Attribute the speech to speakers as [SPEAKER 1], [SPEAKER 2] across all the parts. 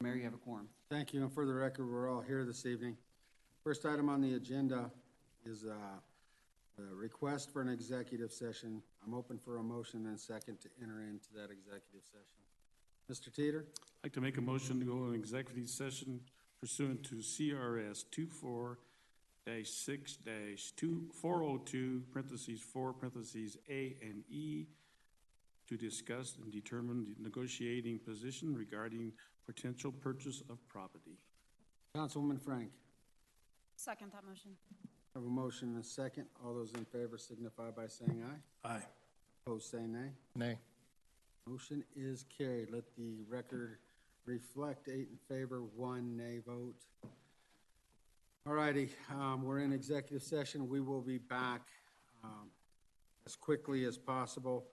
[SPEAKER 1] Mayor, you have a quorum.
[SPEAKER 2] Thank you, and for the record, we're all here this evening. First item on the agenda is a request for an executive session. I'm open for a motion and second to enter into that executive session. Mr. Teeter?
[SPEAKER 3] I'd like to make a motion to go in executive session pursuant to CRS 24-6-402, parentheses 4, parentheses A and E, to discuss and determine the negotiating position regarding potential purchase of property.
[SPEAKER 2] Councilwoman Frank?
[SPEAKER 4] Second that motion.
[SPEAKER 2] I have a motion and a second. All those in favor signify by saying aye.
[SPEAKER 3] Aye.
[SPEAKER 2] Opposed, say nay.
[SPEAKER 5] Nay.
[SPEAKER 2] Motion is carried. Let the record reflect 8 in favor, 1 nay vote. All righty, we're in executive session. We will be back as quickly as possible.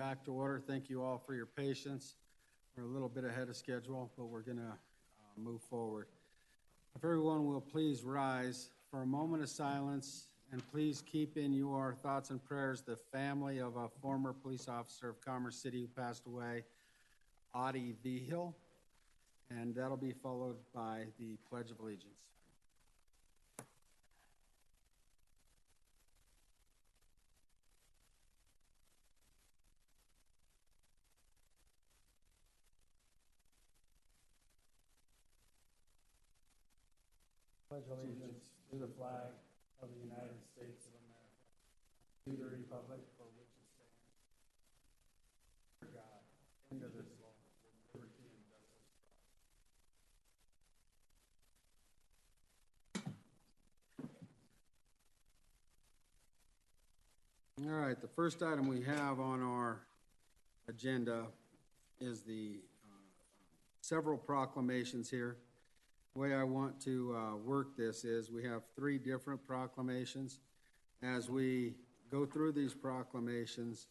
[SPEAKER 2] back to order. Thank you all for your patience. We're a little bit ahead of schedule, but we're going to move forward. If everyone will please rise for a moment of silence, and please keep in your thoughts and prayers the family of a former police officer of Commerce City who passed away, Audie Vigil, and that'll be followed by the Pledge of Allegiance. Pledge allegiance to the flag of the United States of America, to the republic for which it stands, under God, indivisible, with liberty and justice for all. All right, the first item we have on our agenda is the several proclamations here. The way I want to work this is we have 3 different proclamations. As we go through these proclamations,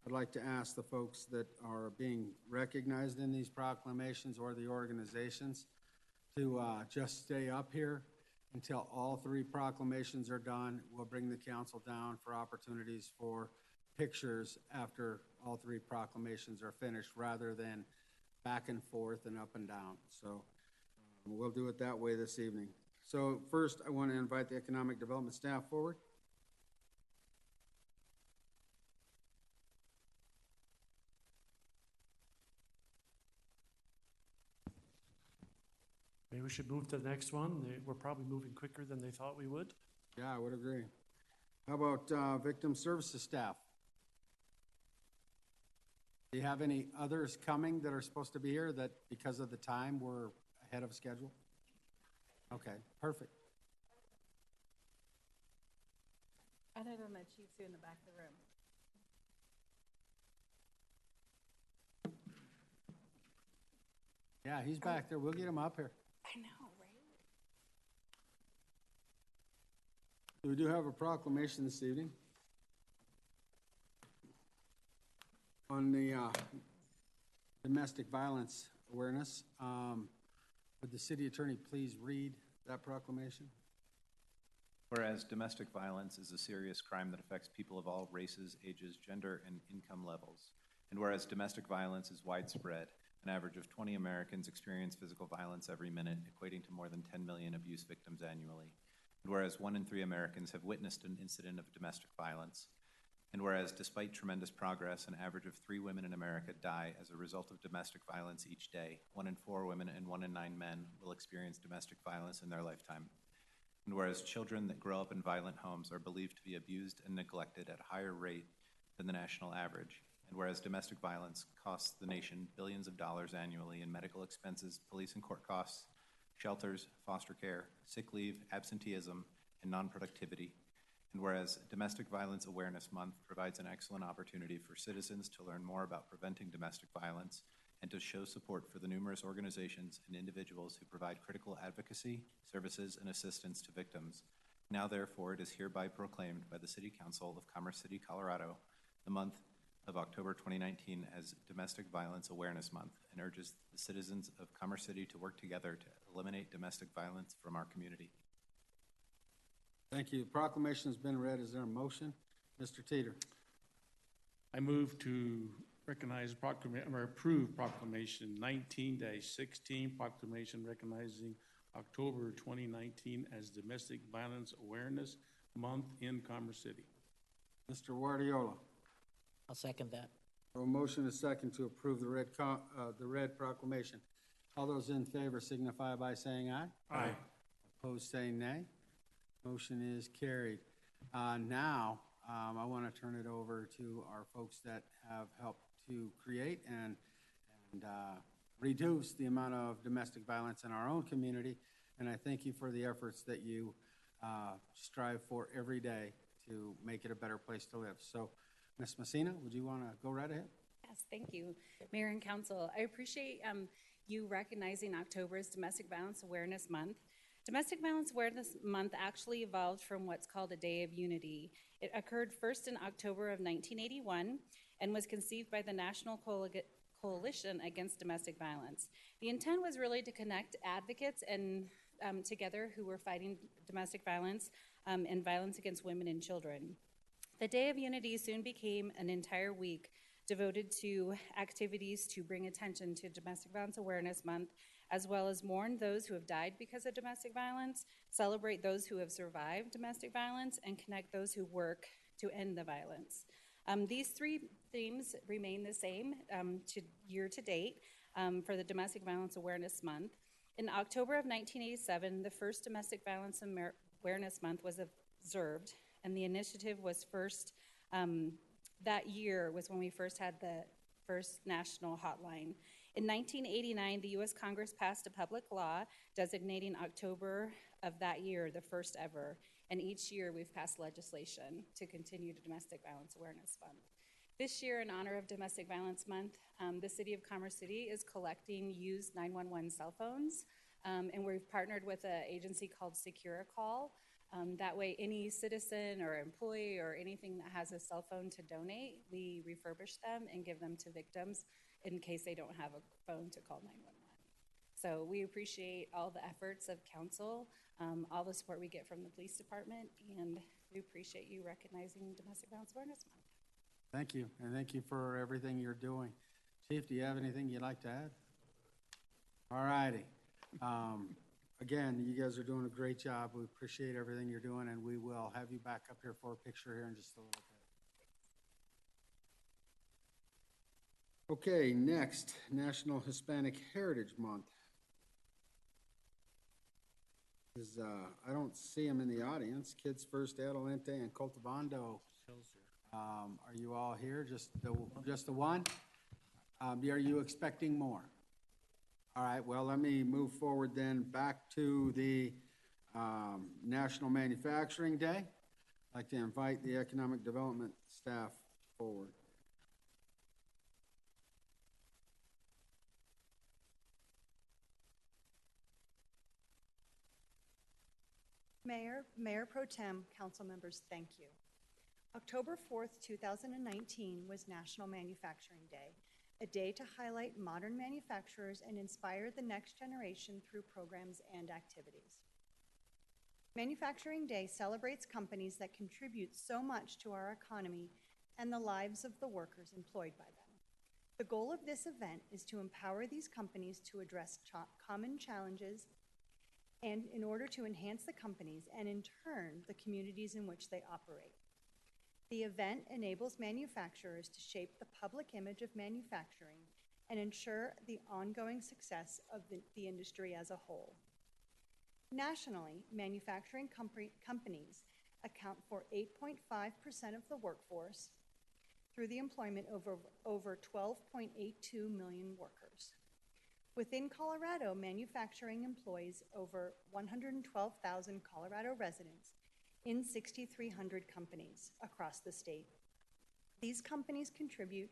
[SPEAKER 2] I'd like to ask the folks that are being recognized in these proclamations or the organizations to just stay up here until all 3 proclamations are done. We'll bring the council down for opportunities for pictures after all 3 proclamations are finished, rather than back and forth and up and down. So we'll do it that way this evening. So first, I want to invite the Economic Development staff forward.
[SPEAKER 1] Maybe we should move to the next one. We're probably moving quicker than they thought we would.
[SPEAKER 2] Yeah, I would agree. How about Victim Services staff? Do you have any others coming that are supposed to be here that because of the time we're ahead of schedule? Okay, perfect.
[SPEAKER 4] Other than the chiefs who in the back of the room.
[SPEAKER 2] Yeah, he's back there. We'll get him up here.
[SPEAKER 4] I know, right?
[SPEAKER 2] We do have a proclamation this evening on the domestic violence awareness. Would the city attorney please read that proclamation?
[SPEAKER 5] Whereas domestic violence is a serious crime that affects people of all races, ages, gender, and income levels. And whereas domestic violence is widespread, an average of 20 Americans experience physical violence every minute, equating to more than 10 million abuse victims annually. And whereas 1 in 3 Americans have witnessed an incident of domestic violence. And whereas despite tremendous progress, an average of 3 women in America die as a result of domestic violence each day, 1 in 4 women and 1 in 9 men will experience domestic violence in their lifetime. And whereas children that grow up in violent homes are believed to be abused and neglected at a higher rate than the national average. And whereas domestic violence costs the nation billions of dollars annually in medical expenses, police and court costs, shelters, foster care, sick leave, absenteeism, and non-productivity. And whereas Domestic Violence Awareness Month provides an excellent opportunity for citizens to learn more about preventing domestic violence and to show support for the numerous organizations and individuals who provide critical advocacy, services, and assistance to victims. Now, therefore, it is hereby proclaimed by the City Council of Commerce City, Colorado, the month of October 2019 as Domestic Violence Awareness Month, and urges the citizens of Commerce City to work together to eliminate domestic violence from our community.
[SPEAKER 2] Thank you. The proclamation has been read. Is there a motion? Mr. Teeter.
[SPEAKER 3] I move to recognize or approve proclamation 19-16, proclamation recognizing October 2019 as Domestic Violence Awareness Month in Commerce City.
[SPEAKER 2] Mr. Guardiola.
[SPEAKER 6] I'll second that.
[SPEAKER 2] A motion is second to approve the red proclamation. All those in favor signify by saying aye.
[SPEAKER 3] Aye.
[SPEAKER 2] Opposed, saying nay. Motion is carried. Now, I want to turn it over to our folks that have helped to create and reduce the amount of domestic violence in our own community. And I thank you for the efforts that you strive for every day to make it a better place to live. So, Ms. Messina, would you want to go right ahead?
[SPEAKER 4] Yes, thank you, Mayor and Council. I appreciate you recognizing October as Domestic Violence Awareness Month. Domestic Violence Awareness Month actually evolved from what's called a Day of Unity. It occurred first in October of 1981, and was conceived by the National Coalition Against Domestic Violence. The intent was really to connect advocates and together who were fighting domestic violence and violence against women and children. The Day of Unity soon became an entire week devoted to activities to bring attention to Domestic Violence Awareness Month, as well as mourn those who have died because of domestic violence, celebrate those who have survived domestic violence, and connect those who work to end the violence. These three themes remain the same year to date for the Domestic Violence Awareness Month. In October of 1987, the first Domestic Violence Awareness Month was observed, and the initiative was first, that year was when we first had the first national hotline. In 1989, the U.S. Congress passed a public law designating October of that year the first ever, and each year we've passed legislation to continue the Domestic Violence Awareness Month. This year, in honor of Domestic Violence Month, the City of Commerce City is collecting used 911 cell phones, and we've partnered with an agency called Secure Call. That way, any citizen or employee or anything that has a cell phone to donate, we refurbish them and give them to victims in case they don't have a phone to call 911. So we appreciate all the efforts of council, all the support we get from the police department, and we appreciate you recognizing Domestic Violence Awareness Month.
[SPEAKER 2] Thank you, and thank you for everything you're doing. Chief, do you have anything you'd like to add? All righty. Again, you guys are doing a great job. We appreciate everything you're doing, and we will have you back up here for a picture here in just a little bit. Okay, next, National Hispanic Heritage Month. I don't see them in the audience. Kids First, Adelante, and Cultivando. Are you all here? Just the one? Are you expecting more? All right, well, let me move forward then back to the National Manufacturing Day. I'd like to invite the Economic Development staff forward.
[SPEAKER 7] Mayor Pro Tem, council members, thank you. October 4th, 2019 was National Manufacturing Day, a day to highlight modern manufacturers and inspire the next generation through programs and activities. Manufacturing Day celebrates companies that contribute so much to our economy and the lives of the workers employed by them. The goal of this event is to empower these companies to address common challenges and in order to enhance the companies and in turn the communities in which they operate. The event enables manufacturers to shape the public image of manufacturing and ensure the ongoing success of the industry as a whole. Nationally, manufacturing companies account for 8.5% of the workforce through the employment of over 12.82 million workers. Within Colorado, manufacturing employs over 112,000 Colorado residents in 6,300 companies across the state. These companies contribute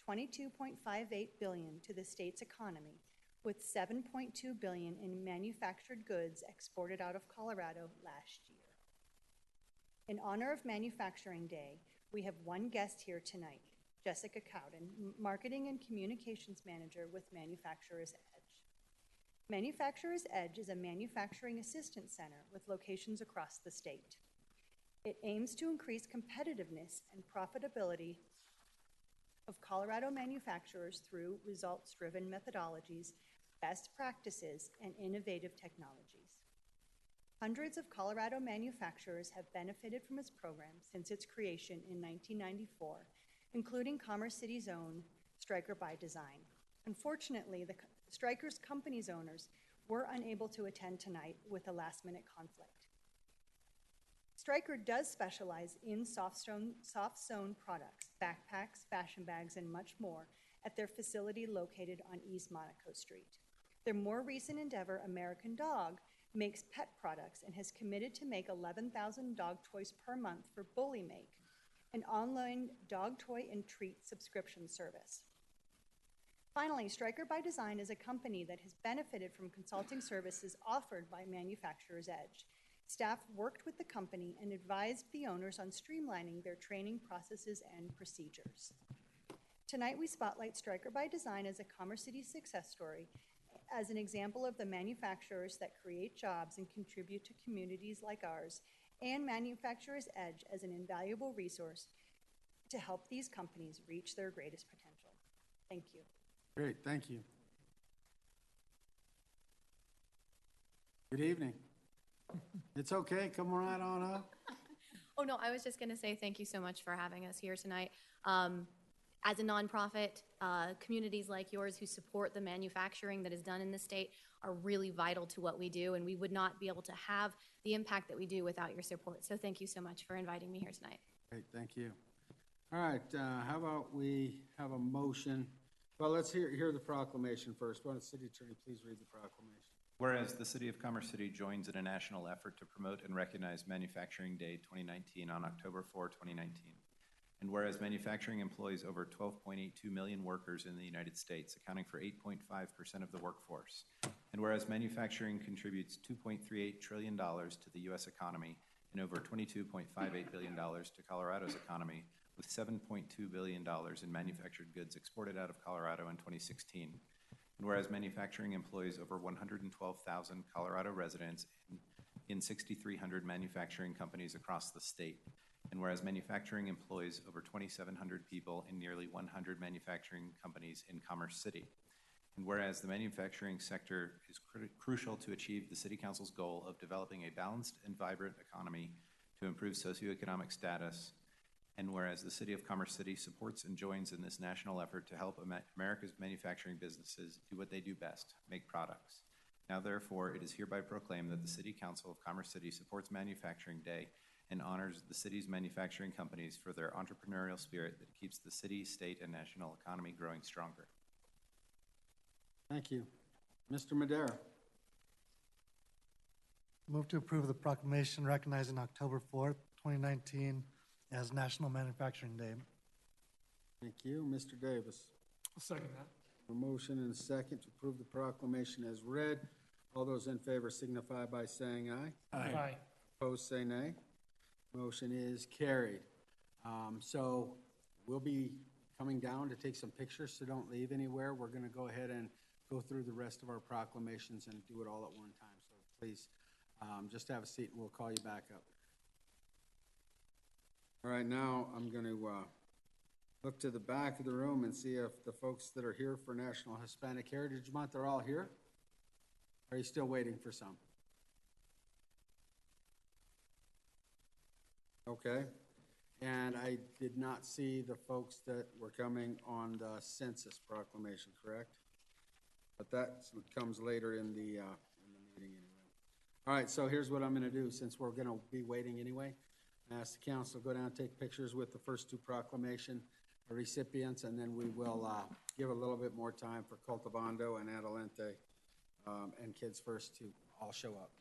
[SPEAKER 7] $22.58 billion to the state's economy, with $7.2 billion in manufactured goods exported out of Colorado last year. In honor of Manufacturing Day, we have one guest here tonight, Jessica Cowden, Marketing and Communications Manager with Manufacturers Edge. Manufacturers Edge is a manufacturing assistance center with locations across the state. It aims to increase competitiveness and profitability of Colorado manufacturers through results-driven methodologies, best practices, and innovative technologies. Hundreds of Colorado manufacturers have benefited from its program since its creation in 1994, including Commerce City's own Stryker by Design. Unfortunately, the Stryker's company's owners were unable to attend tonight with a last-minute conflict. Stryker does specialize in soft sewn products, backpacks, fashion bags, and much more at their facility located on East Monaco Street. Their more recent endeavor, American Dog, makes pet products and has committed to make 11,000 dog toys per month for Bully Make, an online dog toy and treat subscription service. Finally, Stryker by Design is a company that has benefited from consulting services offered by Manufacturers Edge. Staff worked with the company and advised the owners on streamlining their training processes and procedures. Tonight, we spotlight Stryker by Design as a Commerce City success story, as an example of the manufacturers that create jobs and contribute to communities like ours, and Manufacturers Edge as an invaluable resource to help these companies reach their greatest potential. Thank you.
[SPEAKER 2] Great, thank you. Good evening. It's okay, come right on up.
[SPEAKER 8] Oh, no, I was just going to say thank you so much for having us here tonight. As a nonprofit, communities like yours who support the manufacturing that is done in the state are really vital to what we do, and we would not be able to have the impact that we do without your support. So thank you so much for inviting me here tonight.
[SPEAKER 2] Great, thank you. All right, how about we have a motion? Well, let's hear the proclamation first. Why don't the city attorney please read the proclamation?
[SPEAKER 5] Whereas the City of Commerce City joins in a national effort to promote and recognize Manufacturing Day 2019 on October 4, 2019. And whereas manufacturing employs over 12.82 million workers in the United States, accounting for 8.5% of the workforce. And whereas manufacturing contributes $2.38 trillion to the U.S. economy and over $22.58 billion to Colorado's economy, with $7.2 billion in manufactured goods exported out of Colorado in 2016. And whereas manufacturing employs over 112,000 Colorado residents in 6,300 manufacturing companies across the state. And whereas manufacturing employs over 2,700 people in nearly 100 manufacturing companies in Commerce City. And whereas the manufacturing sector is crucial to achieve the City Council's goal of developing a balanced and vibrant economy to improve socioeconomic status. And whereas the City of Commerce City supports and joins in this national effort to help America's manufacturing businesses do what they do best, make products. Now therefore, it is hereby proclaimed that the City Council of Commerce City supports Manufacturing Day and honors the city's manufacturing companies for their entrepreneurial spirit that keeps the city, state, and national economy growing stronger.
[SPEAKER 2] Thank you. Mr. Madera.
[SPEAKER 9] Move to approve the proclamation recognizing October 4th, 2019 as National Manufacturing Day.
[SPEAKER 2] Thank you. Mr. Davis.
[SPEAKER 1] I'll second that.
[SPEAKER 2] A motion and a second to approve the proclamation as read. All those in favor signify by saying aye.
[SPEAKER 1] Aye.
[SPEAKER 2] Opposed, say nay. Motion is carried. So we'll be coming down to take some pictures, so don't leave anywhere. We're going to go ahead and go through the rest of our proclamations and do it all at one time. So please just have a seat and we'll call you back up. All right, now I'm going to look to the back of the room and see if the folks that are here for National Hispanic Heritage Month are all here. Are you still waiting for some? Okay. And I did not see the folks that were coming on the census proclamation, correct? But that comes later in the meeting anyway. All right, so here's what I'm going to do, since we're going to be waiting anyway. Ask the council to go down and take pictures with the first two proclamation recipients, and then we will give a little bit more time for Cultivando and Adelante and Kids First to all show up.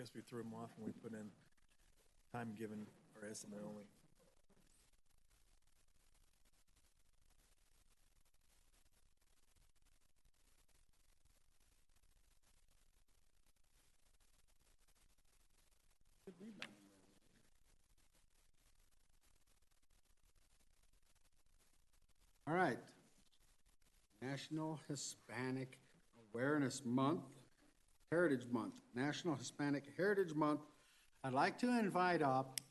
[SPEAKER 10] guess we threw them off and we put in time given or estimate only.
[SPEAKER 2] All right. National Hispanic Awareness Month, Heritage Month, National Hispanic Heritage Month. I'd like to invite up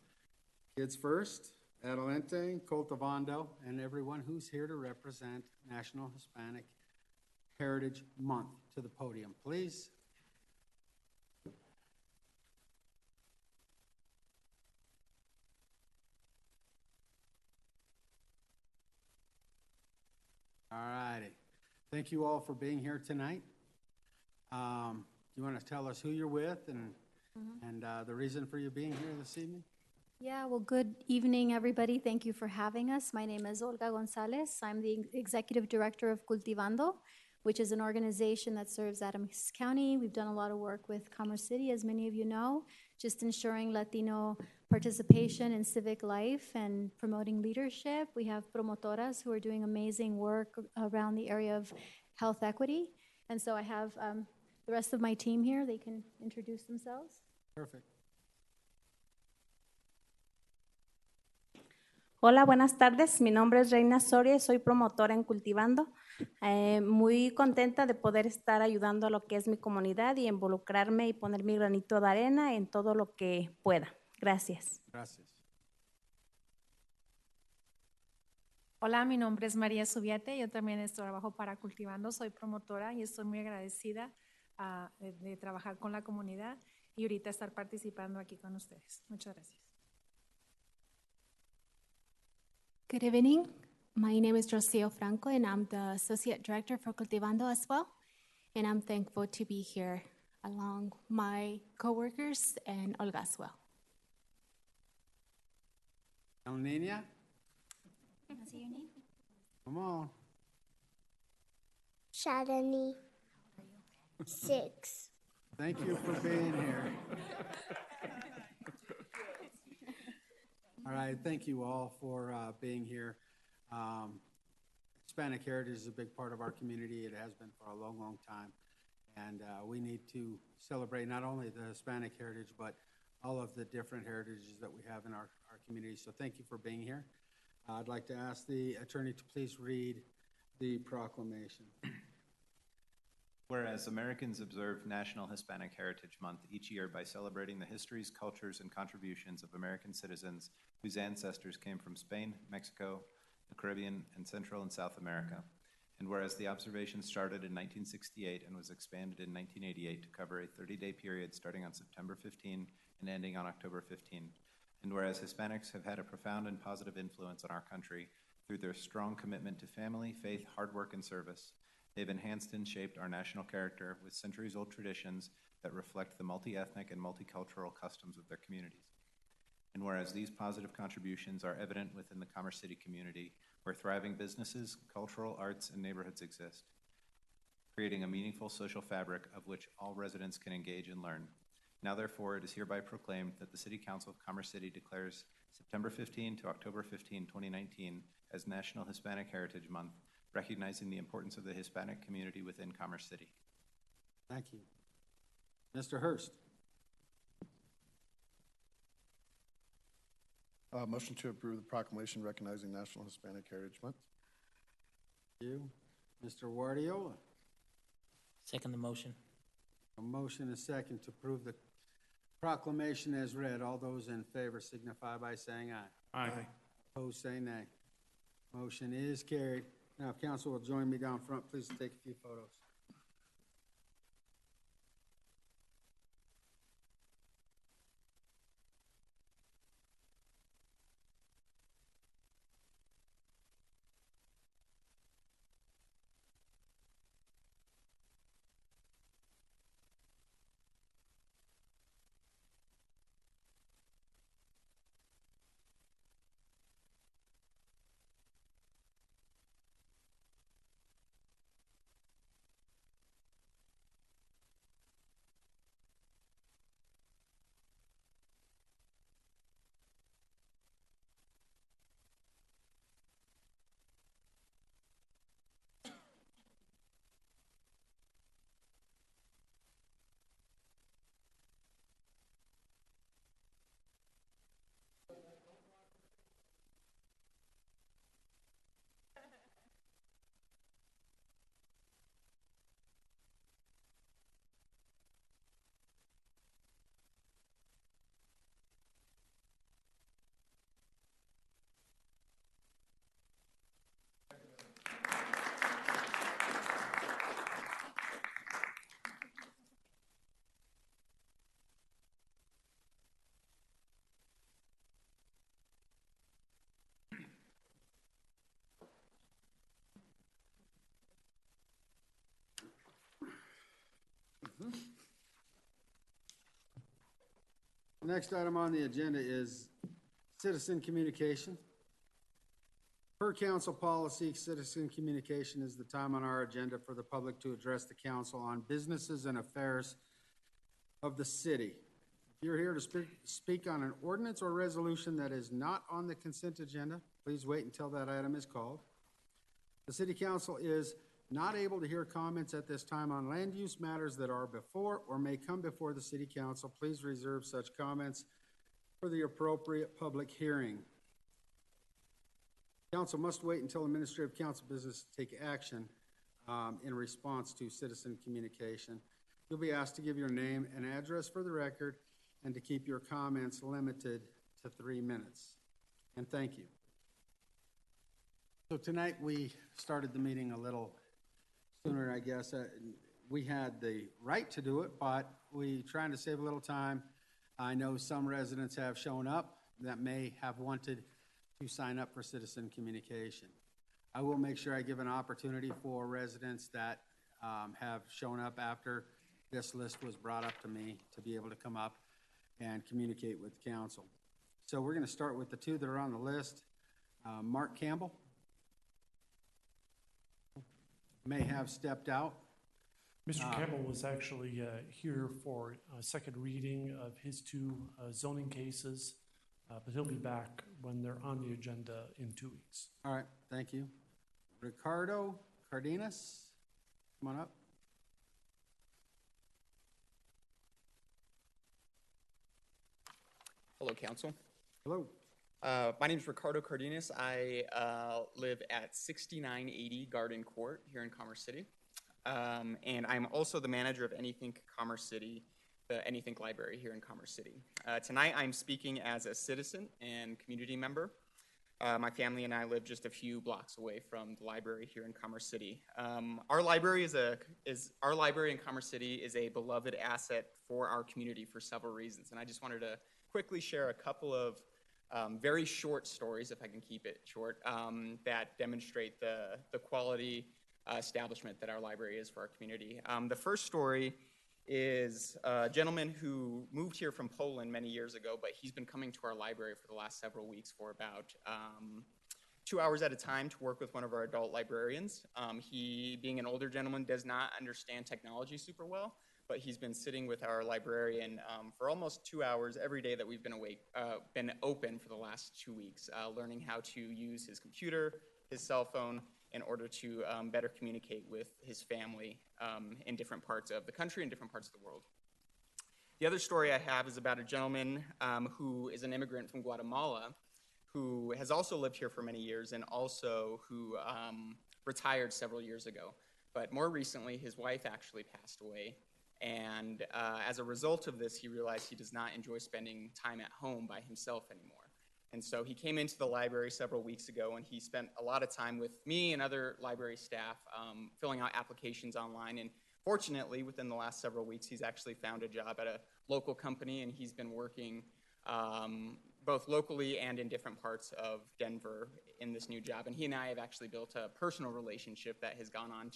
[SPEAKER 2] Kids First, Adelante, Cultivando, and everyone who's here to represent National Hispanic Heritage Month to the podium, please. All righty. Thank you all for being here tonight. You want to tell us who you're with and the reason for you being here this evening?
[SPEAKER 11] Yeah, well, good evening, everybody. Thank you for having us. My name is Olga Gonzalez. I'm the Executive Director of Cultivando, which is an organization that serves Adams County. We've done a lot of work with Commerce City, as many of you know, just ensuring Latino participation in civic life and promoting leadership. We have promotoras who are doing amazing work around the area of health equity. And so I have the rest of my team here. They can introduce themselves.
[SPEAKER 2] Perfect.
[SPEAKER 12] Hola, buenas tardes. Mi nombre es Reina Soria y soy promotora en Cultivando. Muy contenta de poder estar ayudando a lo que es mi comunidad y involucrarme y poner mi granito de arena en todo lo que pueda. Gracias.
[SPEAKER 2] Gracias.
[SPEAKER 13] Hola, mi nombre es María Subiate. Yo también trabajo para Cultivando. Soy promotora y estoy muy agradecida de trabajar con la comunidad y ahorita estar participando aquí con ustedes. Muchas gracias.
[SPEAKER 14] Good evening. My name is Rocio Franco, and I'm the Associate Director for Cultivando as well. And I'm thankful to be here along my coworkers and Olga as well.
[SPEAKER 2] El Nina?
[SPEAKER 11] Can I see your name?
[SPEAKER 2] Come on.
[SPEAKER 15] Shadani. 6.
[SPEAKER 2] Thank you for being here. All right, thank you all for being here. Hispanic heritage is a big part of our community. It has been for a long, long time. And we need to celebrate not only the Hispanic heritage, but all of the different heritages that we have in our community. So thank you for being here. I'd like to ask the attorney to please read the proclamation.
[SPEAKER 5] Whereas Americans observe National Hispanic Heritage Month each year by celebrating the histories, cultures, and contributions of American citizens whose ancestors came from Spain, Mexico, the Caribbean, and Central and South America. And whereas the observation started in 1968 and was expanded in 1988 to cover a 30-day period starting on September 15 and ending on October 15. And whereas Hispanics have had a profound and positive influence on our country through their strong commitment to family, faith, hard work, and service, they've enhanced and shaped our national character with centuries-old traditions that reflect the multi-ethnic and multicultural customs of their communities. And whereas these positive contributions are evident within the Commerce City community, where thriving businesses, cultural arts, and neighborhoods exist, creating a meaningful social fabric of which all residents can engage and learn. Now, therefore, it is hereby proclaimed that the City Council of Commerce City declares September 15 to October 15, 2019 as National Hispanic Heritage Month, recognizing the importance of the Hispanic community within Commerce City.
[SPEAKER 2] Thank you. Mr. Hurst.
[SPEAKER 10] Motion to approve the proclamation recognizing National Hispanic Heritage Month.
[SPEAKER 2] Thank you. Mr. Guardiola.
[SPEAKER 6] Second the motion.
[SPEAKER 2] A motion is second to approve the proclamation as read. All those in favor signify by saying aye.
[SPEAKER 3] Aye.
[SPEAKER 2] Opposed, say nay. Motion is carried. Now, if council will join me down front, please take a few photos. The next item on the agenda is citizen communication. Per council policy, citizen communication is the time on our agenda for the public to address the council on businesses and affairs of the city. If you're here to speak on an ordinance or resolution that is not on the consent agenda, please wait until that item is called. The city council is not able to hear comments at this time on land use matters that are before or may come before the city council. Please reserve such comments for the appropriate public hearing. Council must wait until administrative council business to take action in response to citizen communication. You'll be asked to give your name and address for the record and to keep your comments limited to 3 minutes. And thank you. So tonight we started the meeting a little sooner, I guess. We had the right to do it, but we trying to save a little time. I know some residents have shown up that may have wanted to sign up for citizen communication. I will make sure I give an opportunity for residents that have shown up after this list was brought up to me to be able to come up and communicate with council. So we're going to start with the two that are on the list. Mark Campbell may have stepped out.
[SPEAKER 1] Mr. Campbell was actually here for a second reading of his two zoning cases, but he'll be back when they're on the agenda in 2 weeks.
[SPEAKER 2] All right, thank you. Ricardo Cardenas, come on up.
[SPEAKER 15] Hello, Council.
[SPEAKER 2] Hello.
[SPEAKER 15] My name is Ricardo Cardenas. I live at 6980 Garden Court here in Commerce City. And I'm also the manager of Anythink Commerce City, the Anythink Library here in Commerce City. Tonight I'm speaking as a citizen and community member. My family and I live just a few blocks away from the library here in Commerce City. Our library in Commerce City is a beloved asset for our community for several reasons. And I just wanted to quickly share a couple of very short stories, if I can keep it short, that demonstrate the quality establishment that our library is for our community. The first story is a gentleman who moved here from Poland many years ago, but he's been coming to our library for the last several weeks for about 2 hours at a time to work with one of our adult librarians. He, being an older gentleman, does not understand technology super well, but he's been sitting with our librarian for almost 2 hours every day that we've been open for the last 2 weeks, learning how to use his computer, his cell phone, in order to better communicate with his family in different parts of the country and different parts of the world. The other story I have is about a gentleman who is an immigrant from Guatemala who has also lived here for many years and also who retired several years ago. But more recently, his wife actually passed away. And as a result of this, he realized he does not enjoy spending time at home by himself anymore. And so he came into the library several weeks ago, and he spent a lot of time with me and other library staff filling out applications online. And fortunately, within the last several weeks, he's actually found a job at a local company, and he's been working both locally and in different parts of Denver in this new job. And he and I have actually built a personal relationship that has gone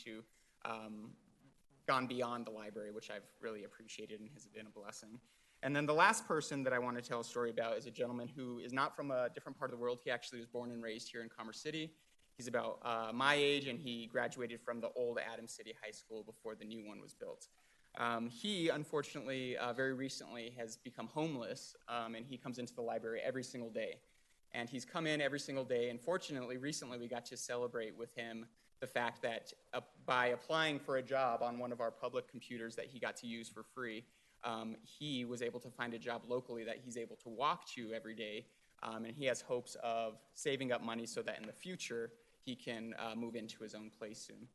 [SPEAKER 15] beyond the library, which I've really appreciated and has been a blessing. And then the last person that I want to tell a story about is a gentleman who is not from a different part of the world. He actually was born and raised here in Commerce City. He's about my age, and he graduated from the old Adams City High School before the new one was built. He, unfortunately, very recently has become homeless, and he comes into the library every single day. And he's come in every single day, and fortunately, recently we got to celebrate with him the fact that by applying for a job on one of our public computers that he got to use for free, he was able to find a job locally that he's able to walk to every day, and he has hopes of saving up money so that in the future he can move into his own place soon.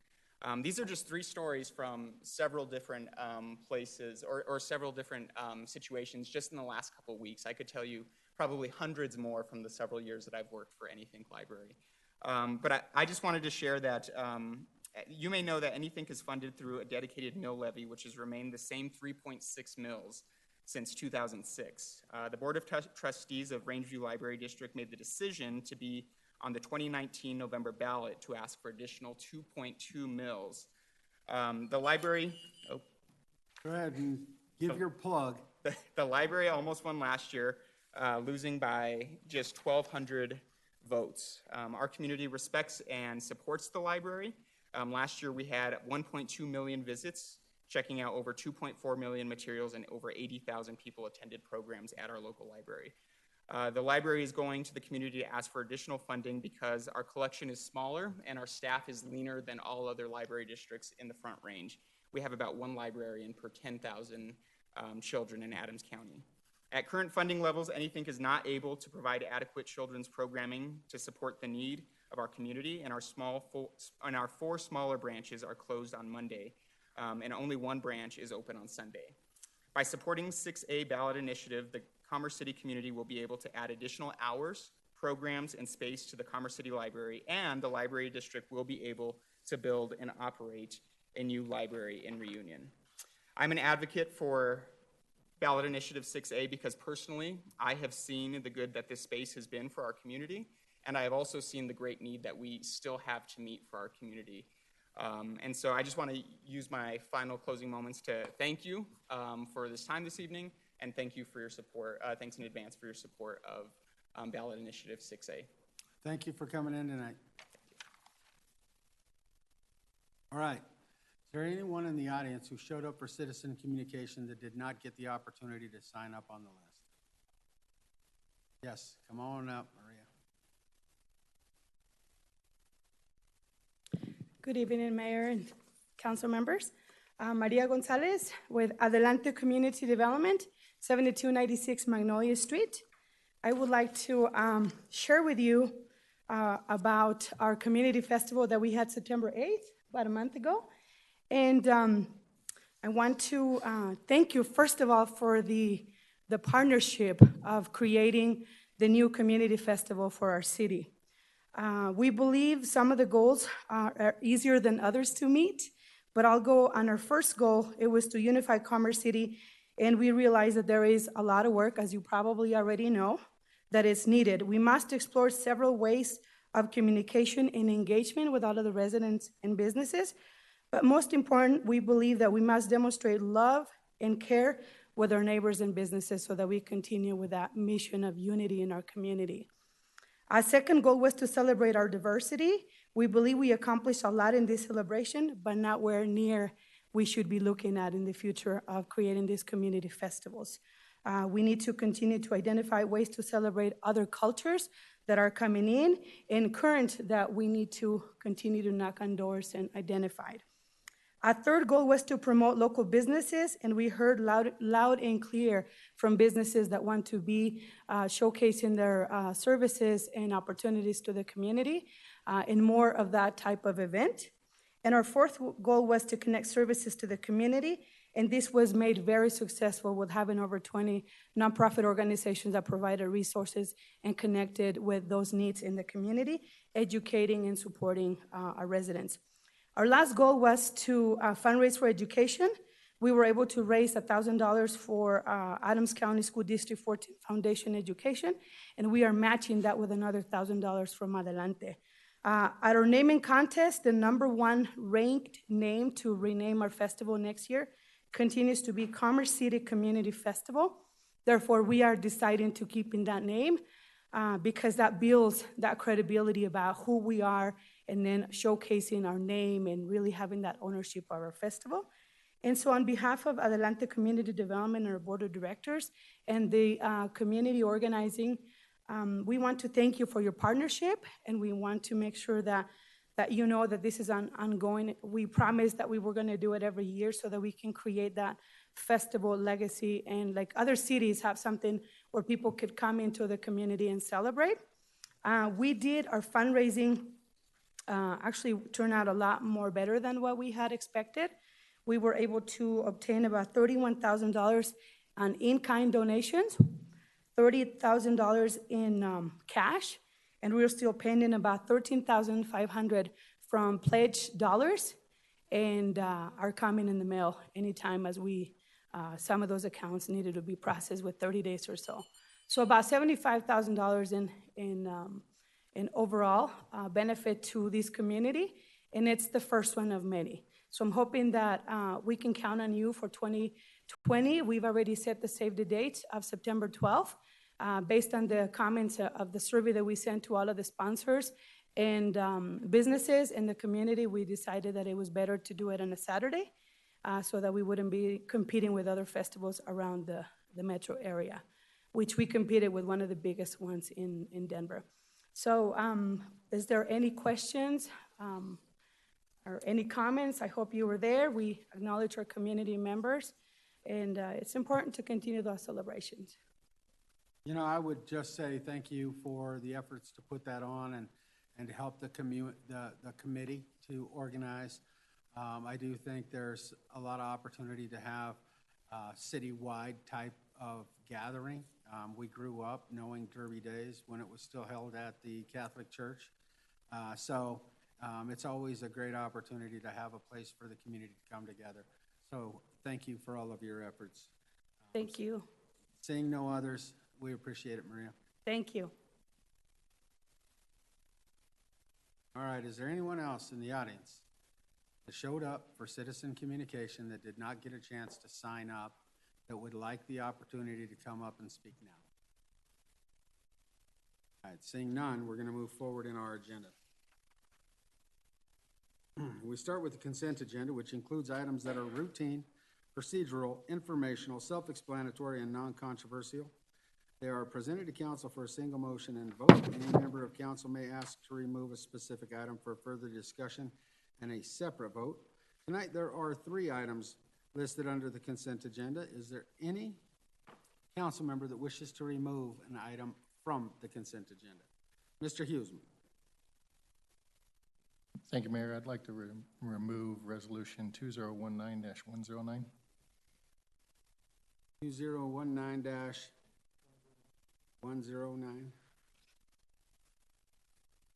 [SPEAKER 15] These are just 3 stories from several different places or several different situations just in the last couple of weeks. I could tell you probably hundreds more from the several years that I've worked for Anythink Library. But I just wanted to share that you may know that Anythink is funded through a dedicated mill levy, which has remained the same 3.6 mills since 2006. The Board of Trustees of Rangeview Library District made the decision to be on the 2019 November ballot to ask for additional 2.2 mills. The library...
[SPEAKER 2] Go ahead and give your plug.
[SPEAKER 15] The library almost won last year, losing by just 1,200 votes. Our community respects and supports the library. Last year, we had 1.2 million visits, checking out over 2.4 million materials, and over 80,000 people attended programs at our local library. The library is going to the community to ask for additional funding because our collection is smaller and our staff is leaner than all other library districts in the Front Range. We have about 1 librarian per 10,000 children in Adams County. At current funding levels, Anythink is not able to provide adequate children's programming to support the need of our community, and our 4 smaller branches are closed on Monday, and only 1 branch is open on Sunday. By supporting 6A ballot initiative, the Commerce City community will be able to add additional hours, programs, and space to the Commerce City Library, and the library district will be able to build and operate a new library in Reunion. I'm an advocate for ballot initiative 6A because personally, I have seen the good that this space has been for our community, and I have also seen the great need that we still have to meet for our community. And so I just want to use my final closing moments to thank you for this time this evening, and thank you for your support. Thanks in advance for your support of ballot initiative 6A.
[SPEAKER 2] Thank you for coming in tonight. All right. Is there anyone in the audience who showed up for citizen communication that did not get the opportunity to sign up on the list? Yes, come on up, Maria.
[SPEAKER 16] Good evening, Mayor and council members. Maria Gonzalez with Adelante Community Development, 7296 Magnolia Street. I would like to share with you about our community festival that we had September 8th, about a month ago. And I want to thank you, first of all, for the partnership of creating the new community festival for our city. We believe some of the goals are easier than others to meet, but I'll go on our first goal. It was to unify Commerce City, and we realized that there is a lot of work, as you probably already know, that is needed. We must explore several ways of communication and engagement with all of the residents and businesses. But most important, we believe that we must demonstrate love and care with our neighbors and businesses so that we continue with that mission of unity in our community. Our second goal was to celebrate our diversity. We believe we accomplished a lot in this celebration, but not where near we should be looking at in the future of creating these community festivals. We need to continue to identify ways to celebrate other cultures that are coming in and current that we need to continue to knock on doors and identify. Our third goal was to promote local businesses, and we heard loud and clear from businesses that want to be showcasing their services and opportunities to the community and more of that type of event. And our fourth goal was to connect services to the community, and this was made very successful with having over 20 nonprofit organizations that provided resources and connected with those needs in the community, educating and supporting our residents. Our last goal was to fundraise for education. We were able to raise $1,000 for Adams County School District 14 Foundation Education, and we are matching that with another $1,000 from Adelante. At our naming contest, the #1 ranked name to rename our festival next year continues to be Commerce City Community Festival. Therefore, we are deciding to keep in that name because that builds that credibility about who we are, and then showcasing our name and really having that ownership of our festival. And so on behalf of Adelante Community Development and our board of directors and the community organizing, we want to thank you for your partnership, and we want to make sure that you know that this is ongoing. We promised that we were going to do it every year so that we can create that festival legacy, and like other cities have something where people could come into the community and celebrate. We did our fundraising actually turn out a lot more better than what we had expected. We were able to obtain about $31,000 on in-kind donations, $30,000 in cash, and we're still pending about $13,500 from pledge dollars, and are coming in the mail anytime as some of those accounts needed to be processed with 30 days or so. So about $75,000 in overall benefit to this community, and it's the first one of many. So I'm hoping that we can count on you for 2020. We've already set the save the date of September 12th. Based on the comments of the survey that we sent to all of the sponsors and businesses in the community, we decided that it was better to do it on a Saturday so that we wouldn't be competing with other festivals around the metro area, which we competed with one of the biggest ones in Denver. So is there any questions or any comments? I hope you were there. We acknowledge our community members, and it's important to continue those celebrations.
[SPEAKER 2] You know, I would just say thank you for the efforts to put that on and to help the committee to organize. I do think there's a lot of opportunity to have citywide type of gathering. We grew up knowing Derby Days when it was still held at the Catholic Church. So it's always a great opportunity to have a place for the community to come together. So thank you for all of your efforts.
[SPEAKER 16] Thank you.
[SPEAKER 2] Seeing no others, we appreciate it, Maria.
[SPEAKER 16] Thank you.
[SPEAKER 2] All right, is there anyone else in the audience that showed up for citizen communication that did not get a chance to sign up that would like the opportunity to come up and speak now? All right, seeing none, we're going to move forward in our agenda. We start with the consent agenda, which includes items that are routine, procedural, informational, self-explanatory, and non-controversial. They are presented to council for a single motion and vote. Any member of council may ask to remove a specific item for further discussion and a separate vote. Tonight, there are 3 items listed under the consent agenda. Is there any council member that wishes to remove an item from the consent agenda? Mr. Huseman.
[SPEAKER 17] Thank you, Mayor. I'd like to remove Resolution 2019-109.
[SPEAKER 2] 2019-109.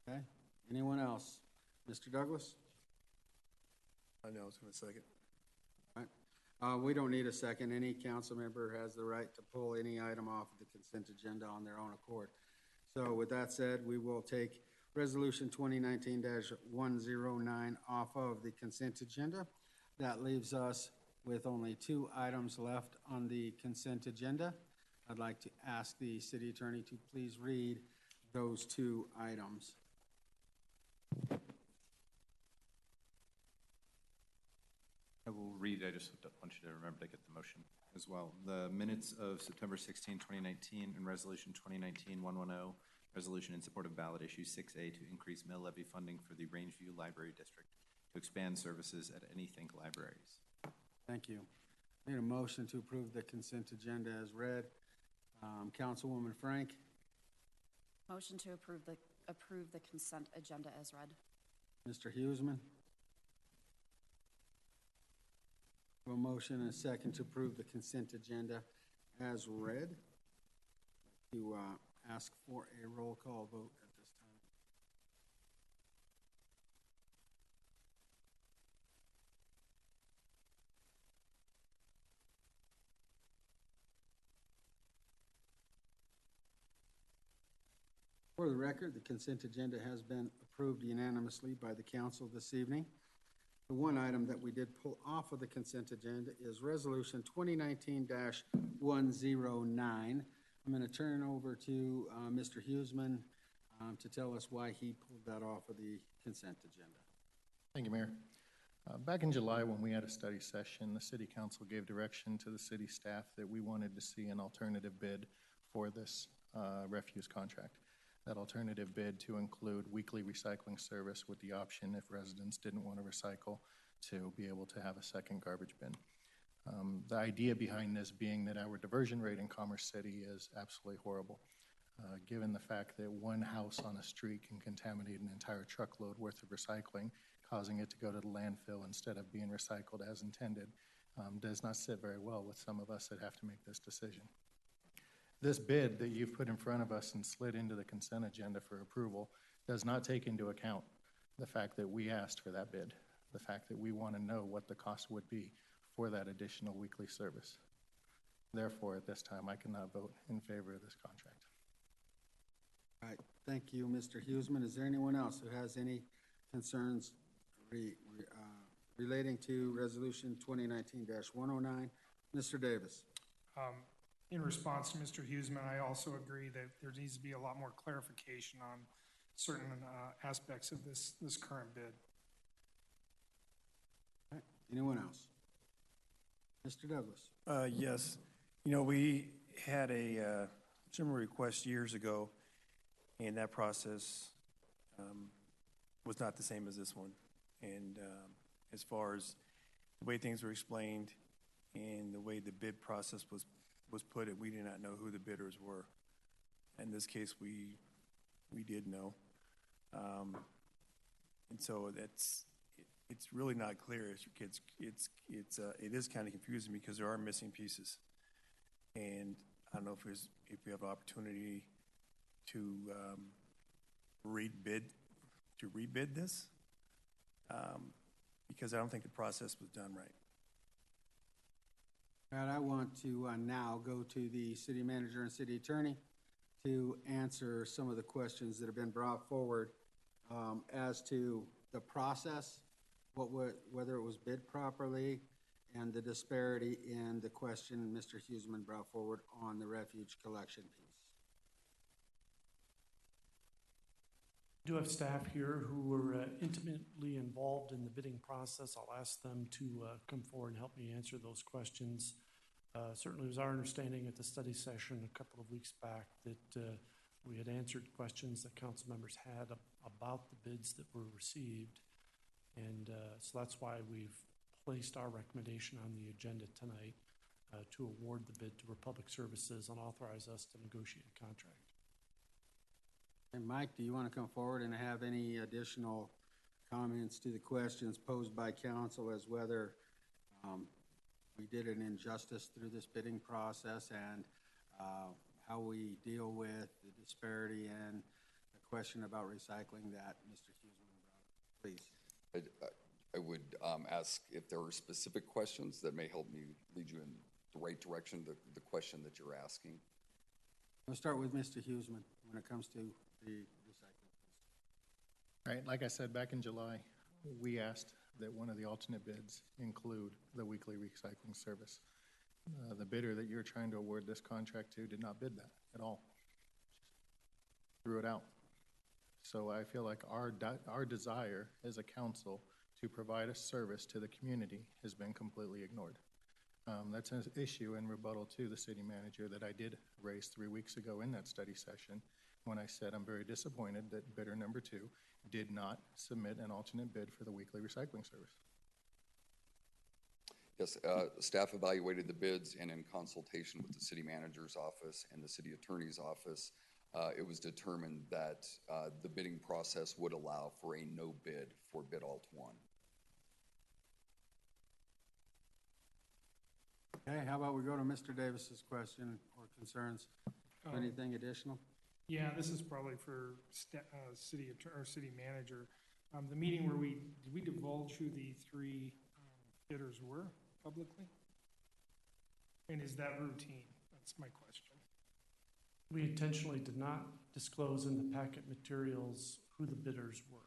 [SPEAKER 2] Okay. Anyone else? Mr. Douglas?
[SPEAKER 10] I know, I was going to second.
[SPEAKER 2] All right. We don't need a second. Any council member has the right to pull any item off of the consent agenda on their own accord. So with that said, we will take Resolution 2019-109 off of the consent agenda. That leaves us with only 2 items left on the consent agenda. I'd like to ask the city attorney to please read those 2 items.
[SPEAKER 5] I will read. I just want you to remember to get the motion as well. The minutes of September 16, 2019 and Resolution 2019-110, resolution in support of ballot issue 6A to increase mill levy funding for the Rangeview Library District to expand services at Anythink Libraries.
[SPEAKER 2] Thank you. I need a motion to approve the consent agenda as read. Councilwoman Frank.
[SPEAKER 18] Motion to approve the consent agenda as read.
[SPEAKER 2] Mr. Huseman. A motion and a second to approve the consent agenda as read. To ask for a roll call vote at this time. For the record, the consent agenda has been approved unanimously by the council this evening. The one item that we did pull off of the consent agenda is Resolution 2019-109. I'm going to turn over to Mr. Huseman to tell us why he pulled that off of the consent agenda.
[SPEAKER 17] Thank you, Mayor. Back in July, when we had a study session, the City Council gave direction to the city staff that we wanted to see an alternative bid for this refuse contract. That alternative bid to include weekly recycling service with the option, if residents didn't want to recycle, to be able to have a second garbage bin. The idea behind this being that our diversion rate in Commerce City is absolutely horrible. Given the fact that one house on a street can contaminate an entire truckload worth of recycling, causing it to go to the landfill instead of being recycled as intended, does not sit very well with some of us that have to make this decision. This bid that you've put in front of us and slid into the consent agenda for approval does not take into account the fact that we asked for that bid, the fact that we want to know what the cost would be for that additional weekly service. Therefore, at this time, I cannot vote in favor of this contract.
[SPEAKER 2] All right, thank you, Mr. Huseman. Is there anyone else who has any concerns relating to Resolution 2019-109. Mr. Davis.
[SPEAKER 19] In response to Mr. Huseman, I also agree that there needs to be a lot more clarification on certain aspects of this current bid.
[SPEAKER 2] Okay. Anyone else? Mr. Douglas.
[SPEAKER 10] Yes. You know, we had a similar request years ago, and that process was not the same as this one. And as far as the way things were explained and the way the bid process was put, we did not know who the bidders were. In this case, we did know. And so it's really not clear. It is kind of confusing because there are missing pieces. And I don't know if we have an opportunity to rebid this, because I don't think the process was done right.
[SPEAKER 2] All right, I want to now go to the city manager and city attorney to answer some of the questions that have been brought forward as to the process, whether it was bid properly, and the disparity in the question Mr. Huseman brought forward on the refuge collection piece.
[SPEAKER 1] I do have staff here who were intimately involved in the bidding process. I'll ask them to come forward and help me answer those questions. Certainly it was our understanding at the study session a couple of weeks back that we had answered questions that council members had about the bids that were received. And so that's why we've placed our recommendation on the agenda tonight to award the bid to Republic Services and authorize us to negotiate a contract.
[SPEAKER 2] And Mike, do you want to come forward and have any additional comments to the questions posed by council as whether we did an injustice through this bidding process and how we deal with the disparity and the question about recycling that Mr. Huseman brought up? Please.
[SPEAKER 20] I would ask if there are specific questions that may help me lead you in the right direction, the question that you're asking.
[SPEAKER 2] We'll start with Mr. Huseman when it comes to the recycling.
[SPEAKER 17] Right, like I said, back in July, we asked that one of the alternate bids include the weekly recycling service. The bidder that you're trying to award this contract to did not bid that at all. Threw it out. So I feel like our desire as a council to provide a service to the community has been completely ignored. That's an issue in rebuttal to the city manager that I did raise 3 weeks ago in that study session when I said I'm very disappointed that bidder number 2 did not submit an alternate bid for the weekly recycling service.
[SPEAKER 20] Yes, staff evaluated the bids, and in consultation with the city manager's office and the city attorney's office, it was determined that the bidding process would allow for a no bid for bid alt 1.
[SPEAKER 2] Okay, how about we go to Mr. Davis's question or concerns? Anything additional?
[SPEAKER 19] Yeah, this is probably for city manager. The meeting where did we divulge who the 3 bidders were publicly? And is that routine? That's my question.
[SPEAKER 1] We intentionally did not disclose in the packet materials who the bidders were.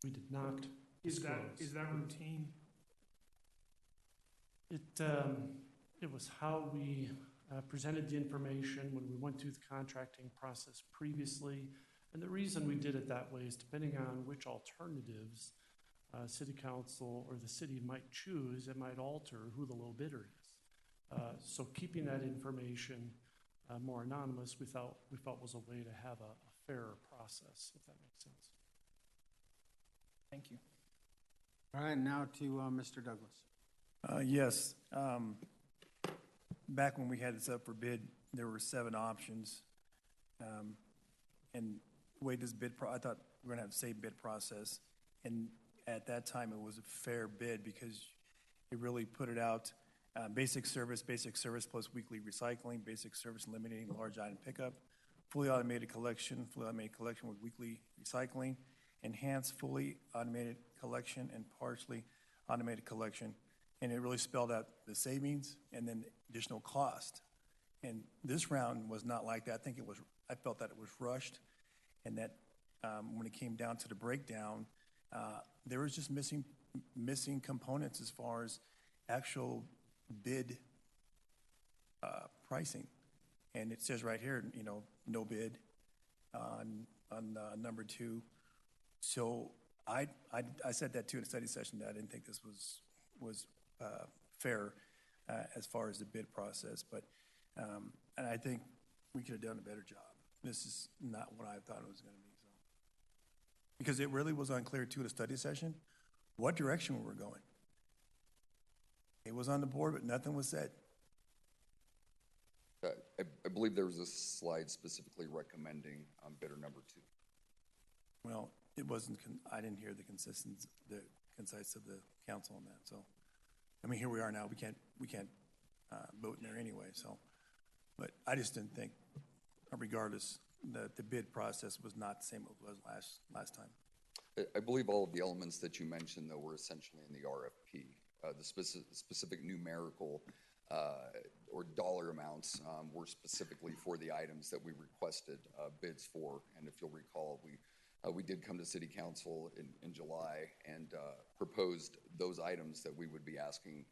[SPEAKER 1] We did not disclose.
[SPEAKER 19] Is that routine?
[SPEAKER 1] It was how we presented the information when we went through the contracting process previously. And the reason we did it that way is depending on which alternatives city council or the city might choose, it might alter who the low bidder is. So keeping that information more anonymous, we felt was a way to have a fairer process, if that makes sense.
[SPEAKER 19] Thank you.
[SPEAKER 2] All right, now to Mr. Douglas.
[SPEAKER 10] Yes. Back when we had this up for bid, there were 7 options. And the way this I thought we were going to have the same bid process. And at that time, it was a fair bid because it really put it out basic service plus weekly recycling, basic service eliminating large item pickup, fully automated collection with weekly recycling, enhanced fully automated collection, and partially automated collection. And it really spelled out the savings and then additional cost. And this round was not like that. I felt that it was rushed, and that when it came down to the breakdown, there was just missing components as far as actual bid pricing. And it says right here, you know, no bid on number 2. So I said that too in a study session, that I didn't think this was fair as far as the bid process, but and I think we could have done a better job. This is not what I thought it was going to be. So, because it really was unclear too in a study session what direction we were going. It was on the board, but nothing was said.
[SPEAKER 20] I believe there was a slide specifically recommending bidder number 2.
[SPEAKER 10] Well, it wasn't, I didn't hear the concise of the council on that, so. I mean, here we are now, we can't vote in there anyway, so. But I just didn't think, regardless, that the bid process was not the same as it was last time.
[SPEAKER 20] I believe all of the elements that you mentioned, though, were essentially in the RFP. The specific numerical or dollar amounts were specifically for the items that we requested bids for. And if you'll recall, we did come to City Council in July and proposed those items that we would be asking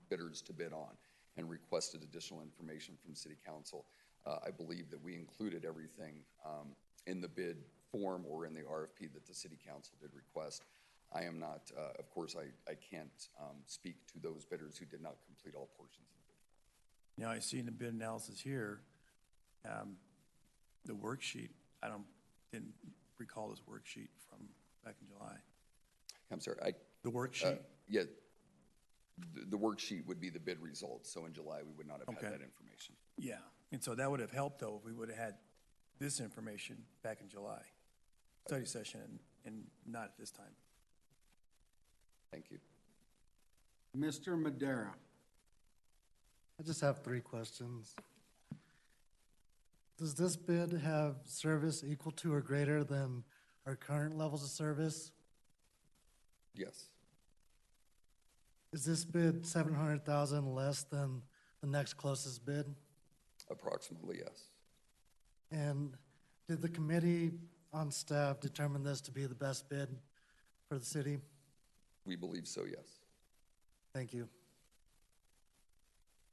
[SPEAKER 20] bidders to bid on, and requested additional information from City Council. I believe that we included everything in the bid form or in the RFP that the City Council did request. I am not, of course, I can't speak to those bidders who did not complete all portions of the bid.
[SPEAKER 10] Now, I see in the bid analysis here, the worksheet, didn't recall this worksheet from back in July.
[SPEAKER 20] I'm sorry,
[SPEAKER 10] the worksheet?
[SPEAKER 20] Yeah, the worksheet would be the bid results, so in July, we would not have had that information.
[SPEAKER 10] Yeah, and so that would have helped, though, if we would have had this information back in July, study session, and not at this time.
[SPEAKER 20] Thank you.
[SPEAKER 2] Mr. Madera.
[SPEAKER 9] I just have 3 questions. Does this bid have service equal to or greater than our current levels of service?
[SPEAKER 20] Yes.
[SPEAKER 9] Is this bid $700,000 less than the next closest bid?
[SPEAKER 20] Approximately, yes.
[SPEAKER 9] And did the committee on staff determine this to be the best bid for the city?
[SPEAKER 20] We believe so, yes.
[SPEAKER 9] Thank you.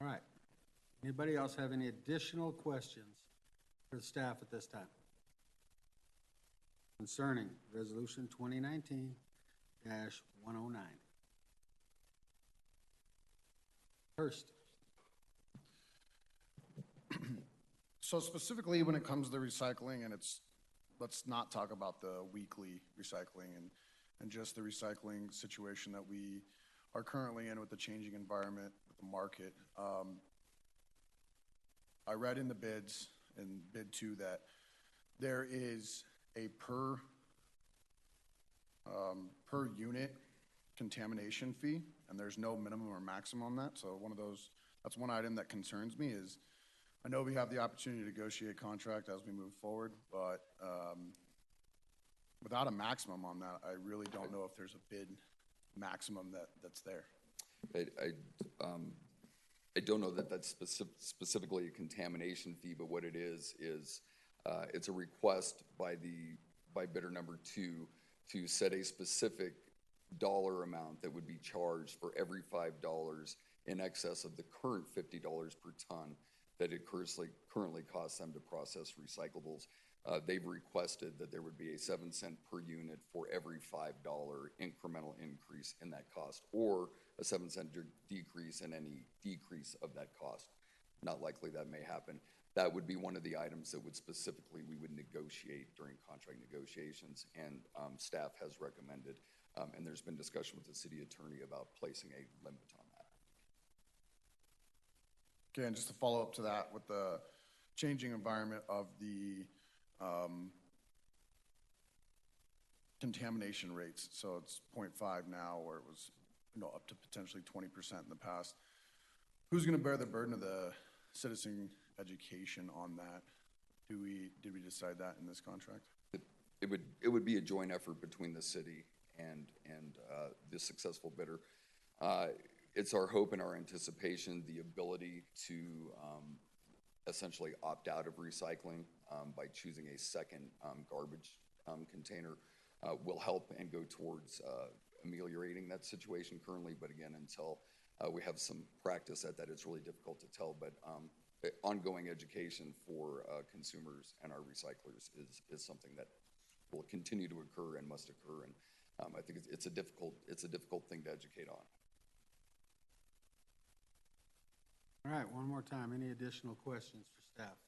[SPEAKER 2] All right. Anybody else have any additional questions for the staff at this time concerning Resolution 2019-109? First.
[SPEAKER 21] So specifically when it comes to recycling, and let's not talk about the weekly recycling and just the recycling situation that we are currently in with the changing environment, with the market. I read in the bids, in bid 2, that there is a per unit contamination fee, and there's no minimum or maximum on that. So that's one item that concerns me. Is I know we have the opportunity to negotiate contract as we move forward, but without a maximum on that, I really don't know if there's a bid maximum that's there.
[SPEAKER 20] I don't know that that's specifically a contamination fee, but what it is it's a request by bidder number 2 to set a specific dollar amount that would be charged for every $5 in excess of the current $50 per ton that it currently costs them to process recyclables. They've requested that there would be a 7-cent per unit for every $5 incremental increase in that cost, or a 7-cent decrease in any decrease of that cost. Not likely that may happen. That would be one of the items that we would negotiate during contract negotiations, and staff has recommended, and there's been discussion with the city attorney about placing a limit on that.
[SPEAKER 21] Okay, and just to follow up to that, with the changing environment of the contamination rates, so it's 0.5 now, where it was up to potentially 20% in the past. Who's going to bear the burden of the citizen education on that? Did we decide that in this contract?
[SPEAKER 20] It would be a joint effort between the city and the successful bidder. It's our hope and our anticipation the ability to essentially opt out of recycling by choosing a second garbage container. will help and go towards ameliorating that situation currently. But again, until we have some practice at that, it's really difficult to tell. But ongoing education for consumers and our recyclers is something that will continue to occur and must occur. And I think it's a difficult thing to educate on.
[SPEAKER 2] All right, one more time. Any additional questions for staff?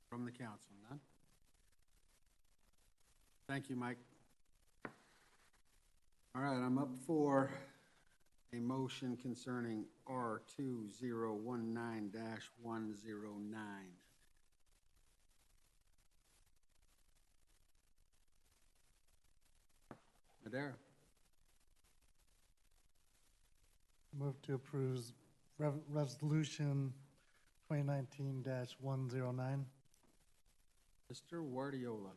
[SPEAKER 2] From the council, none? Thank you, Mike. All right, I'm up for a motion concerning R2019-109. Madera.
[SPEAKER 9] Move to approve resolution 2019-109.
[SPEAKER 2] Mr. Guardiola.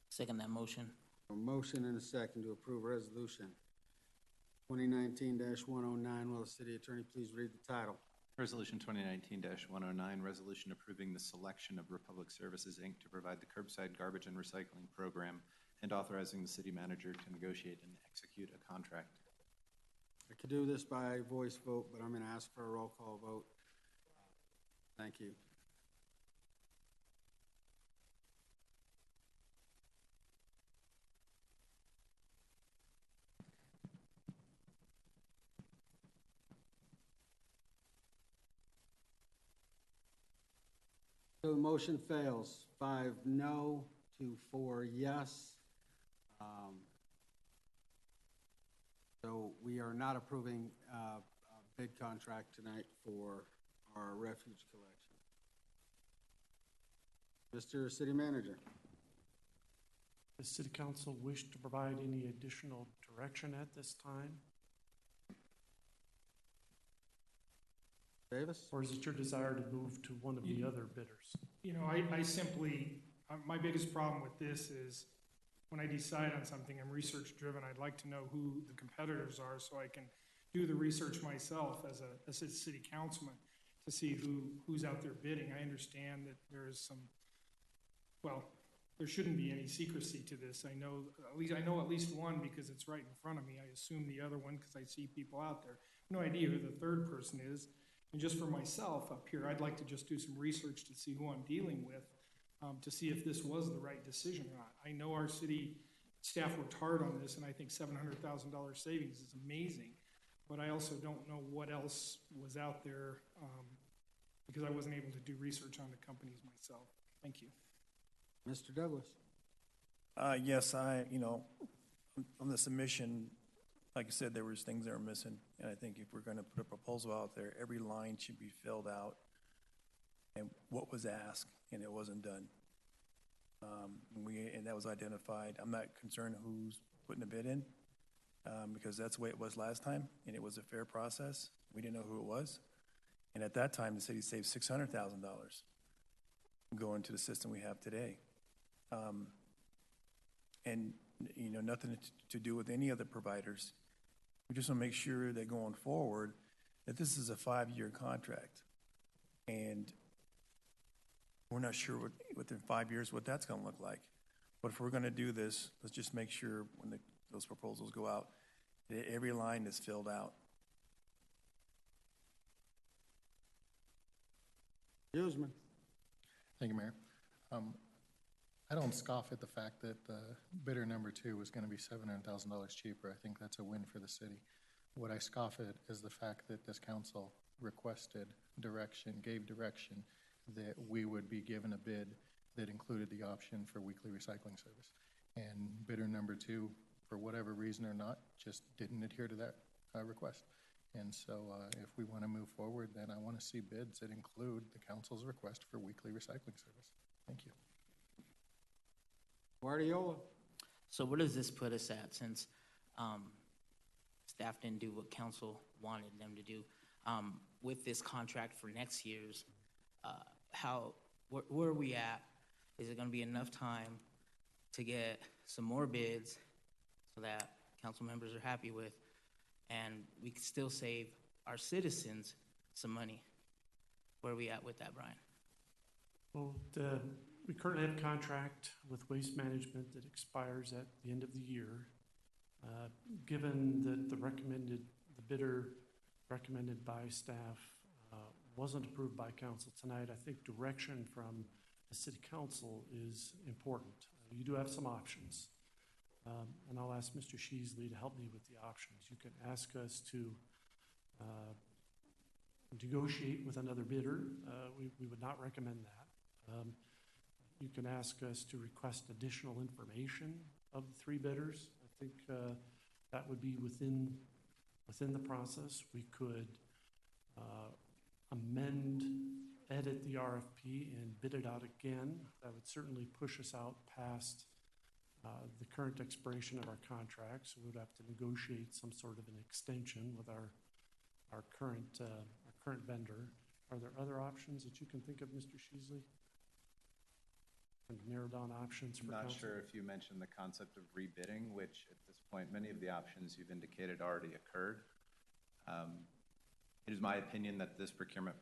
[SPEAKER 6] Second that motion.
[SPEAKER 2] A motion and a second to approve resolution 2019-109. Will the city attorney please read the title?
[SPEAKER 5] Resolution 2019-109, resolution approving the selection of Republic Services, Inc. to provide the curbside garbage and recycling program and authorizing the city manager to negotiate and execute a contract.
[SPEAKER 2] I could do this by voice vote, but I'm going to ask for a roll call vote. Thank you. So the motion fails. 5 no to 4 yes. So we are not approving a bid contract tonight for our refuge collection. Mr. City Manager.
[SPEAKER 1] Does City Council wish to provide any additional direction at this time?
[SPEAKER 2] Davis?
[SPEAKER 1] Or is it your desire to move to one of the other bidders?
[SPEAKER 19] You know, I simply, my biggest problem with this is when I decide on something, I'm research driven. I'd like to know who the competitors are so I can do the research myself as a city councilman to see who's out there bidding. I understand that there is some, well, there shouldn't be any secrecy to this. I know at least one because it's right in front of me. I assume the other one because I see people out there. No idea who the third person is. And just for myself up here, I'd like to just do some research to see who I'm dealing with, to see if this was the right decision or not. I know our city staff worked hard on this, and I think $700,000 savings is amazing. But I also don't know what else was out there because I wasn't able to do research on the companies myself. Thank you.
[SPEAKER 2] Mr. Douglas.
[SPEAKER 10] Yes, on the submission, like I said, there was things that were missing. And I think if we're going to put a proposal out there, every line should be filled out and what was asked, and it wasn't done. And that was identified. I'm not concerned who's putting a bid in because that's the way it was last time, and it was a fair process. We didn't know who it was. And at that time, the city saved $600,000 going to the system we have today. And, nothing to do with any other providers. We just want to make sure that going forward, that this is a 5-year contract. And we're not sure within 5 years what that's going to look like. But if we're going to do this, let's just make sure when those proposals go out, that every line is filled out.
[SPEAKER 2] Huseman.
[SPEAKER 17] Thank you, Mayor. I don't scoff at the fact that bidder number 2 was going to be $700,000 cheaper. I think that's a win for the city. What I scoff at is the fact that this council requested direction, gave direction that we would be given a bid that included the option for weekly recycling service. And bidder number 2, for whatever reason or not, just didn't adhere to that request. And so if we want to move forward, then I want to see bids that include the council's request for weekly recycling service. Thank you.
[SPEAKER 2] Guardiola.
[SPEAKER 6] So where does this put us at since staff didn't do what council wanted them to do? With this contract for next year's, where are we at? Is it going to be enough time to get some more bids so that council members are happy with, and we can still save our citizens some money? Where are we at with that, Brian?
[SPEAKER 1] Well, We currently have a contract with Waste Management that expires at the end of the year. Given that the bidder recommended by staff wasn't approved by council tonight, I think direction from the city council is important. You do have some options. And I'll ask Mr. Sheasley to help me with the options. You can ask us to negotiate with another bidder. We would not recommend that. You can ask us to request additional information of the three bidders. I think that would be within the process. We could edit the RFP and bid it out again. That would certainly push us out past the current expiration of our contract. So we would have to negotiate some sort of an extension with our current vendor. Are there other options that you can think of, Mr. Sheasley? And narrow down options for
[SPEAKER 5] I'm not
[SPEAKER 1] council?
[SPEAKER 5] sure if you mentioned the concept of rebidding, which at this point, many of the options you've indicated already occurred. It is my opinion that this procurement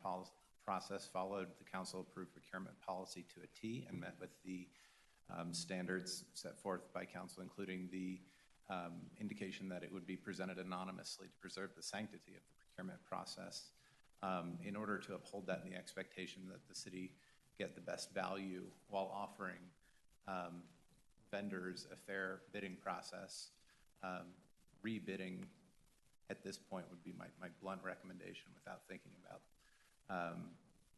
[SPEAKER 5] process followed the council-approved procurement policy to a T and met with the standards set forth by council, including the indication that it would be presented anonymously to preserve the sanctity of the procurement process. In order to uphold that and the expectation that the city get the best value while offering vendors a fair bidding process, rebidding at this point would be my blunt recommendation without thinking about.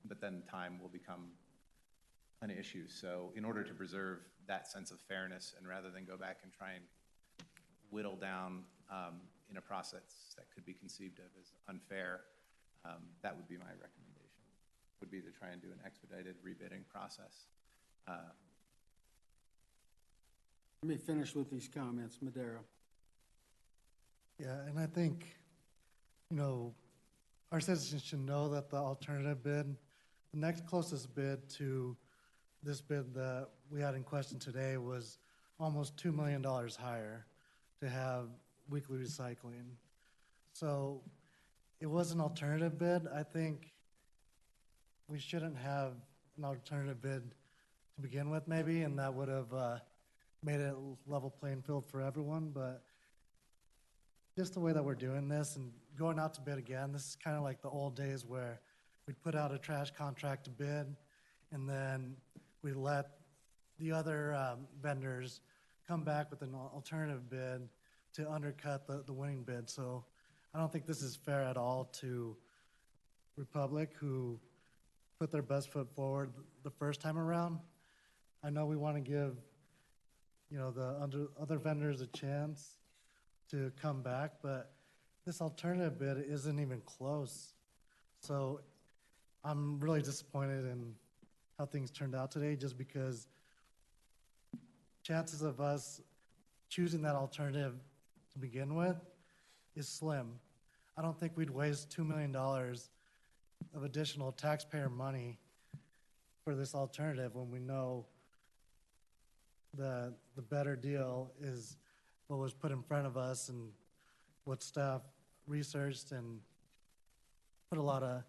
[SPEAKER 5] But then time will become an issue. So in order to preserve that sense of fairness, and rather than go back and try and whittle down in a process that could be conceived of as unfair, that would be my recommendation, would be to try and do an expedited rebidding process.
[SPEAKER 2] Let me finish with these comments. Madera.
[SPEAKER 9] Yeah, and I think, our citizens should know that the alternative bid, the next closest bid to this bid that we had in question today was almost $2 million higher to have weekly recycling. So it was an alternative bid. I think we shouldn't have an alternative bid to begin with, maybe, and that would have made it a level playing field for everyone. But just the way that we're doing this and going out to bid again, this is kind of like the old days where we'd put out a trash contract to bid, and then we let the other vendors come back with an alternative bid to undercut the winning bid. So I don't think this is fair at all to Republic, who put their best foot forward the first time around. I know we want to give, the other vendors a chance to come back, but this alternative bid isn't even close. So I'm really disappointed in how things turned out today, just because chances of us choosing that alternative to begin with is slim. I don't think we'd waste $2 million of additional taxpayer money for this alternative when we know the better deal is what was put in front of us and what staff researched and put a lot of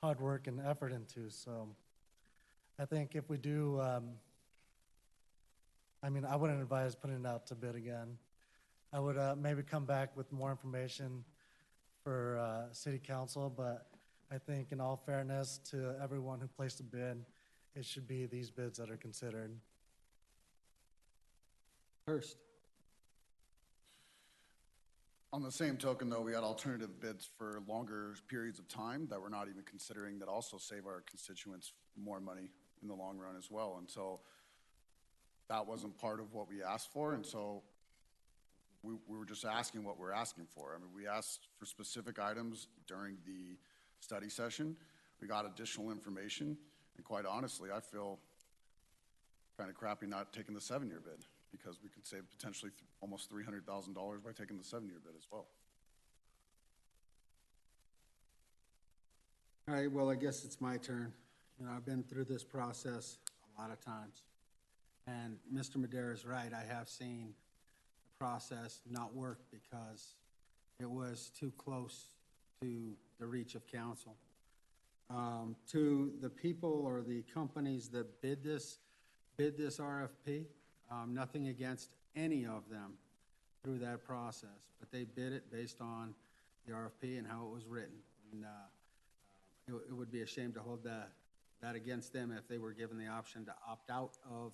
[SPEAKER 9] hard work and effort into. So I think if we do, I wouldn't advise putting it out to bid again. I would maybe come back with more information for city council, but I think in all fairness to everyone who placed a bid, it should be these bids that are considered.
[SPEAKER 2] Hurst.
[SPEAKER 21] On the same token, though, we had alternative bids for longer periods of time that we're not even considering, that also save our constituents more money in the long run as well. And so that wasn't part of what we asked for. And so we were just asking what we're asking for. We asked for specific items during the study session. We got additional information. And quite honestly, I feel kind of crappy not taking the 7-year bid, because we could save potentially almost $300,000 by taking the 7-year bid as well.
[SPEAKER 2] All right, well, I guess it's my turn. I've been through this process a lot of times. And Mr. Madera is right. I have seen the process not work because it was too close to the reach of council. To the people or the companies that bid this, bid this RFP. Nothing against any of them through that process, but they bid it based on the RFP and how it was written. And it would be a shame to hold that against them if they were given the option to opt out of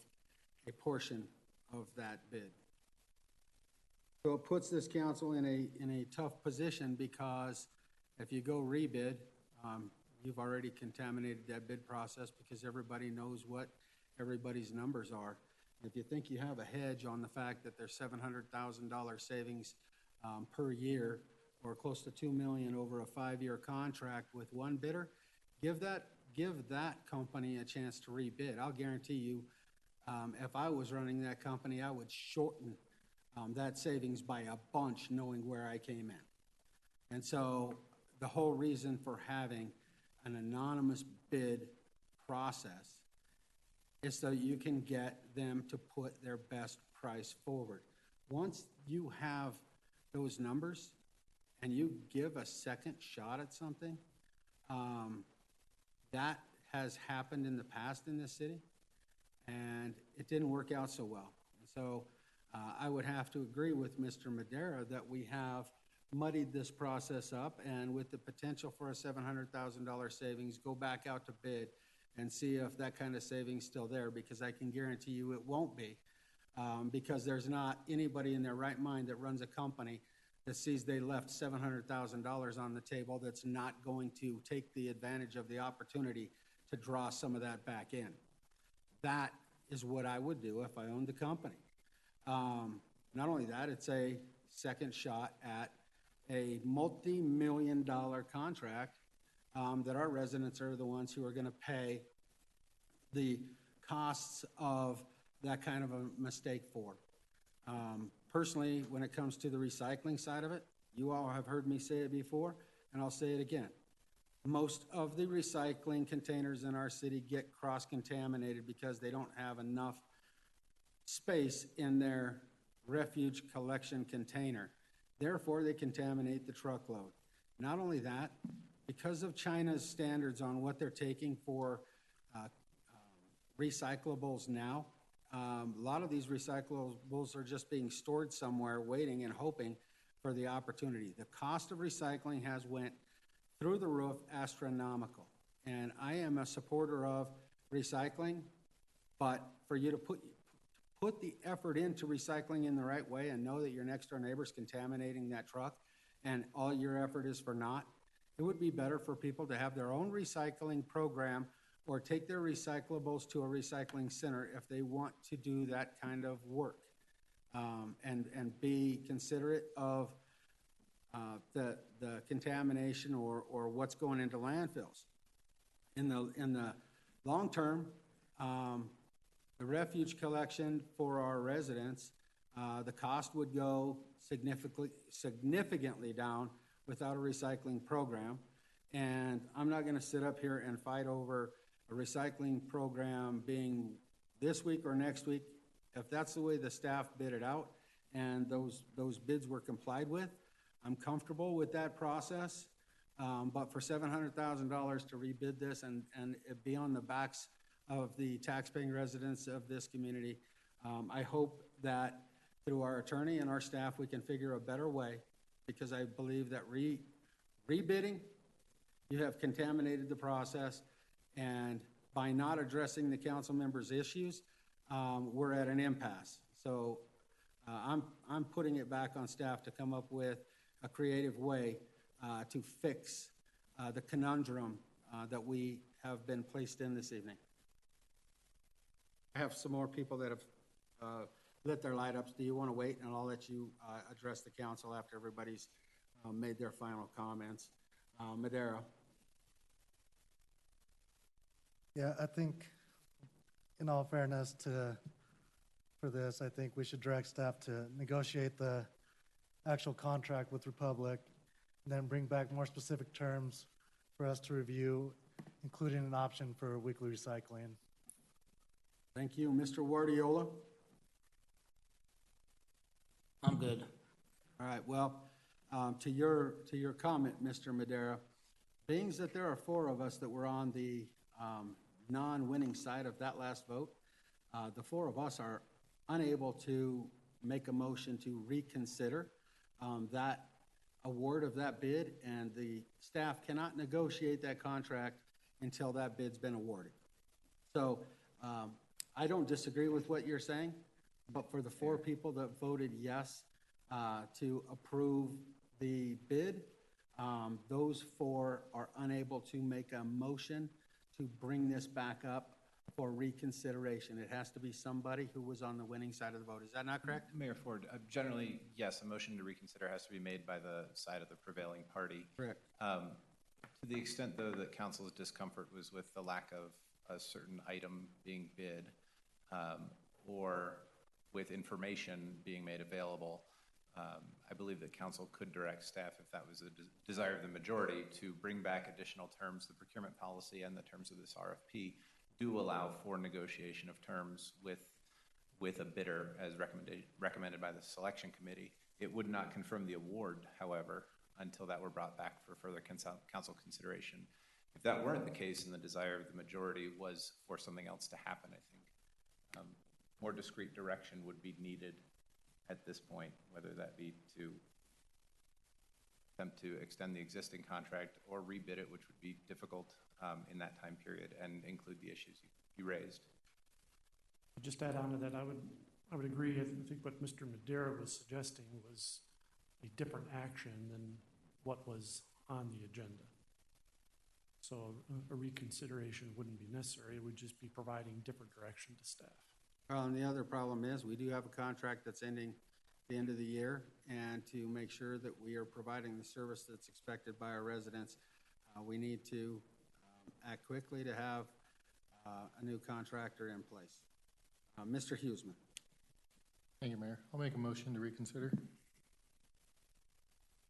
[SPEAKER 2] a portion of that bid. So it puts this council in a tough position, because if you go rebid, you've already contaminated that bid process, because everybody knows what everybody's numbers are. If you think you have a hedge on the fact that there's $700,000 savings per year, or close to $2 million over a 5-year contract with one bidder, give that company a chance to rebid. I'll guarantee you, if I was running that company, I would shorten that savings by a bunch, knowing where I came in. And so the whole reason for having an anonymous bid process is so you can get them to put their best price forward. Once you have those numbers and you give a second shot at something, that has happened in the past in this city, and it didn't work out so well. And so I would have to agree with Mr. Madera that we have muddied this process up, and with the potential for a $700,000 savings, go back out to bid and see if that kind of savings still there, because I can guarantee you it won't be, because there's not anybody in their right mind that runs a company that sees they left $700,000 on the table that's not going to take the advantage of the opportunity to draw some of that back in. That is what I would do if I owned the company. Not only that, it's a second shot at a multi-million-dollar contract that our residents are the ones who are going to pay the costs of that kind of a mistake for. Personally, when it comes to the recycling side of it, you all have heard me say it before, and I'll say it again. Most of the recycling containers in our city get cross-contaminated because they don't have enough space in their refuge collection container. Therefore, they contaminate the truckload. Not only that, because of China's standards on what they're taking for recyclables now, a lot of these recyclables are just being stored somewhere, waiting and hoping for the opportunity. The cost of recycling has went through the roof, astronomical. And I am a supporter of recycling, but for you to put the effort into recycling in the right way and know that your next door neighbor's contaminating that truck and all your effort is for naught, it would be better for people to have their own recycling program or take their recyclables to a recycling center if they want to do that kind of work, and be considerate of the contamination or what's going into landfills. In the long term, the refuge collection for our residents, the cost would go significantly down without a recycling program. And I'm not going to sit up here and fight over a recycling program being this week or next week. If that's the way the staff bid it out and those bids were complied with, I'm comfortable with that process. But for $700,000 to rebid this and it be on the backs of the taxpaying residents of this community, I hope that through our attorney and our staff, we can figure a better way, because I believe that rebidding, you have contaminated the process, and by not addressing the council members' issues, we're at an impasse. So I'm putting it back on staff to come up with a creative way to fix the conundrum that we have been placed in this evening. I have some more people that have lit their light ups. Do you want to wait, and I'll let you address the council after everybody's made their final comments? Madera.
[SPEAKER 9] Yeah, I think, in all fairness for this, I think we should direct staff to negotiate the actual contract with Republic, and then bring back more specific terms for us to review, including an option for weekly recycling.
[SPEAKER 2] Thank you. Mr. Guardiola?
[SPEAKER 6] I'm good.
[SPEAKER 2] All right, well, to your comment, Mr. Madera, being that there are 4 of us that were on the non-winning side of that last vote, the four of us are unable to make a motion to reconsider that award of that bid, and the staff cannot negotiate that contract until that bid's been awarded. So I don't disagree with what you're saying, but for the four people that voted yes to approve the bid, those four are unable to make a motion to bring this back up for reconsideration. It has to be somebody who was on the winning side of the vote. Is that not correct?
[SPEAKER 5] Mayor Ford, generally, yes, a motion to reconsider has to be made by the side of the prevailing party.
[SPEAKER 2] Correct.
[SPEAKER 5] To the extent, though, that council's discomfort was with the lack of a certain item being bid or with information being made available, I believe that council could direct staff, if that was a desire of the majority, to bring back additional terms. The procurement policy and the terms of this RFP do allow for negotiation of terms with a bidder as recommended by the selection committee. It would not confirm the award, however, until that were brought back for further council consideration. If that weren't the case and the desire of the majority was for something else to happen, I think more discrete direction would be needed at this point, whether that be to attempt to extend the existing contract or rebid it, which would be difficult in that time period, and include the issues you raised.
[SPEAKER 1] Just add on to that, I would agree. I think what Mr. Madera was suggesting was a different action than what was on the agenda. So a reconsideration wouldn't be necessary. It would just be providing different direction to staff.
[SPEAKER 2] Well, and the other problem is we do have a contract that's ending at the end of the year, and to make sure that we are providing the service that's expected by our residents, we need to act quickly to have a new contractor in place. Mr. Huseman.
[SPEAKER 17] Thank you, Mayor. I'll make a motion to reconsider.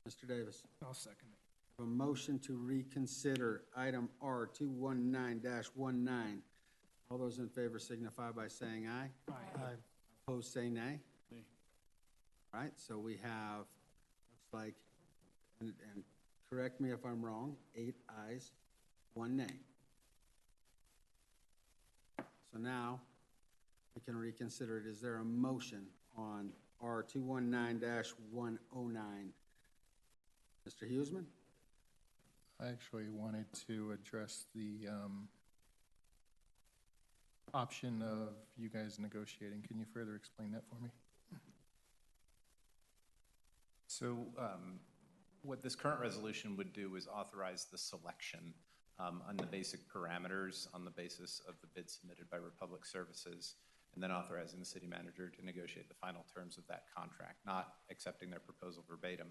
[SPEAKER 2] Mr. Davis.
[SPEAKER 19] I'll second it.
[SPEAKER 2] A motion to reconsider item R 219-19. All those in favor signify by saying aye.
[SPEAKER 19] Aye.
[SPEAKER 2] Opposed, say nay.
[SPEAKER 19] Nay.
[SPEAKER 2] All right, so we have, looks like, and correct me if I'm wrong, 8 ayes, 1 nay. So now we can reconsider it. Is there a motion on R 219-109? Mr. Huseman?
[SPEAKER 17] I actually wanted to address the option of you guys negotiating. Can you further explain that for me?
[SPEAKER 5] So what this current resolution would do is authorize the selection on the basic parameters on the basis of the bid submitted by Republic Services, and then authorizing the city manager to negotiate the final terms of that contract, not accepting their proposal verbatim.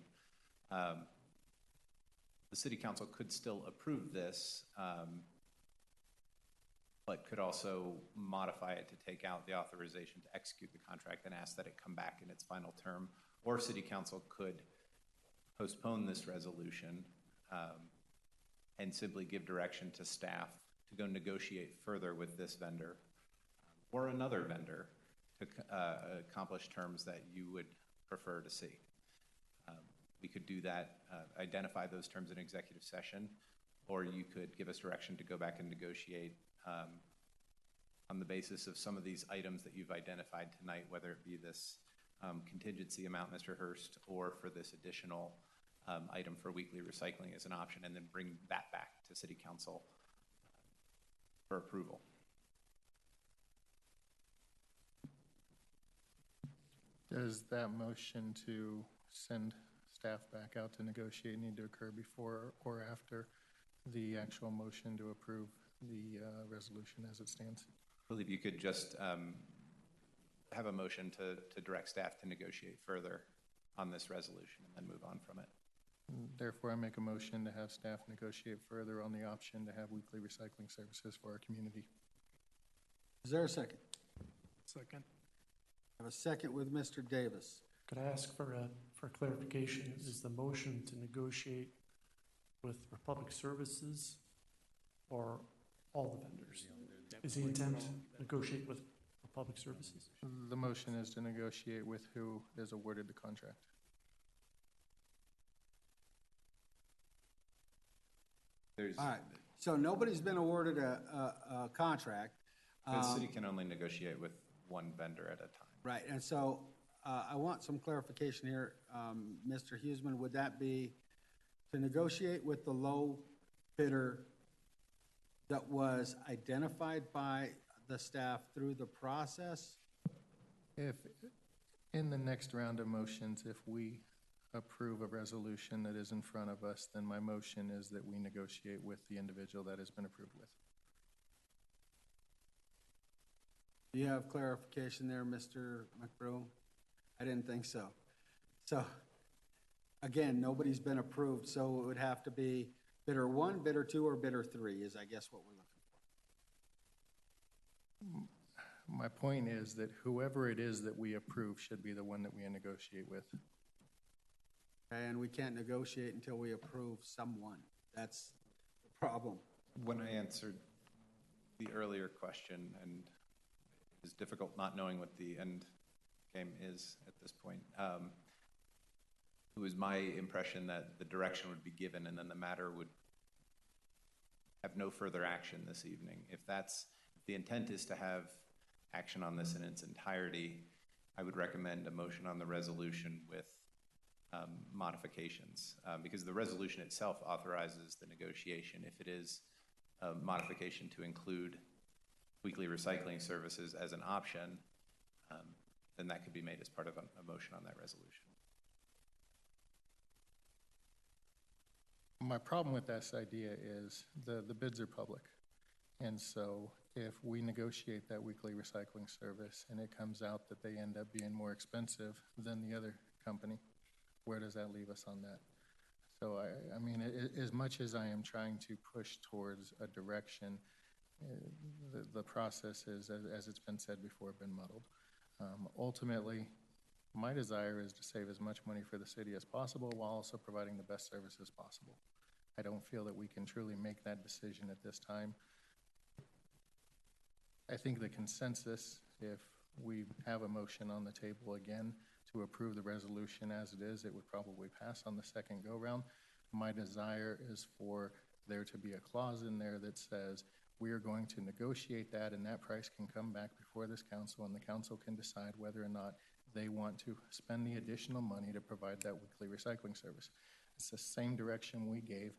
[SPEAKER 5] The city council could still approve this, but could also modify it to take out the authorization to execute the contract and ask that it come back in its final term. Or city council could postpone this resolution and simply give direction to staff to go negotiate further with this vendor or another vendor to accomplish terms that you would prefer to see. We could do that, identify those terms in executive session, or you could give us direction to go back and negotiate on the basis of some of these items that you've identified tonight, whether it be this contingency amount, Mr. Hurst, or for this additional item for weekly recycling as an option, and then bring that back to City Council for approval.
[SPEAKER 17] Does that motion to send staff back out to negotiate need to occur before or after the actual motion to approve the resolution as it stands?
[SPEAKER 5] I believe you could just have a motion to direct staff to negotiate further on this resolution and then move on from it.
[SPEAKER 17] Therefore, I make a motion to have staff negotiate further on the option to have weekly recycling services for our community.
[SPEAKER 2] Is there a second?
[SPEAKER 19] Second.
[SPEAKER 2] I have a second with Mr. Davis.
[SPEAKER 1] Could I ask for clarification? Is the motion to negotiate with Republic Services or all the vendors? Is the intent to negotiate with Republic Services?
[SPEAKER 17] The motion is to negotiate with who is awarded the contract.
[SPEAKER 2] All right, so nobody's been awarded a contract.
[SPEAKER 5] The city can only negotiate with one vendor at a time.
[SPEAKER 2] Right, and so I want some clarification here. Mr. Huseman, would that be to negotiate with the low bidder that was identified by the staff through the process?
[SPEAKER 17] If, in the next round of motions, if we approve a resolution that is in front of us, then my motion is that we negotiate with the individual that has been approved with.
[SPEAKER 2] Do you have clarification there, Mr. McBroom? I didn't think so. So, again, nobody's been approved, so it would have to be bidder 1, bidder 2, or bidder 3 is, I guess, what we're looking for.
[SPEAKER 17] My point is that whoever it is that we approve should be the one that we negotiate with.
[SPEAKER 2] And we can't negotiate until we approve someone. That's the problem.
[SPEAKER 5] When I answered the earlier question, and it's difficult not knowing what the end game is at this point, it was my impression that the direction would be given and then the matter would have no further action this evening. If the intent is to have action on this in its entirety, I would recommend a motion on the resolution with modifications, because the resolution itself authorizes the negotiation. If it is a modification to include weekly recycling services as an option, then that could be made as part of a motion on that resolution.
[SPEAKER 17] My problem with this idea is the bids are public. And so if we negotiate that weekly recycling service and it comes out that they end up being more expensive than the other company, where does that leave us on that? So, I mean, as much as I am trying to push towards a direction, the process is, as it's been said before, been muddled. Ultimately, my desire is to save as much money for the city as possible while also providing the best services possible. I don't feel that we can truly make that decision at this time. I think the consensus, if we have a motion on the table again to approve the resolution as it is, it would probably pass on the second go-round. My desire is for there to be a clause in there that says we are going to negotiate that and that price can come back before this council and the council can decide whether or not they want to spend the additional money to provide that weekly recycling service. It's the same direction we gave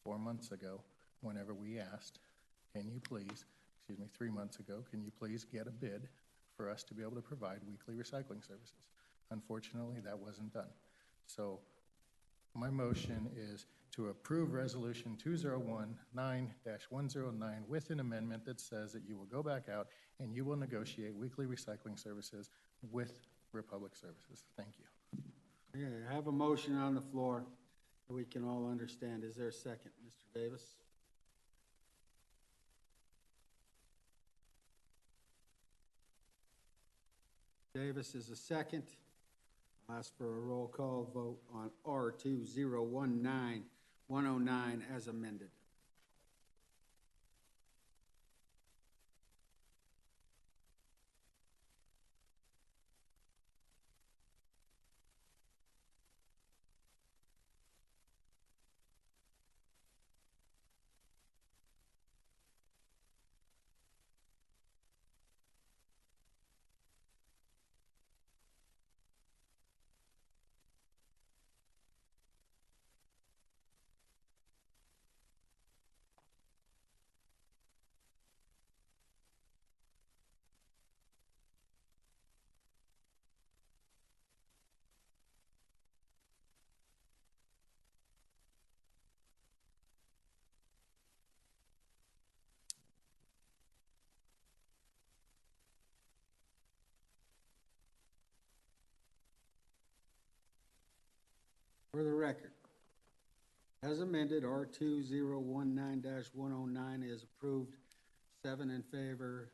[SPEAKER 17] 4 months ago whenever we asked, can you please, 3 months ago, can you please get a bid for us to be able to provide weekly recycling services? Unfortunately, that wasn't done. So my motion is to approve Resolution 2019-109 with an amendment that says that you will go back out and you will negotiate weekly recycling services with Republic Services. Thank you.
[SPEAKER 2] Okay, I have a motion on the floor that we can all understand. Is there a second, Mr. Davis? Davis is a second. I'll ask for a roll call vote on R2019-109 as amended. For the record, as amended, R2019-109 is approved, 7 in favor,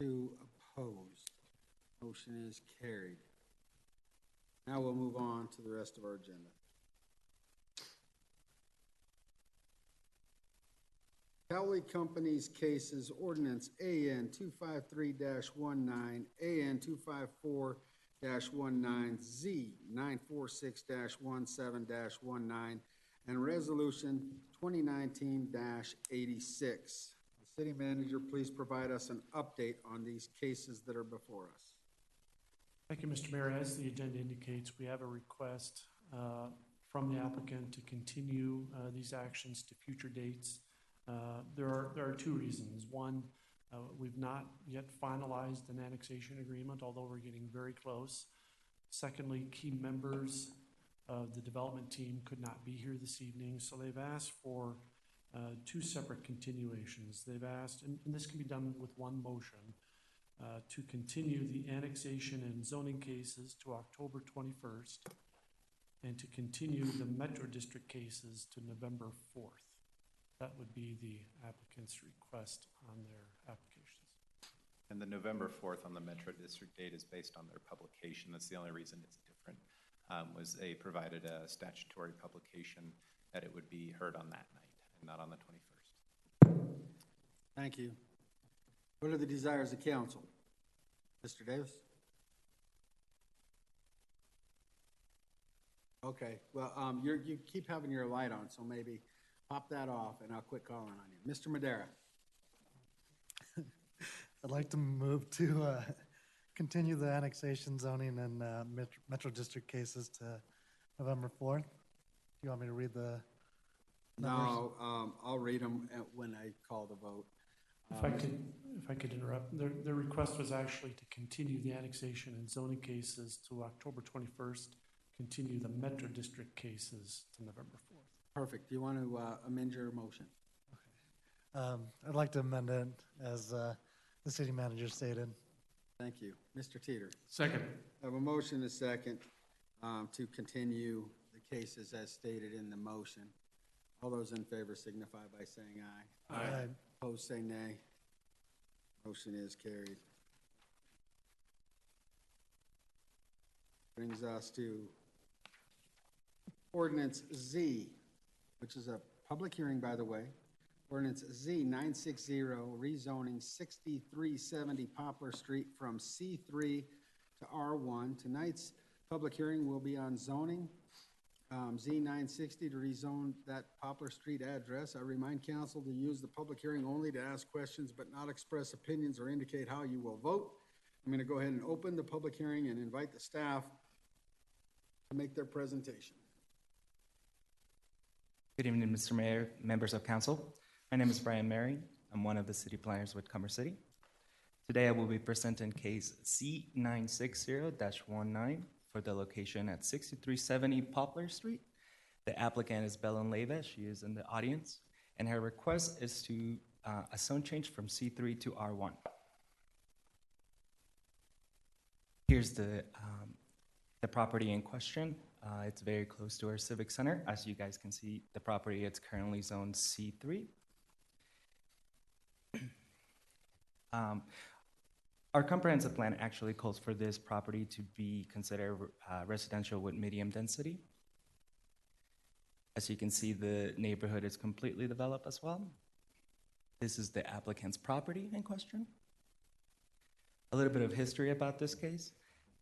[SPEAKER 2] 2 opposed. Motion is carried. Now we'll move on to the rest of our agenda. Cowley Company's cases, ordinance AN 253-19, AN 254-19, Z 946-17-19, and resolution 2019-86. City Manager, please provide us an update on these cases that are before us.
[SPEAKER 1] Thank you, Mr. Mayor. As the agenda indicates, we have a request from the applicant to continue these actions to future dates. There are two reasons. One, we've not yet finalized an annexation agreement, although we're getting very close. Secondly, key members of the development team could not be here this evening, so they've asked for two separate continuations. They've asked, and this can be done with one motion, to continue the annexation and zoning cases to October 21st and to continue the Metro District cases to November 4th. That would be the applicant's request on their applications.
[SPEAKER 5] And the November 4th on the Metro District date is based on their publication. That's the only reason it's different, was they provided a statutory publication that it would be heard on that night and not on the 21st.
[SPEAKER 2] Thank you. What are the desires of council? Mr. Davis? Okay, well, you keep having your light on, so maybe pop that off and I'll quit calling on you. Mr. Madera?
[SPEAKER 9] I'd like to move to continue the annexation, zoning, and Metro District cases to November 4th. Do you want me to read the numbers?
[SPEAKER 2] No, I'll read them when I call the vote.
[SPEAKER 1] If I could interrupt, their request was actually to continue the annexation and zoning cases to October 21st, continue the Metro District cases to November 4th.
[SPEAKER 2] Perfect. Do you want to amend your motion?
[SPEAKER 9] I'd like to amend it as the city manager stated.
[SPEAKER 2] Thank you. Mr. Teeter?
[SPEAKER 3] Second.
[SPEAKER 2] I have a motion and a second to continue the cases as stated in the motion. All those in favor signify by saying aye.
[SPEAKER 3] Aye.
[SPEAKER 2] Opposed, say nay. Motion is carried. Brings us to Ordinance Z, which is a public hearing, by the way. Ordinance Z 960, rezoning 6370 Poplar Street from C3 to R1. Tonight's public hearing will be on zoning. Z 960 to rezone that Poplar Street address. I remind council to use the public hearing only to ask questions but not express opinions or indicate how you will vote. I'm going to go ahead and open the public hearing and invite the staff to make their presentation.
[SPEAKER 4] Good evening, Mr. Mayor, members of council. My name is Brian Mary. I'm one of the city planners with Commerce City. Today I will be presenting case C960-19 for the location at 6370 Poplar Street. The applicant is Belen Leyva. She is in the audience, and her request is to a zone change from C3 to R1. Here's the property in question. It's very close to our civic center. As you guys can see, the property it's currently zoned C3. Our comprehensive plan actually calls for this property to be considered residential with medium density. As you can see, the neighborhood is completely developed as well. This is the applicant's property in question. A little bit of history about this case.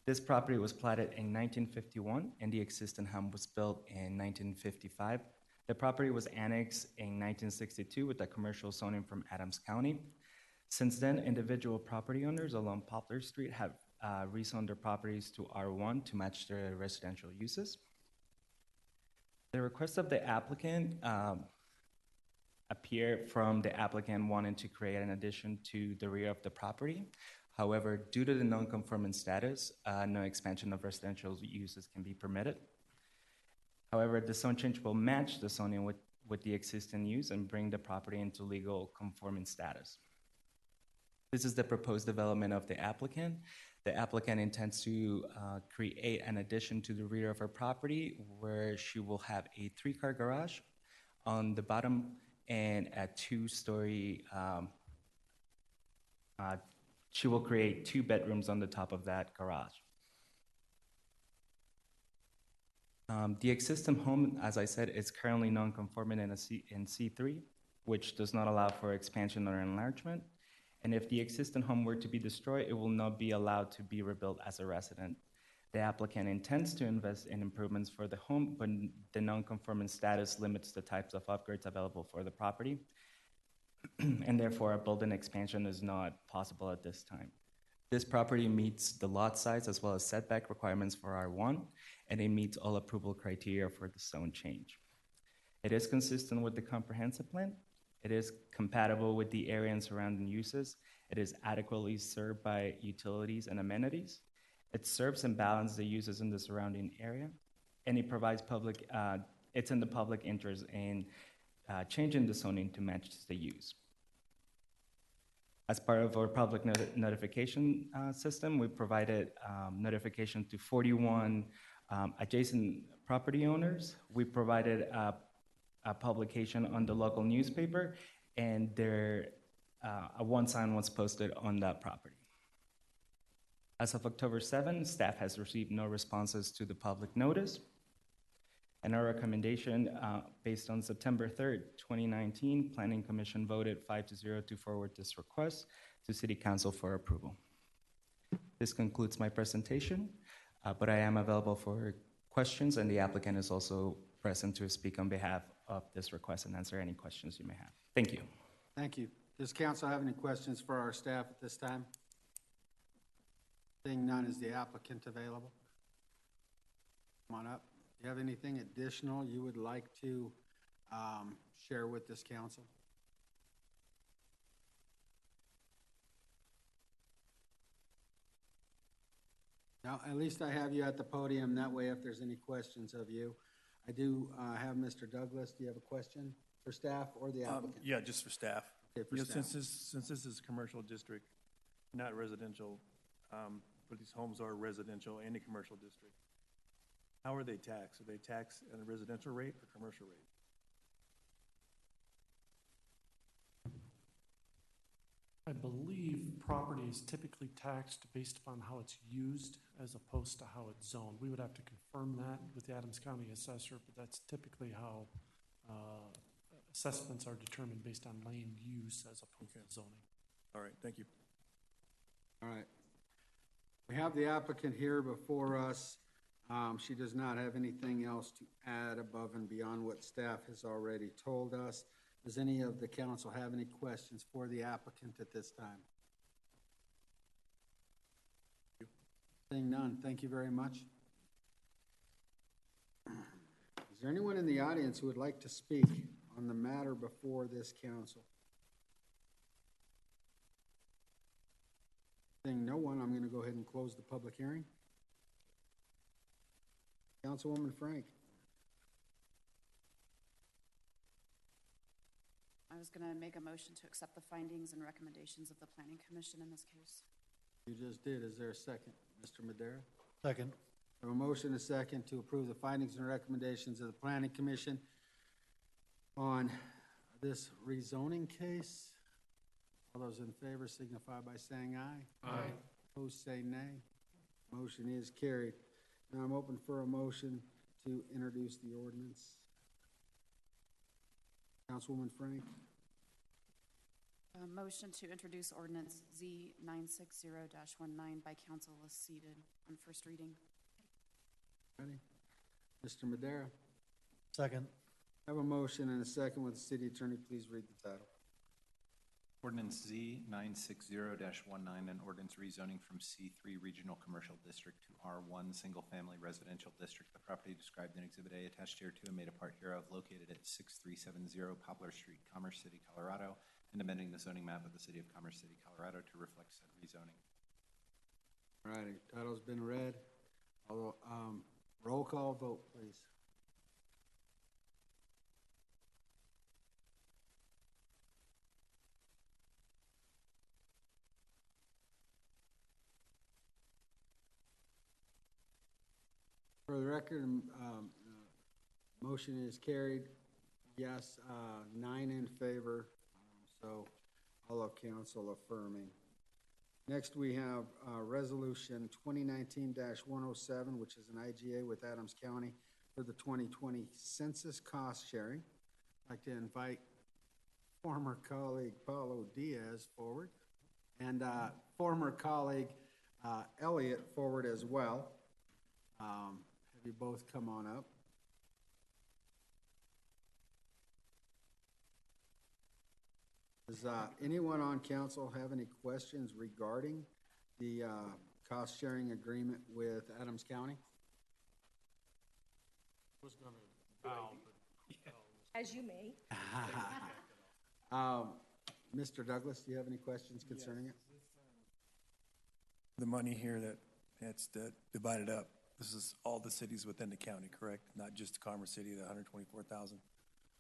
[SPEAKER 4] This property was platted in 1951 and the existing home was built in 1955. The property was annexed in 1962 with a commercial zoning from Adams County. Since then, individual property owners along Poplar Street have rezoned their properties to R1 to match their residential uses. The request of the applicant appear from the applicant wanting to create an addition to the rear of the property. However, due to the non-conforming status, no expansion of residential uses can be permitted. However, the zone change will match the zoning with the existing use and bring the property into legal conforming status. This is the proposed development of the applicant. The applicant intends to create an addition to the rear of her property where she will have a 3-car garage on the bottom and a 2-story, she will create 2 bedrooms on the top of that garage. The existing home, as I said, is currently non-conforming in C3, which does not allow for expansion or enlargement. And if the existing home were to be destroyed, it will not be allowed to be rebuilt as a resident. The applicant intends to invest in improvements for the home, but the non-conforming status limits the types of upgrades available for the property. and therefore a building expansion is not possible at this time. This property meets the lot size as well as setback requirements for R1, and it meets all approval criteria for the zone change. It is consistent with the comprehensive plan. It is compatible with the area and surrounding uses. It is adequately served by utilities and amenities. It serves and balances the uses in the surrounding area, and it provides it's in the public interest in changing the zoning to match the use. As part of our public notification system, we provided notification to 41 adjacent property owners. We provided a publication on the local newspaper, and one sign was posted on that property. As of October 7, staff has received no responses to the public notice. And our recommendation, based on September 3rd, 2019, Planning Commission voted 5-0 to forward this request to City Council for approval. This concludes my presentation, but I am available for questions, and the applicant is also present to speak on behalf of this request and answer any questions you may have. Thank you.
[SPEAKER 2] Thank you. Does council have any questions for our staff at this time? Seeing none, is the applicant available? Come on up. Do you have anything additional you would like to share with this council? Now, at least I have you at the podium. That way, if there's any questions of you. I do have Mr. Douglas. Do you have a question for staff or the applicant?
[SPEAKER 10] Yeah, just for staff.
[SPEAKER 2] Okay, for staff.
[SPEAKER 10] Since this is a commercial district, not residential, but these homes are residential and a commercial district, how are they taxed? Are they taxed at a residential rate or commercial rate?
[SPEAKER 1] I believe property is typically taxed based upon how it's used as opposed to how it's zoned. We would have to confirm that with the Adams County assessor, but that's typically how assessments are determined based on land use as opposed to zoning.
[SPEAKER 10] All right, thank you.
[SPEAKER 2] All right. We have the applicant here before us. She does not have anything else to add above and beyond what staff has already told us. Does any of the council have any questions for the applicant at this time? Seeing none, thank you very much. Is there anyone in the audience who would like to speak on the matter before this council? Seeing no one, I'm going to go ahead and close the public hearing. Councilwoman Frank.
[SPEAKER 18] I was going to make a motion to accept the findings and recommendations of the Planning Commission in this case.
[SPEAKER 2] You just did. Is there a second? Mr. Madera?
[SPEAKER 9] Second.
[SPEAKER 2] I have a motion and a second to approve the findings and recommendations of the Planning Commission on this rezoning case. All those in favor signify by saying aye.
[SPEAKER 19] Aye.
[SPEAKER 2] Opposed, say nay. Motion is carried. Now I'm open for a motion to introduce the ordinance. Councilwoman Frank.
[SPEAKER 18] A motion to introduce ordinance Z960-19 by council is seated on first reading.
[SPEAKER 2] Ready? Mr. Madera.
[SPEAKER 9] Second.
[SPEAKER 2] I have a motion and a second. Would the city attorney please read the title?
[SPEAKER 5] Ordinance Z960-19, an ordinance rezoning from C3 Regional Commercial District to R1 Single Family Residential District. The property described in Exhibit A attached here to and made a part hereof located at 6370 Poplar Street, Commerce City, Colorado, and amending the zoning map of the city of Commerce City, Colorado to reflect said rezoning.
[SPEAKER 2] All righty, title's been read. Roll call vote, please. For the record, motion is carried. Yes, 9 in favor, so all of council affirming. Next, we have Resolution 2019-107, which is an IGA with Adams County for the 2020 census cost sharing. I'd like to invite former colleague Paulo Diaz forward and former colleague Elliott forward as well. Have you both come on up? Does anyone on council have any questions regarding the cost-sharing agreement with Adams County?
[SPEAKER 1] Was gonna bow,
[SPEAKER 16] As you may.
[SPEAKER 2] Mr. Douglas, do you have any questions concerning it?
[SPEAKER 10] The money here that's divided up, this is all the cities within the county, correct? Not just Commerce City, the 124,000?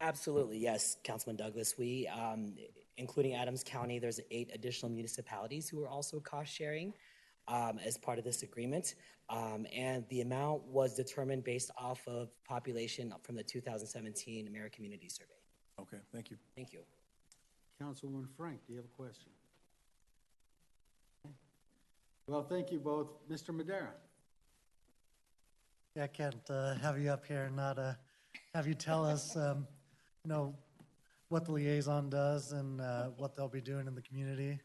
[SPEAKER 7] Absolutely, yes, Councilman Douglas. We, including Adams County, there's 8 additional municipalities who are also cost sharing as part of this agreement. And the amount was determined based off of population from the 2017 American Community Survey.
[SPEAKER 10] Okay, thank you.
[SPEAKER 7] Thank you.
[SPEAKER 2] Councilwoman Frank, do you have a question? Well, thank you both. Mr. Madera?
[SPEAKER 9] Yeah, I can't have you up here and not have you tell us, what the liaison does and what they'll be doing in the community.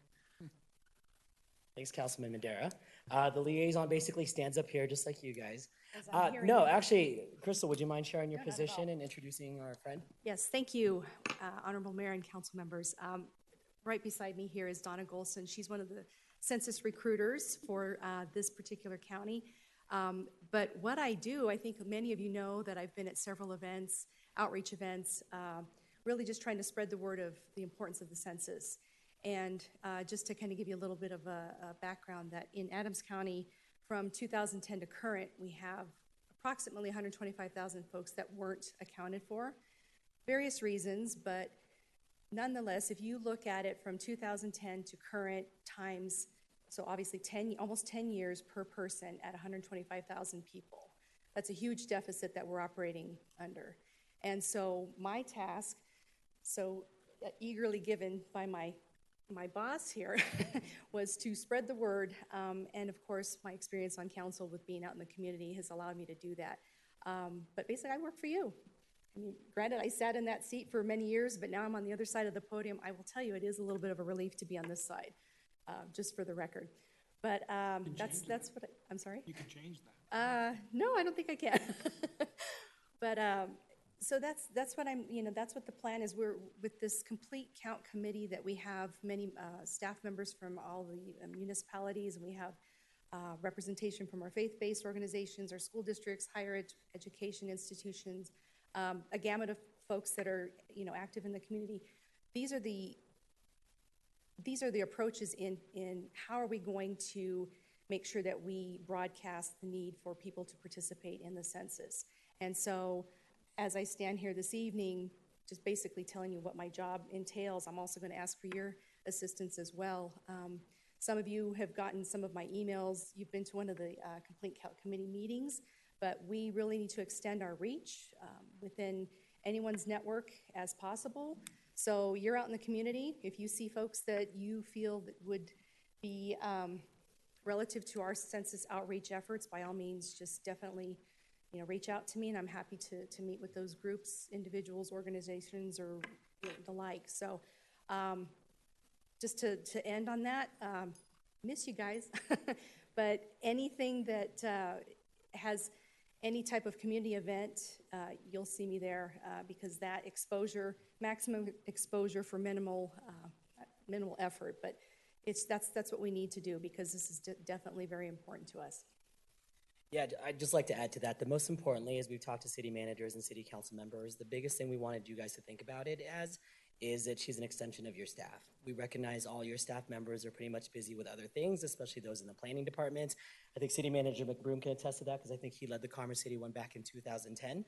[SPEAKER 7] Thanks, Councilman Madera. The liaison basically stands up here just like you guys.
[SPEAKER 22] hearing
[SPEAKER 7] No,
[SPEAKER 22] you.
[SPEAKER 7] actually, Crystal, would you mind sharing your
[SPEAKER 22] No, not at
[SPEAKER 7] position
[SPEAKER 22] all.
[SPEAKER 7] and introducing our friend?
[SPEAKER 22] Yes, thank you, Honorable Mayor and council members. Right beside me here is Donna Golson. She's one of the census recruiters for this particular county. But what I do, I think many of you know that I've been at several events, outreach events, really just trying to spread the word of the importance of the census. And just to kind of give you a little bit of a background, that in Adams County, from 2010 to current, we have approximately 125,000 folks that weren't accounted for. Various reasons, but nonetheless, if you look at it from 2010 to current times, so obviously almost 10 years per person at 125,000 people. That's a huge deficit that we're operating under. And so my task, so eagerly given by my boss here, was to spread the word. And of course, my experience on council with being out in the community has allowed me to do that. But basically, I work for you. I mean, granted, I sat in that seat for many years, but now I'm on the other side of the podium. I will tell you, it is a little bit of a relief to be on this side, just for the record. But that's what I'm sorry?
[SPEAKER 19] You can change that.
[SPEAKER 22] No, I don't think I can. But so that's what that's what the plan is. We're with this complete count committee that we have many staff members from all the municipalities, and we have representation from our faith-based organizations, our school districts, higher education institutions, a gamut of folks that are active in the community. These are the approaches in how are we going to make sure that we broadcast the need for people to participate in the census. And so as I stand here this evening, just basically telling you what my job entails, I'm also going to ask for your assistance as well. Some of you have gotten some of my emails. You've been to one of the Complete Count Committee meetings, but we really need to extend our reach within anyone's network as possible. So you're out in the community. If you see folks that you feel that would be relative to our census outreach efforts, by all means, just definitely reach out to me, and I'm happy to meet with those groups, individuals, organizations, or the like. So just to end on that, miss you guys. But anything that has any type of community event, you'll see me there because that exposure, maximum exposure for minimal effort. But that's what we need to do because this is definitely very important to us.
[SPEAKER 7] Yeah, I'd just like to add to that. The most importantly, as we've talked to city managers and city council members, the biggest thing we wanted you guys to think about it as is that she's an extension of your staff. We recognize all your staff members are pretty much busy with other things, especially those in the planning department. I think City Manager McBroom can attest to that because I think he led the Commerce City one back in 2010.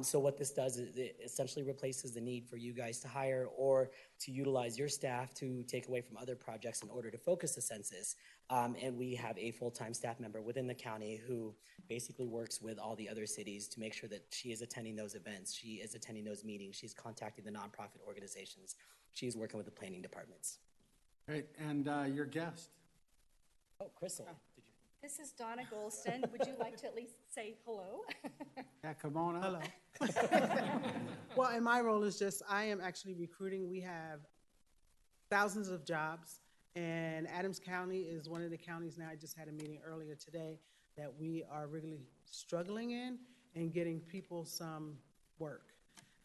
[SPEAKER 7] So what this does is it essentially replaces the need for you guys to hire or to utilize your staff to take away from other projects in order to focus the census. And we have a full-time staff member within the county who basically works with all the other cities to make sure that she is attending those events, she is attending those meetings, she's contacting the nonprofit organizations, she's working with the planning departments.
[SPEAKER 2] Great, and your guest?
[SPEAKER 7] Oh, Crystal.
[SPEAKER 22] This is Donna Golston. Would you like to at least say hello?
[SPEAKER 2] Yeah, come on up.
[SPEAKER 23] Hello. Well, and my role is just, I am actually recruiting. We have thousands of jobs, and Adams County is one of the counties now. I just had a meeting earlier today that we are really struggling in and getting people some work.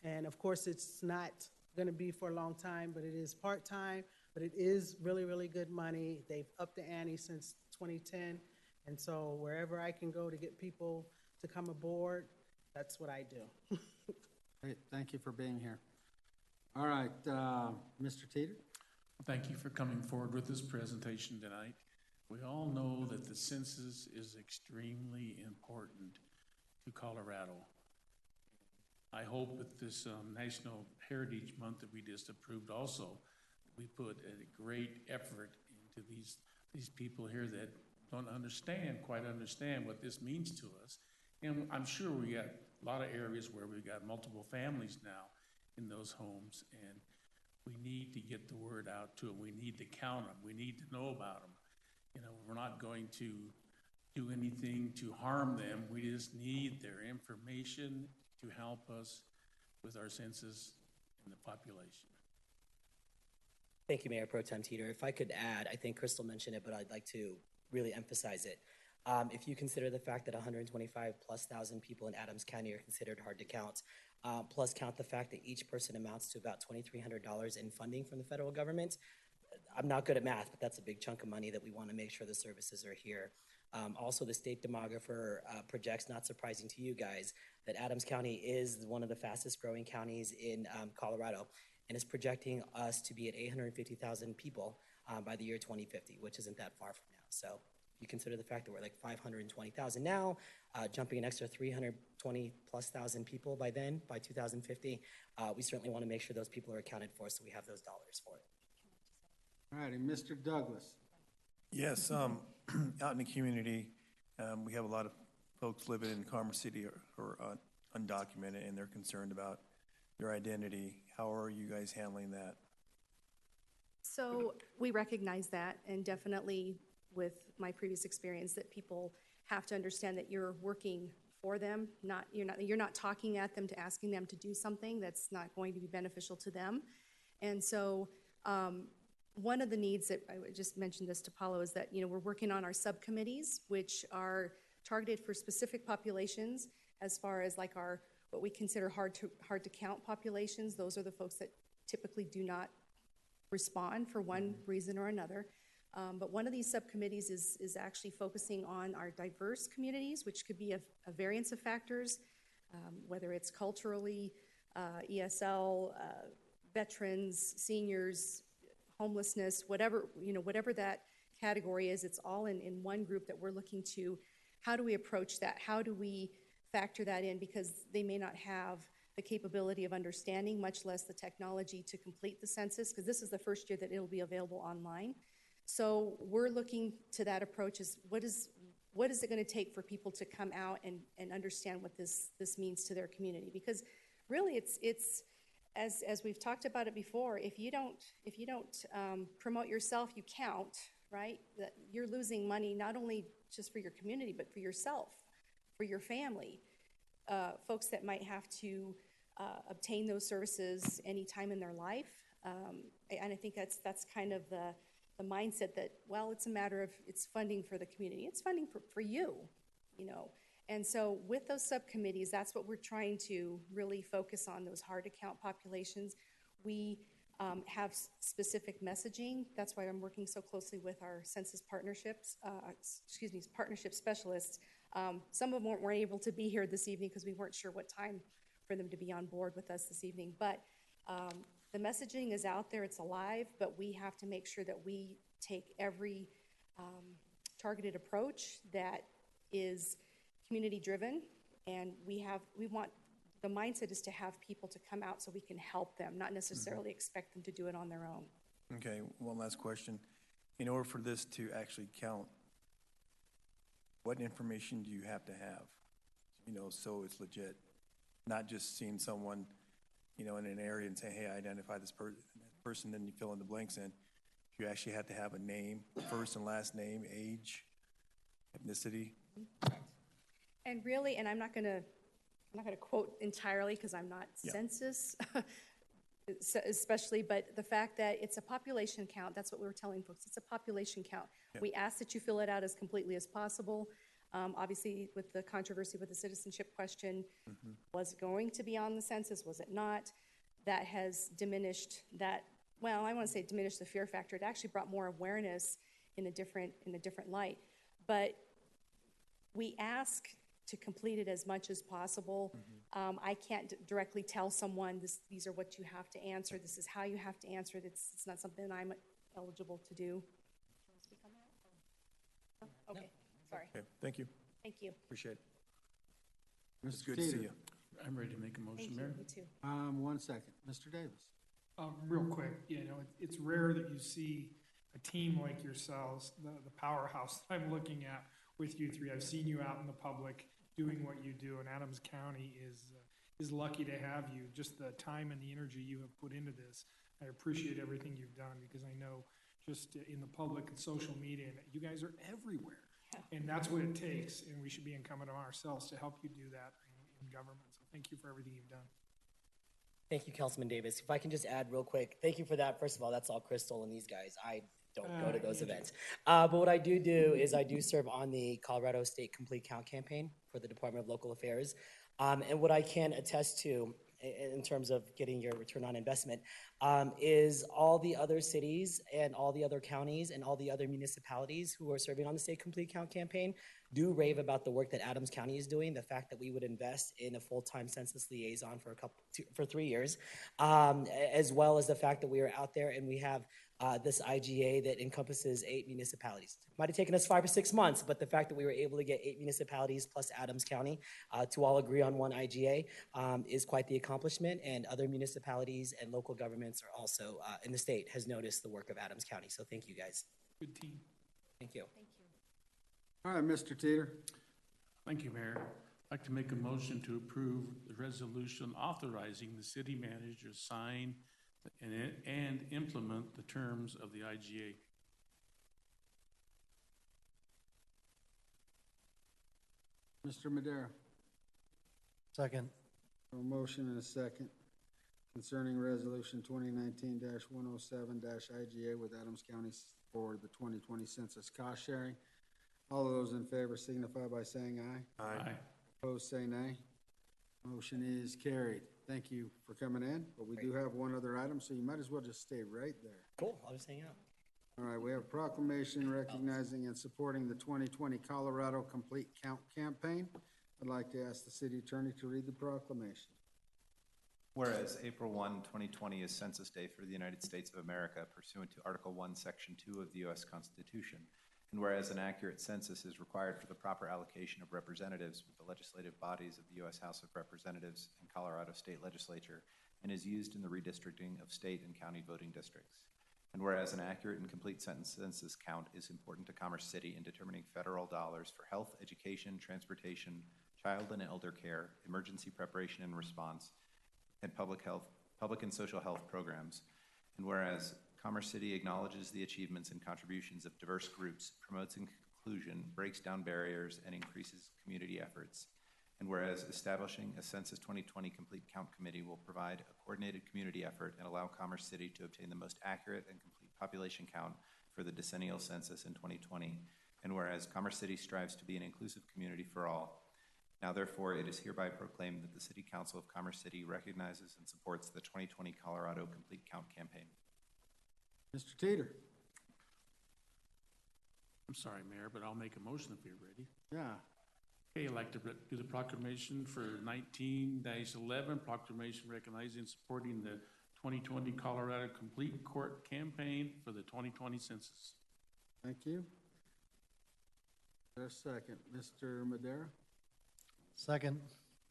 [SPEAKER 23] And of course, it's not gonna be for a long time, but it is part-time, but it is really, really good money. They've upped the ante since 2010, and so wherever I can go to get people to come aboard, that's what I do.
[SPEAKER 2] Great, thank you for being here. All right, Mr. Teeter?
[SPEAKER 3] Thank you for coming forward with this presentation tonight. We all know that the census is extremely important to Colorado. I hope with this National Heritage Month that we just approved also, we put a great effort into these people here that don't quite understand what this means to us. And I'm sure we got a lot of areas where we've got multiple families now in those homes, and we need to get the word out to them. We need to count them. We need to know about them. You know, we're not going to do anything to harm them. We just need their information to help us with our census and the population.
[SPEAKER 7] Thank you, Mayor Pro Tem Teeter. If I could add, I think Crystal mentioned it, but I'd like to really emphasize it. If you consider the fact that 125,000+ people in Adams County are considered hard to count, plus count the fact that each person amounts to about $2,300 in funding from the federal government, I'm not good at math, but that's a big chunk of money that we want to make sure the services are here. Also, the state demographer projects, not surprising to you guys, that Adams County is one of the fastest growing counties in Colorado, and is projecting us to be at 850,000 people by the year 2050, which isn't that far from now. So you consider the fact that we're like 520,000 now, jumping an extra 320,000+ people by then, by 2050. We certainly want to make sure those people are accounted for, so we have those dollars for it.
[SPEAKER 2] All righty, Mr. Douglas.
[SPEAKER 10] Yes, out in the community, we have a lot of folks living in Commerce City who are undocumented, and they're concerned about their identity. How are you guys handling that?
[SPEAKER 22] So we recognize that, and definitely with my previous experience, that people have to understand that you're working for them. You're not talking at them to asking them to do something that's not going to be beneficial to them. And so one of the needs that I just mentioned this to Paulo is that, we're working on our subcommittees, which are targeted for specific populations, as far as like our what we consider hard to count populations. Those are the folks that typically do not respond for one reason or another. But one of these subcommittees is actually focusing on our diverse communities, which could be a variance of factors, whether it's culturally, ESL, veterans, seniors, homelessness, whatever that category is. It's all in one group that we're looking to. How do we approach that? How do we factor that in? Because they may not have the capability of understanding, much less the technology to complete the census, because this is the first year that it'll be available online. So we're looking to that approach is what is it going to take for people to come out and understand what this means to their community? Because really it's as we've talked about it before, if you don't promote yourself, you count, right? That you're losing money not only just for your community, but for yourself, for your family, folks that might have to obtain those services anytime in their life. And I think that's kind of the mindset that, well, it's a matter of, it's funding for the community. It's funding for you. And so with those subcommittees, that's what we're trying to really focus on, those hard to count populations. We have specific messaging. That's why I'm working so closely with our census partnership specialists. Some of them weren't able to be here this evening because we weren't sure what time for them to be on board with us this evening. But the messaging is out there, it's alive, but we have to make sure that we take every targeted approach that is community driven, and we want the mindset is to have people to come out so we can help them, not necessarily expect them to do it on their own.
[SPEAKER 10] Okay, one last question. In order for this to actually count, what information do you have to have, so it's legit? Not just seeing someone, in an area and saying, hey, I identify this person, then you fill in the blanks in. You actually have to have a name, first and last name, age, ethnicity.
[SPEAKER 22] And really, and I'm not gonna quote entirely because I'm not census, especially, but the fact that it's a population count, that's what we were telling folks, it's a population count. Yeah. We ask that you fill it out as completely as possible. Obviously, with the controversy with the citizenship question, was it going to be on the census, was it not? that has diminished that, well, I want to say diminished the fear factor. It actually brought more awareness in a different light. But we ask to complete it as much as possible. I can't directly tell someone these are what you have to answer. This is how you have to answer it. It's not something I'm eligible to do. Do you want to speak on that? Oh, okay, sorry.
[SPEAKER 10] Okay, thank you.
[SPEAKER 22] Thank you.
[SPEAKER 10] Appreciate it.
[SPEAKER 2] Mr.
[SPEAKER 10] Good to see
[SPEAKER 2] Teeter.
[SPEAKER 10] you.
[SPEAKER 3] I'm ready to make a
[SPEAKER 22] Thank
[SPEAKER 3] motion,
[SPEAKER 22] you,
[SPEAKER 3] Mayor.
[SPEAKER 22] me too.
[SPEAKER 2] 1 second. Mr. Davis.
[SPEAKER 19] Real quick, it's rare that you see a team like yourselves, the powerhouse that I'm looking at with you three. I've seen you out in the public doing what you do, and Adams County is lucky to have you. Just the time and the energy you have put into this. I appreciate everything you've done because I know just in the public and social media, and you guys are everywhere. And that's what it takes, and we should be incumbent on ourselves to help you do that in government. So thank you for everything you've done.
[SPEAKER 7] Thank you, Councilman Davis. If I can just add real quick, thank you for that. First of all, that's all Crystal and these guys. I don't go to those events. But what I do is I do serve on the Colorado State Complete Count campaign for the Department of Local Affairs. And what I can attest to in terms of getting your return on investment is all the other cities and all the other counties and all the other municipalities who are serving on the State Complete Count campaign do rave about the work that Adams County is doing, the fact that we would invest in a full-time census liaison for 3 years, as well as the fact that we are out there and we have this IGA that encompasses 8 municipalities. It might have taken us 5 or 6 months, but the fact that we were able to get 8 municipalities plus Adams County to all agree on one IGA is quite the accomplishment, and other municipalities and local governments are also in the state has noticed the work of Adams County. So thank you guys.
[SPEAKER 19] Good team.
[SPEAKER 7] Thank you.
[SPEAKER 22] Thank you.
[SPEAKER 2] All right, Mr. Teeter.
[SPEAKER 3] Thank you, Mayor. I'd like to make a motion to approve the resolution authorizing the city manager to sign and implement the terms of the IGA.
[SPEAKER 2] Mr. Madera.
[SPEAKER 9] Second.
[SPEAKER 2] A motion and a second concerning Resolution 2019-107-IGA with Adams County for the 2020 census cost sharing. All of those in favor signify by saying aye.
[SPEAKER 3] Aye.
[SPEAKER 2] Opposed, say nay. Motion is carried. Thank you for coming in, but we do have one other item, so you might as well just stay right there.
[SPEAKER 7] Cool, I'll just hang out.
[SPEAKER 2] All right, we have a proclamation recognizing and supporting the 2020 Colorado Complete Count campaign. I'd like to ask the city attorney to read the proclamation.
[SPEAKER 5] Whereas April 1, 2020 is Census Day for the United States of America pursuant to Article 1, Section 2 of the U.S. Constitution, and whereas an accurate census is required for the proper allocation of representatives with the legislative bodies of the U.S. House of Representatives and Colorado State Legislature, and is used in the redistricting of state and county voting districts. And whereas an accurate and complete census count is important to Commerce City in determining federal dollars for health, education, transportation, child and elder care, emergency preparation and response, and public and social health programs. And whereas Commerce City acknowledges the achievements and contributions of diverse groups, promotes inclusion, breaks down barriers, and increases community efforts. And whereas establishing a Census 2020 Complete Count Committee will provide a coordinated community effort and allow Commerce City to obtain the most accurate and complete population count for the decennial census in 2020. And whereas Commerce City strives to be an inclusive community for all, now therefore it is hereby proclaimed that the City Council of Commerce City recognizes and supports the 2020 Colorado Complete Count campaign.
[SPEAKER 2] Mr. Teeter.
[SPEAKER 3] I'm sorry, Mayor, but I'll make a motion if you're ready.
[SPEAKER 2] Yeah.
[SPEAKER 3] Okay, I'd like to do the proclamation for 19-11, proclamation recognizing and supporting the 2020 Colorado Complete Court campaign for the 2020 census.
[SPEAKER 2] Thank you. There's a second. Mr. Madera?
[SPEAKER 9] Second.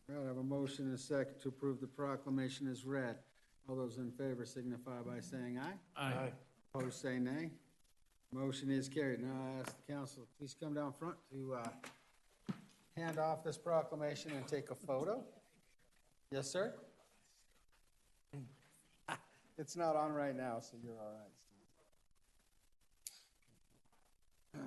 [SPEAKER 2] All right, I have a motion and a second to approve the proclamation as read. All those in favor signify by saying aye.
[SPEAKER 3] Aye.
[SPEAKER 2] Opposed, say nay. Motion is carried. Now I ask the council, please come down front to hand off this proclamation and take a photo. Yes, sir? It's not on right now, so you're all right, Steve.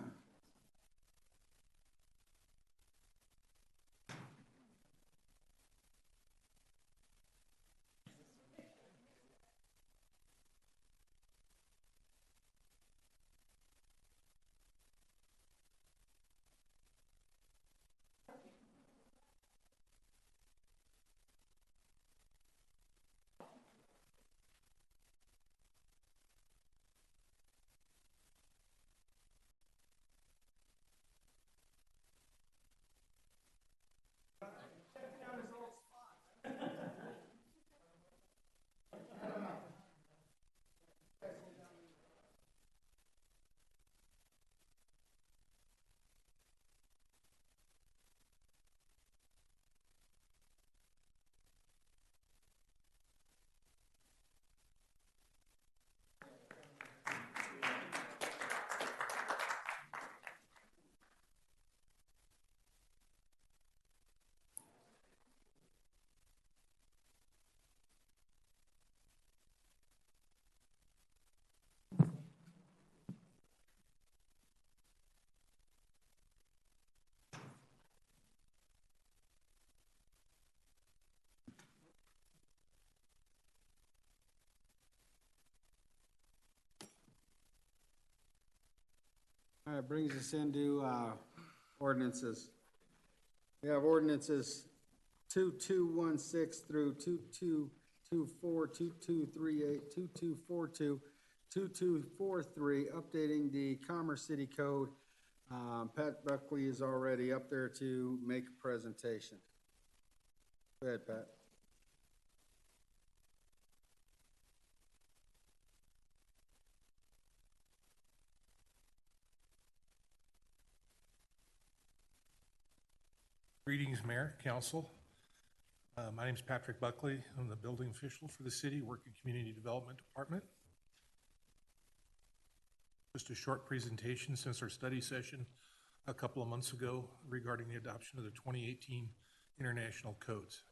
[SPEAKER 2] right, brings us into ordinances. We have ordinances 2216 through 2224, 2238, 2242, 2243, updating the Commerce City Code. Pat Buckley is already up there to make a presentation. Go ahead, Pat.
[SPEAKER 8] Greetings, Mayor, Council. My name is Patrick Buckley. I'm the building official for the city, work in Community Development Department. Just a short presentation since our study session a couple of months ago regarding the adoption of the 2018 International Codes.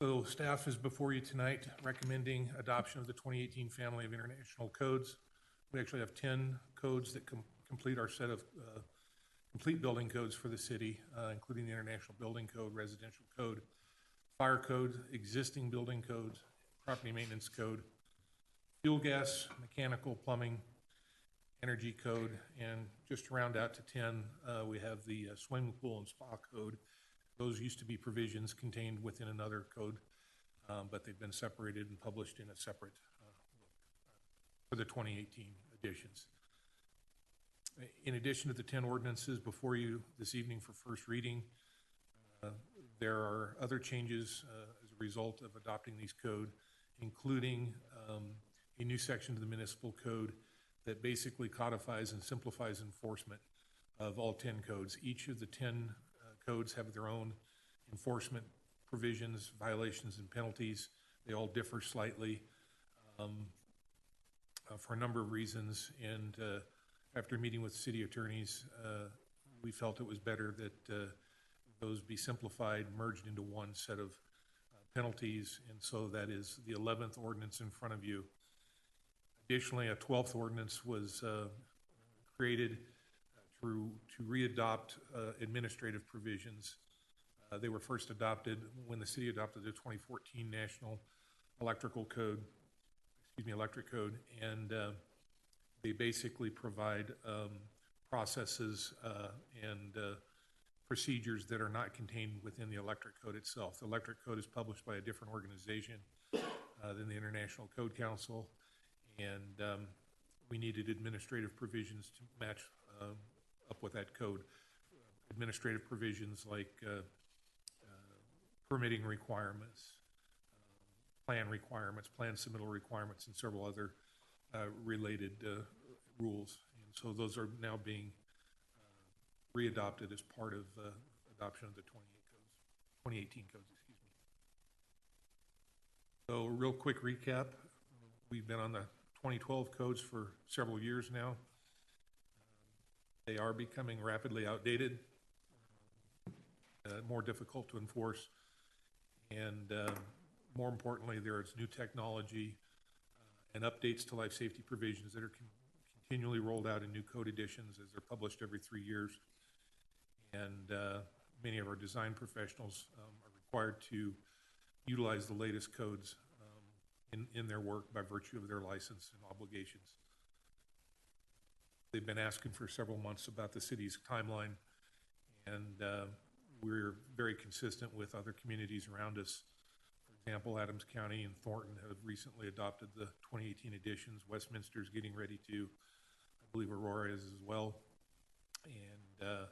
[SPEAKER 8] So staff is before you tonight recommending adoption of the 2018 family of international codes. We actually have 10 codes that complete our set of complete building codes for the city, including the International Building Code, Residential Code, Fire Code, existing building codes, Property Maintenance Code, Fuel Gas, Mechanical, Plumbing, Energy Code, and just to round out to 10, we have the Swimming Pool and Spa Code. Those used to be provisions contained within another code, but they've been separated and published in a separate for the 2018 editions. In addition to the 10 ordinances before you this evening for first reading, there are other changes as a result of adopting these code, including a new section of the municipal code that basically codifies and simplifies enforcement of all 10 codes. Each of the 10 codes have their own enforcement provisions, violations, and penalties. They all differ slightly for a number of reasons. And after meeting with city attorneys, we felt it was better that those be simplified, merged into one set of penalties. And so that is the 11th ordinance in front of you. Additionally, a 12th ordinance was created to readopt administrative provisions. They were first adopted when the city adopted the 2014 National Electric Code, and they basically provide processes and procedures that are not contained within the electric code itself. The electric code is published by a different organization than the International Code Council, and we needed administrative provisions to match up with that code. Administrative provisions like permitting requirements, plan requirements, plan submittal requirements, and several other related rules. And so those are now being readopted as part of adoption of the 2018 codes, excuse me. So real quick recap, we've been on the 2012 codes for several years now. They are becoming rapidly outdated, more difficult to enforce, and more importantly, there is new technology and updates to life safety provisions that are continually rolled out in new code editions as they're published every 3 years. And many of our design professionals are required to utilize the latest codes in their work by virtue of their license and obligations. They've been asking for several months about the city's timeline, and we're very consistent with other communities around us. For example, Adams County and Thornton have recently adopted the 2018 editions. Westminster's getting ready to, I believe Aurora is as well. And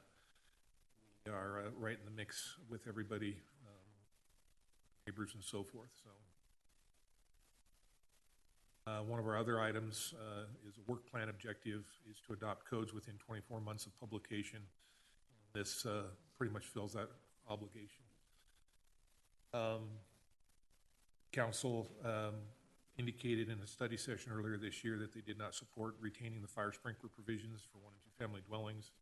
[SPEAKER 8] we are right in the mix with everybody, neighbors and so forth. So one of our other items is a work plan objective is to adopt codes within 24 months of publication. This pretty much fills that obligation. Council indicated in a study session earlier this year that they did not support retaining the fire sprinkler provisions for 1 and 2 family dwellings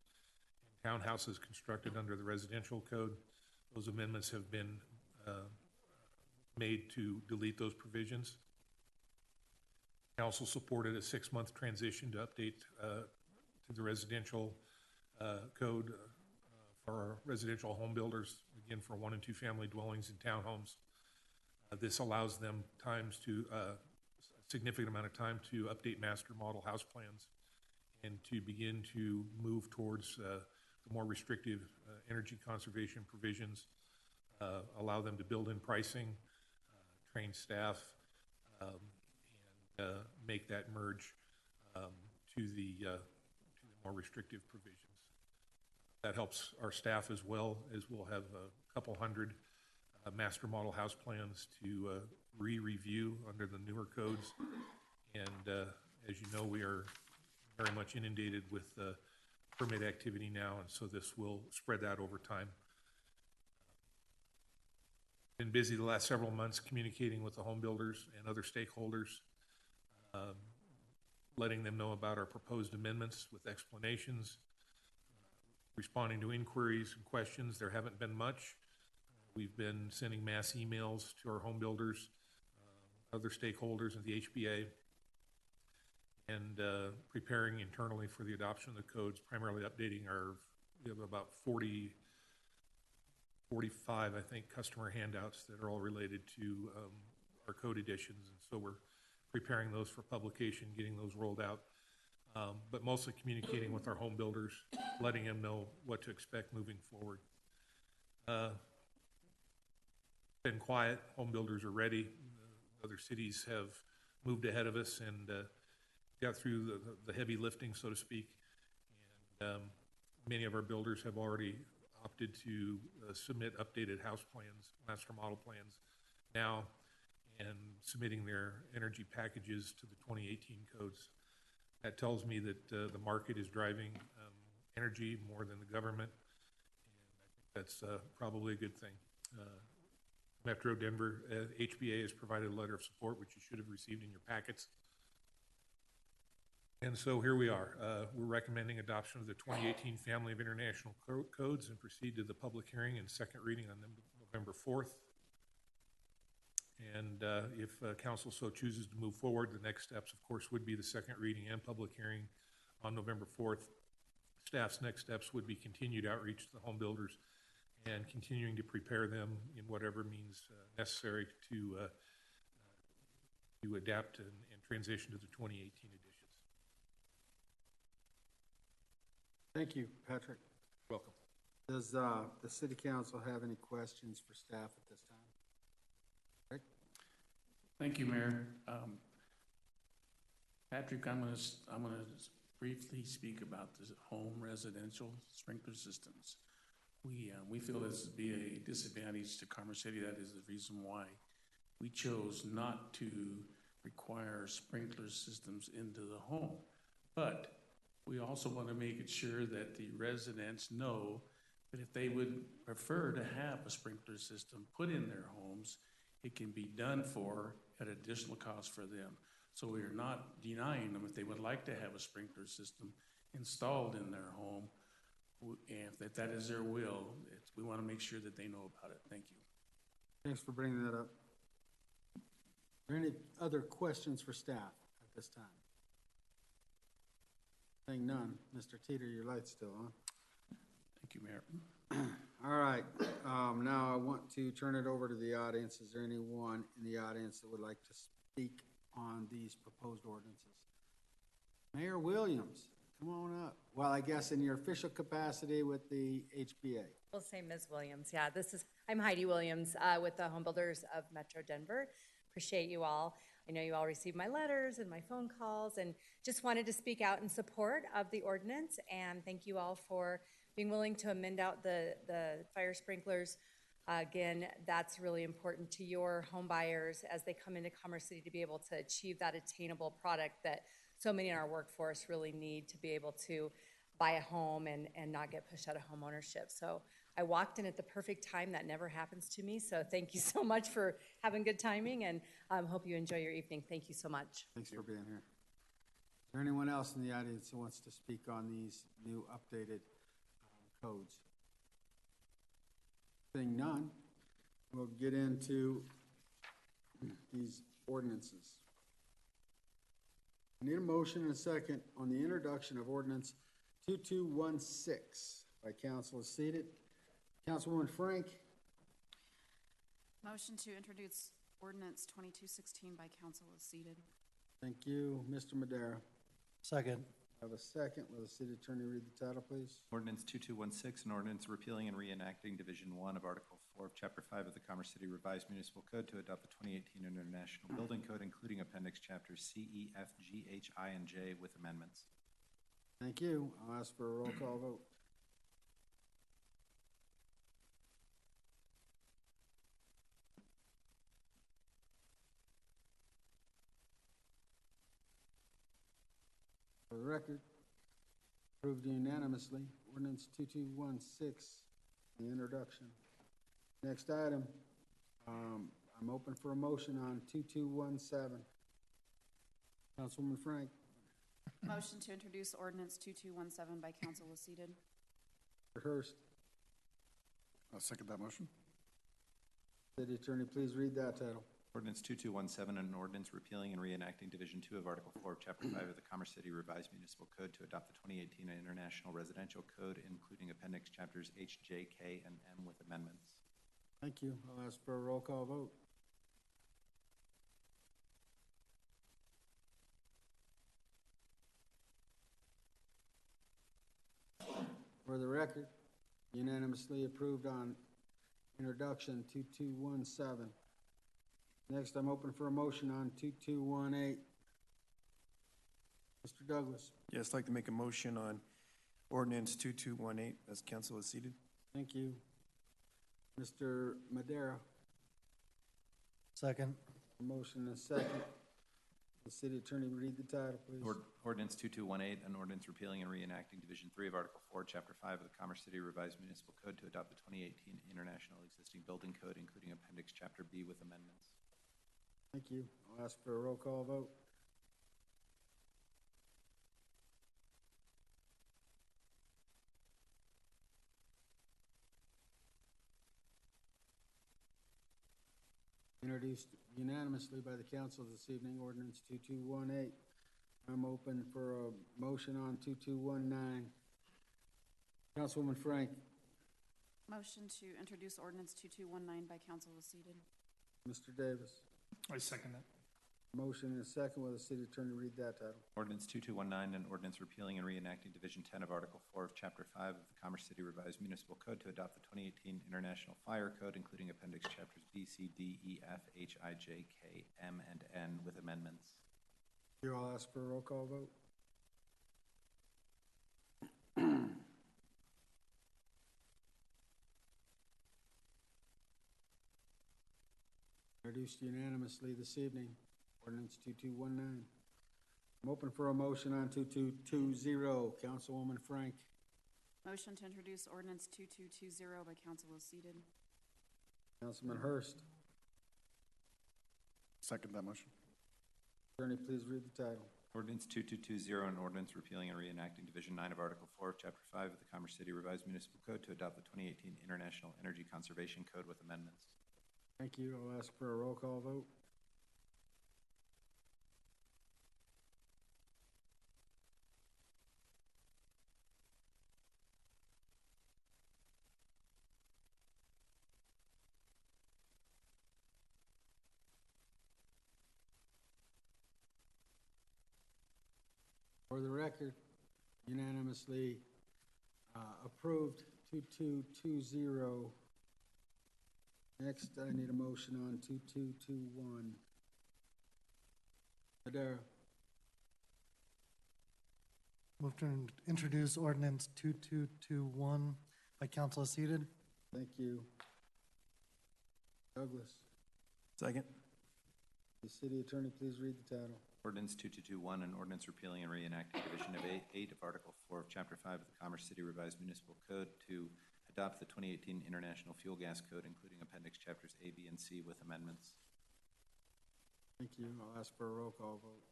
[SPEAKER 8] and townhouses constructed under the residential code. Those amendments have been made to delete those provisions. Council supported a 6-month transition to update to the residential code for our residential home builders, again, for 1 and 2 family dwellings and townhomes. This allows them a significant amount of time to update master model house plans and to begin to move towards the more restrictive energy conservation provisions, allow them to build in pricing, train staff, and make that merge to the more restrictive provisions. That helps our staff as well, as we'll have a couple hundred master model house plans to re-review under the newer codes. And as you know, we are very much inundated with permit activity now, and so this will spread that over time. Been busy the last several months communicating with the home builders and other stakeholders, letting them know about our proposed amendments with explanations, responding to inquiries and questions. There haven't been much. We've been sending mass emails to our home builders, other stakeholders of the HBA, and preparing internally for the adoption of the codes, primarily updating we have about 45, I think, customer handouts that are all related to our code editions. And so we're preparing those for publication, getting those rolled out, but mostly communicating with our home builders, letting them know what to expect moving forward. Been quiet. Home builders are ready. Other cities have moved ahead of us and got through the heavy lifting, so to speak. And many of our builders have already opted to submit updated house plans, master model plans now, and submitting their energy packages to the 2018 codes. That tells me that the market is driving energy more than the government, and I think that's probably a good thing. Metro Denver HBA has provided a letter of support, which you should have received in your packets. And so here we are. We're recommending adoption of the 2018 Family of International Codes and proceed to the public hearing and second reading on November 4th. And if council so chooses to move forward, the next steps, of course, would be the second reading and public hearing on November 4th. Staff's next steps would be continued outreach to the home builders and continuing to prepare them in whatever means necessary to adapt and transition to the 2018 editions.
[SPEAKER 2] Thank you, Patrick.
[SPEAKER 8] Welcome.
[SPEAKER 2] Does the city council have any questions for staff at this time? Rick?
[SPEAKER 3] Thank you, Mayor. Patrick, I'm gonna briefly speak about the home residential sprinkler systems. We feel this would be a disadvantage to Commerce City. That is the reason why we chose not to require sprinkler systems into the home. But we also want to make it sure that the residents know that if they would prefer to have a sprinkler system put in their homes, it can be done for at additional cost for them. So we are not denying them if they would like to have a sprinkler system installed in their home. And if that is their will, we want to make sure that they know about it. Thank you.
[SPEAKER 2] Thanks for bringing that up. Are there any other questions for staff at this time? Saying none. Mr. Teeter, your light's still on.
[SPEAKER 3] Thank you, Mayor.
[SPEAKER 2] All right. Now I want to turn it over to the audience. Is there anyone in the audience that would like to speak on these proposed ordinances? Mayor Williams, come on up. Well, I guess in your official capacity with the HBA.
[SPEAKER 12] We'll say Ms. Williams. Yeah, I'm Heidi Williams with the Home Builders of Metro Denver. Appreciate you all. I know you all received my letters and my phone calls, and just wanted to speak out in support of the ordinance. And thank you all for being willing to amend out the fire sprinklers. Again, that's really important to your home buyers as they come into Commerce City to be able to achieve that attainable product that so many in our workforce really need to be able to buy a home and not get pushed out of home ownership. So I walked in at the perfect time. That never happens to me. So thank you so much for having good timing, and hope you enjoy your evening. Thank you so much.
[SPEAKER 2] Thanks for being here. Is there anyone else in the audience who wants to speak on these new updated codes? Seeing none, we'll get into these ordinances. I need a motion and a second on the introduction of ordinance 2216 by Councilor seated. Councilwoman Frank,
[SPEAKER 18] Motion to introduce ordinance 2216 by council is seated.
[SPEAKER 2] thank you. Mr. Madera.
[SPEAKER 9] Second.
[SPEAKER 2] I have a second. Will the city attorney read the title, please?
[SPEAKER 5] Ordinance 2216, an ordinance repealing and reenacting Division 1 of Article 4 of Chapter 5 of the Commerce City Revised Municipal Code to adopt the 2018 International Building Code, including Appendix Chapters C, E, F, G, H, I, and J with amendments.
[SPEAKER 2] Thank you. I'll ask for a roll call vote. For the record, approved unanimously. Ordinance 2216, the introduction. Next item, I'm open for a motion on 2217. Councilwoman Frank,
[SPEAKER 18] Motion to introduce ordinance 2217 by council is seated.
[SPEAKER 2] Mr. Hurst.
[SPEAKER 21] I'll second that motion.
[SPEAKER 2] City attorney, please read that title.
[SPEAKER 5] Ordinance 2217, an ordinance repealing and reenacting Division 2 of Article 4 of Chapter 5 of the Commerce City Revised Municipal Code to adopt the 2018 International Residential Code, including Appendix Chapters H, J, K, and M with amendments.
[SPEAKER 2] Thank you. I'll ask for a roll call vote. For the record, unanimously approved on introduction 2217. Next, I'm open for a motion on 2218. Mr. Douglas.
[SPEAKER 10] Yes, I'd like to make a motion on ordinance 2218 as council is seated.
[SPEAKER 2] Thank you. Mr. Madera.
[SPEAKER 9] Second.
[SPEAKER 2] A motion and a second. The city attorney read the title, please.
[SPEAKER 5] Ordinance 2218, an ordinance repealing and reenacting Division 3 of Article 4, Chapter 5 of the Commerce City Revised Municipal Code to adopt the 2018 International Existing Building Code, including Appendix Chapter B with amendments.
[SPEAKER 2] Thank you. I'll ask for a roll call vote. Introduced unanimously by the council this evening, ordinance 2218. I'm open for a motion on 2219. Councilwoman Frank.
[SPEAKER 18] Motion to introduce ordinance 2219 by council is seated.
[SPEAKER 2] Mr. Davis.
[SPEAKER 19] I second that.
[SPEAKER 2] Motion and a second. Will the city attorney read that title?
[SPEAKER 5] Ordinance 2219, an ordinance repealing and reenacting Division 10 of Article 4 of Chapter 5 of the Commerce City Revised Municipal Code to adopt the 2018 International Fire Code, including Appendix Chapters B, C, D, E, F, H, I, J, K, M, and N with amendments.
[SPEAKER 2] Here, I'll ask for a roll call vote. Introduced unanimously this evening, ordinance 2219. I'm open for a motion on 2220. Councilwoman Frank.
[SPEAKER 18] Motion to introduce ordinance 2220 by council is seated.
[SPEAKER 2] Councilman Hurst.
[SPEAKER 21] Second that motion.
[SPEAKER 2] Attorney, please read the title.
[SPEAKER 5] Ordinance 2220, an ordinance repealing and reenacting Division 9 of Article 4 of Chapter 5 of the Commerce City Revised Municipal Code to adopt the 2018 International Energy Conservation Code with amendments.
[SPEAKER 2] Thank you. I'll ask for a roll call vote. For the record, unanimously approved 2220. Next, I need a motion on 2221. Madera.
[SPEAKER 9] Move to introduce ordinance 2221 by council is seated.
[SPEAKER 2] Thank you. Douglas.
[SPEAKER 10] Second.
[SPEAKER 2] The city attorney, please read the title.
[SPEAKER 5] Ordinance 2221, an ordinance repealing and reenacting Division of 8 of Article 4 of Chapter 5 of the Commerce City Revised Municipal Code to adopt the 2018 International Fuel Gas Code, including Appendix Chapters A, B, and C with amendments.
[SPEAKER 2] Thank you. I'll ask for a roll call vote.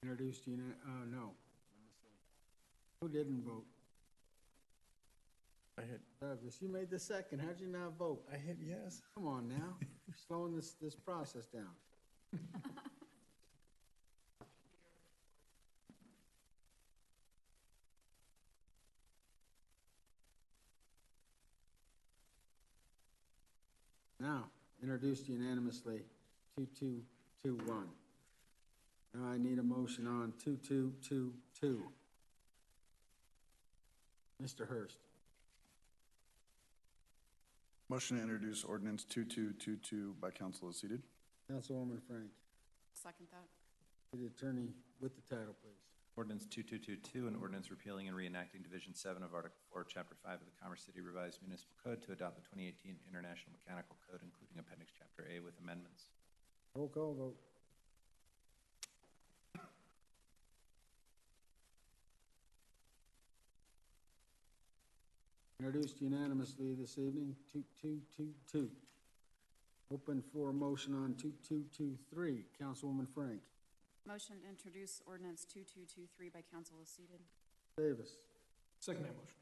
[SPEAKER 2] Introduced no. Who didn't vote?
[SPEAKER 10] I hit,
[SPEAKER 2] Douglas, you made the second. How'd you not vote?
[SPEAKER 10] I hit yes.
[SPEAKER 2] Come on now. You're slowing this process down. Now, introduced unanimously, 2221. Now I need a motion on 2222. Mr. Hurst.
[SPEAKER 21] Motion to introduce ordinance 2222 by council is seated.
[SPEAKER 2] Councilwoman Frank,
[SPEAKER 18] Second that.
[SPEAKER 2] city attorney with the title, please.
[SPEAKER 5] Ordinance 2222, an ordinance repealing and reenacting Division 7 of Article 4, Chapter 5 of the Commerce City Revised Municipal Code to adopt the 2018 International Mechanical Code, including Appendix Chapter A with amendments.
[SPEAKER 2] Roll call vote. Introduced unanimously this evening, 2222. Open for a motion on 2223. Councilwoman Frank.
[SPEAKER 18] Motion to introduce ordinance 2223 by council is seated.
[SPEAKER 2] Davis.
[SPEAKER 19] Second that motion.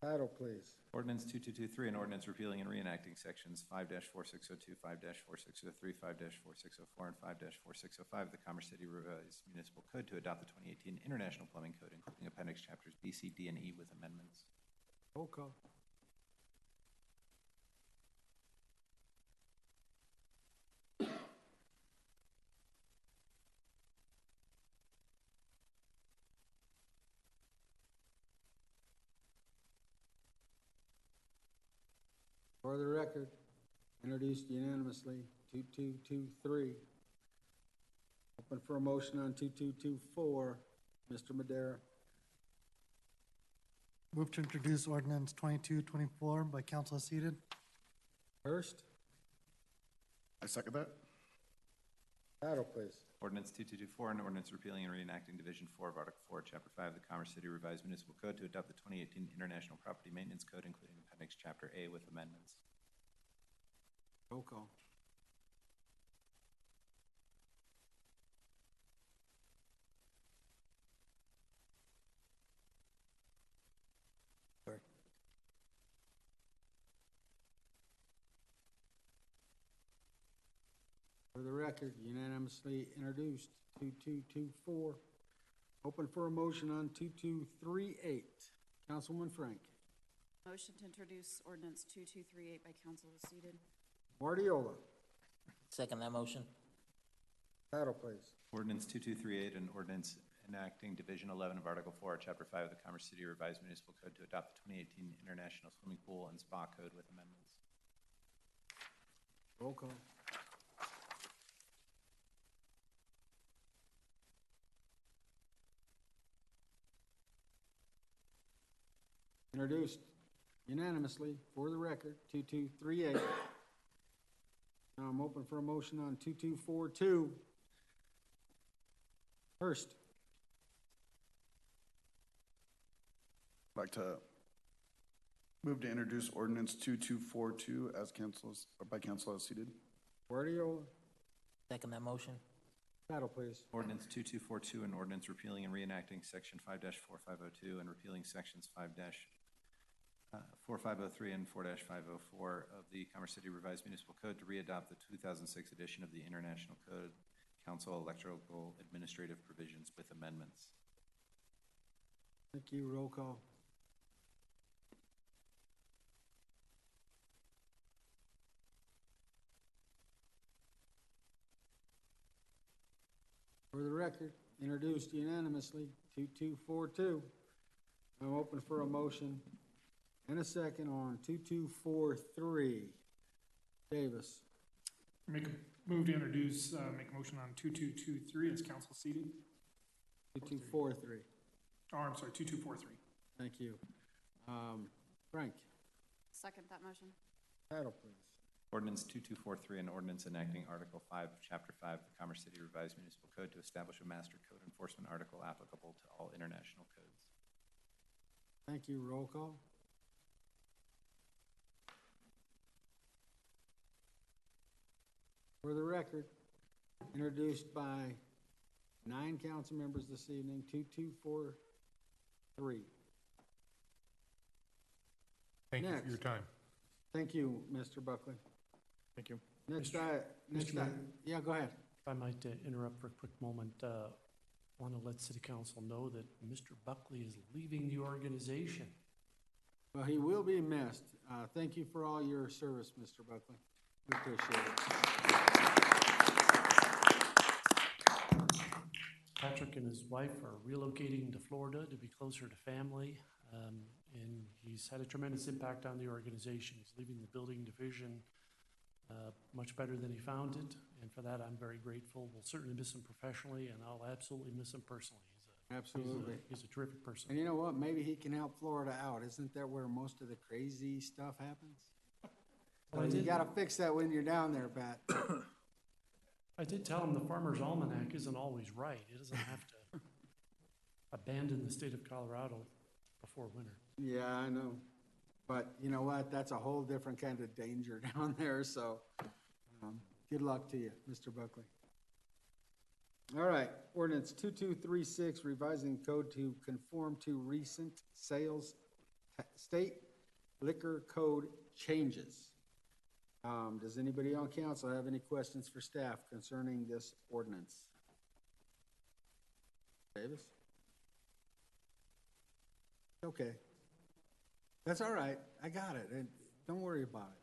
[SPEAKER 2] Title, please.
[SPEAKER 5] Ordinance 2223, an ordinance repealing and reenacting sections 5-4602, 5-4603, 5-4604, and 5-4605 of the Commerce City Revised Municipal Code to adopt the 2018 International Plumbing Code, including Appendix Chapters B, C, D, and E with amendments.
[SPEAKER 2] Roll call. For the record, introduced unanimously, 2223. Open for a motion on 2224. Mr. Madera.
[SPEAKER 9] Move to introduce ordinance 2224 by council as seated.
[SPEAKER 2] Hurst.
[SPEAKER 21] I second that.
[SPEAKER 2] Title, please.
[SPEAKER 5] Ordinance 2224, an ordinance repealing and reenacting Division 4 of Article 4, Chapter 5 of the Commerce City Revised Municipal Code to adopt the 2018 International Property Maintenance Code, including Appendix Chapter A with amendments.
[SPEAKER 2] Roll call. For the record, unanimously introduced, 2224. Open for a motion on 2238. Councilwoman Frank.
[SPEAKER 18] Motion to introduce ordinance 2238 by council is seated.
[SPEAKER 2] Guardiola.
[SPEAKER 6] Second that motion.
[SPEAKER 2] Title, please.
[SPEAKER 5] Ordinance 2238, an ordinance enacting Division 11 of Article 4, Chapter 5 of the Commerce City Revised Municipal Code to adopt the 2018 International Swimming Pool and Spa Code with amendments.
[SPEAKER 2] Roll call. Introduced unanimously, for the record, 2238. Now I'm open for a motion on 2242. Hurst.
[SPEAKER 21] I'd like to move to introduce ordinance 2242 as by council as seated.
[SPEAKER 2] Guardiola.
[SPEAKER 6] Second that motion.
[SPEAKER 2] Title, please.
[SPEAKER 5] Ordinance 2242, an ordinance repealing and reenacting Section 5-4502 and repealing Sections 5-4503 and 4-504 of the Commerce City Revised Municipal Code to readopt the 2006 edition of the International Code Council Electrical Administrative Provisions with amendments.
[SPEAKER 2] Thank you. Roll call. For the record, introduced unanimously, 2242. I'm open for a motion and a second on 2243. Davis.
[SPEAKER 19] Make a move to introduce, make a motion on 2223 as council seated.
[SPEAKER 2] 2243.
[SPEAKER 19] Oh, I'm sorry, 2243.
[SPEAKER 2] Thank you. Frank.
[SPEAKER 18] Second that motion.
[SPEAKER 2] Title, please.
[SPEAKER 5] Ordinance 2243, an ordinance enacting Article 5, Chapter 5 of the Commerce City Revised Municipal Code to establish a master code enforcement article applicable to all international codes.
[SPEAKER 2] Thank you. Roll call. For the record, introduced by 9 council members this evening, 2243.
[SPEAKER 8] Thank you for your
[SPEAKER 2] Next.
[SPEAKER 8] time.
[SPEAKER 2] Thank you, Mr. Buckley.
[SPEAKER 17] Thank you.
[SPEAKER 2] Next,
[SPEAKER 1] Mr. Mayor.
[SPEAKER 2] yeah, go ahead.
[SPEAKER 1] If I might interrupt for a quick moment, want to let City Council know that Mr. Buckley is leaving the organization.
[SPEAKER 2] Well, he will be missed. Thank you for all your service, Mr. Buckley. We appreciate it.
[SPEAKER 1] Patrick and his wife are relocating to Florida to be closer to family, and he's had a tremendous impact on the organization. He's leaving the building division much better than he found it, and for that, I'm very grateful. We'll certainly miss him professionally, and I'll absolutely miss him personally.
[SPEAKER 2] Absolutely.
[SPEAKER 1] He's a terrific person.
[SPEAKER 2] And you know what? Maybe he can help Florida out. Isn't that where most of the crazy stuff happens?
[SPEAKER 1] Well,
[SPEAKER 2] So you gotta fix that when you're down there, Pat.
[SPEAKER 1] I did tell him the Farmer's Almanac isn't always right. He doesn't have to abandon the state of Colorado before winter.
[SPEAKER 2] Yeah, I know. But you know what? That's a whole different kind of danger down there, so good luck to you, Mr. Buckley. All right, ordinance 2236, revising code to conform to recent state liquor code changes. Does anybody on council have any questions for staff concerning this ordinance? Davis? Okay. That's all right. I got it. And don't worry about it.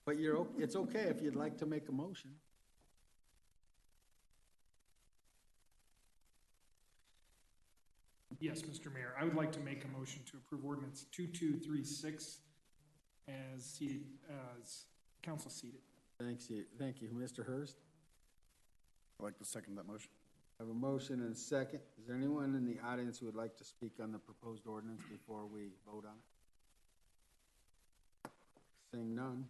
[SPEAKER 2] But it's okay if you'd like to make a motion.
[SPEAKER 19] Yes, Mr. Mayor, I would like to make a motion to approve ordinance 2236 as council seated.
[SPEAKER 2] Thank you. Mr. Hurst?
[SPEAKER 21] I'd like to second that motion.
[SPEAKER 2] I have a motion and a second. Is there anyone in the audience who would like to speak on the proposed ordinance before we vote on it? Seeing none.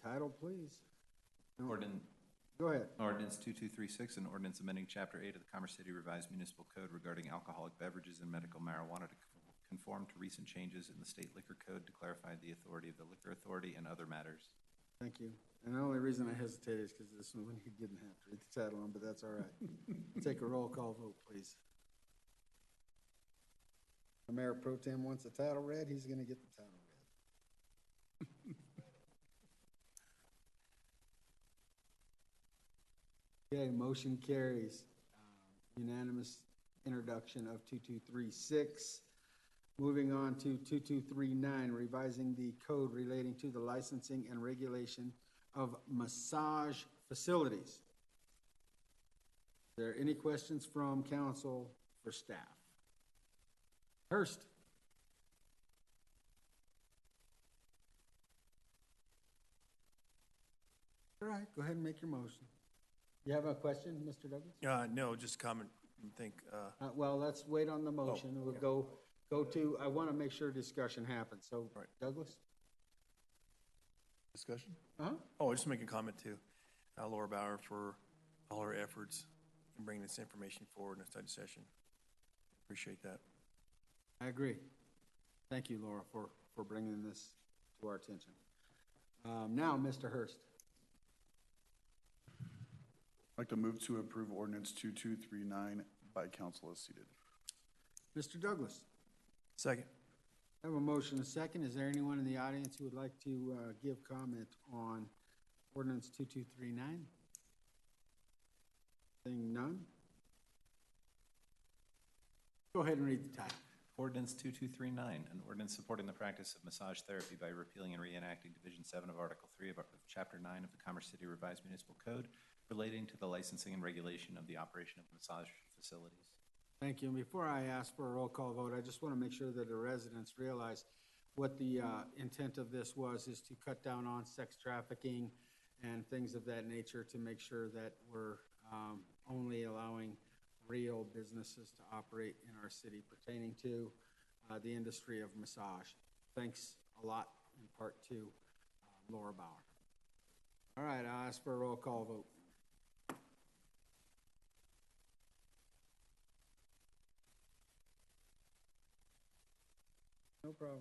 [SPEAKER 2] Title, please. No. Go ahead.
[SPEAKER 5] Ordinance 2236, an ordinance amending Chapter 8 of the Commerce City Revised Municipal Code regarding alcoholic beverages and medical marijuana to conform to recent changes in the state liquor code to clarify the authority of the liquor authority and other matters.
[SPEAKER 2] Thank you. And the only reason I hesitated is because this one he didn't have to read the title on, but that's all right. Take a roll call vote, please. The Mayor Pro Tem wants the title read, he's going to get the title read. Okay, motion carries. Unanimous introduction of 2236. Moving on to 2239, revising the code relating to the licensing and regulation of massage facilities. Is there any questions from council for staff? Hurst. All right, go ahead and make your motion. You have a question, Mr. Douglas?
[SPEAKER 10] No, just comment,
[SPEAKER 2] Well, let's wait on the motion. We'll go to, I want to make sure discussion happens. So, Douglas?
[SPEAKER 10] Discussion?
[SPEAKER 2] Huh?
[SPEAKER 10] Oh, just make a comment to Laura Bauer for all her efforts in bringing this information forward in a study session. Appreciate that.
[SPEAKER 2] I agree. Thank you, Laura, for bringing this to our attention. Now, Mr. Hurst.
[SPEAKER 21] I'd like to move to approve ordinance 2239 by council as seated.
[SPEAKER 2] Mr. Douglas.
[SPEAKER 10] Second.
[SPEAKER 2] I have a motion and a second. Is there anyone in the audience who would like to give comment on ordinance 2239? Seeing none? Go ahead and read the title.
[SPEAKER 5] Ordinance 2239, an ordinance supporting the practice of massage therapy by repealing and reenacting Division 7 of Article 3 of Chapter 9 of the Commerce City Revised Municipal Code relating to the licensing and regulation of the operation of massage facilities.
[SPEAKER 2] Thank you. And before I ask for a roll call vote, I just want to make sure that the residents realize what the intent of this was, is to cut down on sex trafficking and things of that nature to make sure that we're only allowing real businesses to operate in our city pertaining to the industry of massage. Thanks a lot, in part to Laura Bauer. All right, I'll ask for a roll call vote. No problem.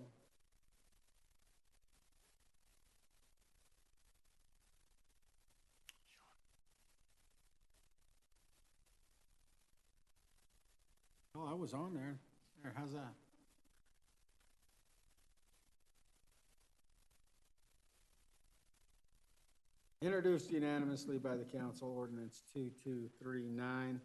[SPEAKER 2] Oh, I was on there. There, how's that? Introduced unanimously by the council, ordinance 2239.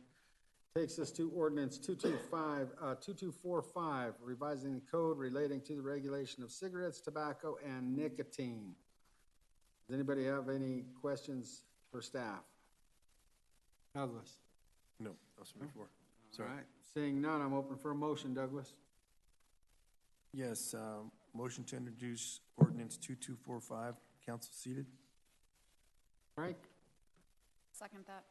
[SPEAKER 2] Takes us to ordinance 2245, revising the code relating to the regulation of cigarettes, tobacco, and nicotine. Does anybody have any questions for staff? Douglas?
[SPEAKER 10] No, that was before.
[SPEAKER 2] All right, seeing none, I'm open for a motion, Douglas.
[SPEAKER 10] Yes, motion to introduce ordinance 2245. Council seated.
[SPEAKER 2] Frank?
[SPEAKER 18] Second that.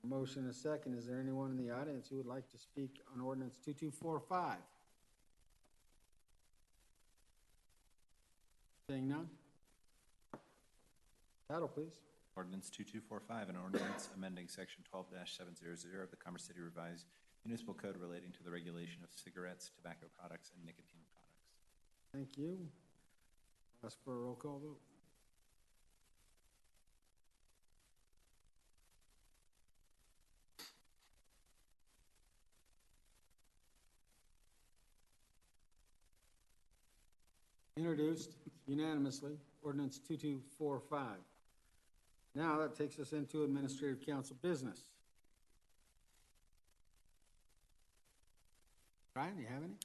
[SPEAKER 2] Motion is second. Is there anyone in the audience who would like to speak on ordinance 2245? Seeing none? Title, please.
[SPEAKER 5] Ordinance 2245, an ordinance amending section 12-700 of the Commerce City Revised Municipal Code relating to the regulation of cigarettes, tobacco products, and nicotine products.
[SPEAKER 2] Thank you. Ask for a roll call vote. Introduced unanimously, ordinance 2245. Now that takes us into administrative council business. Brian, you have any?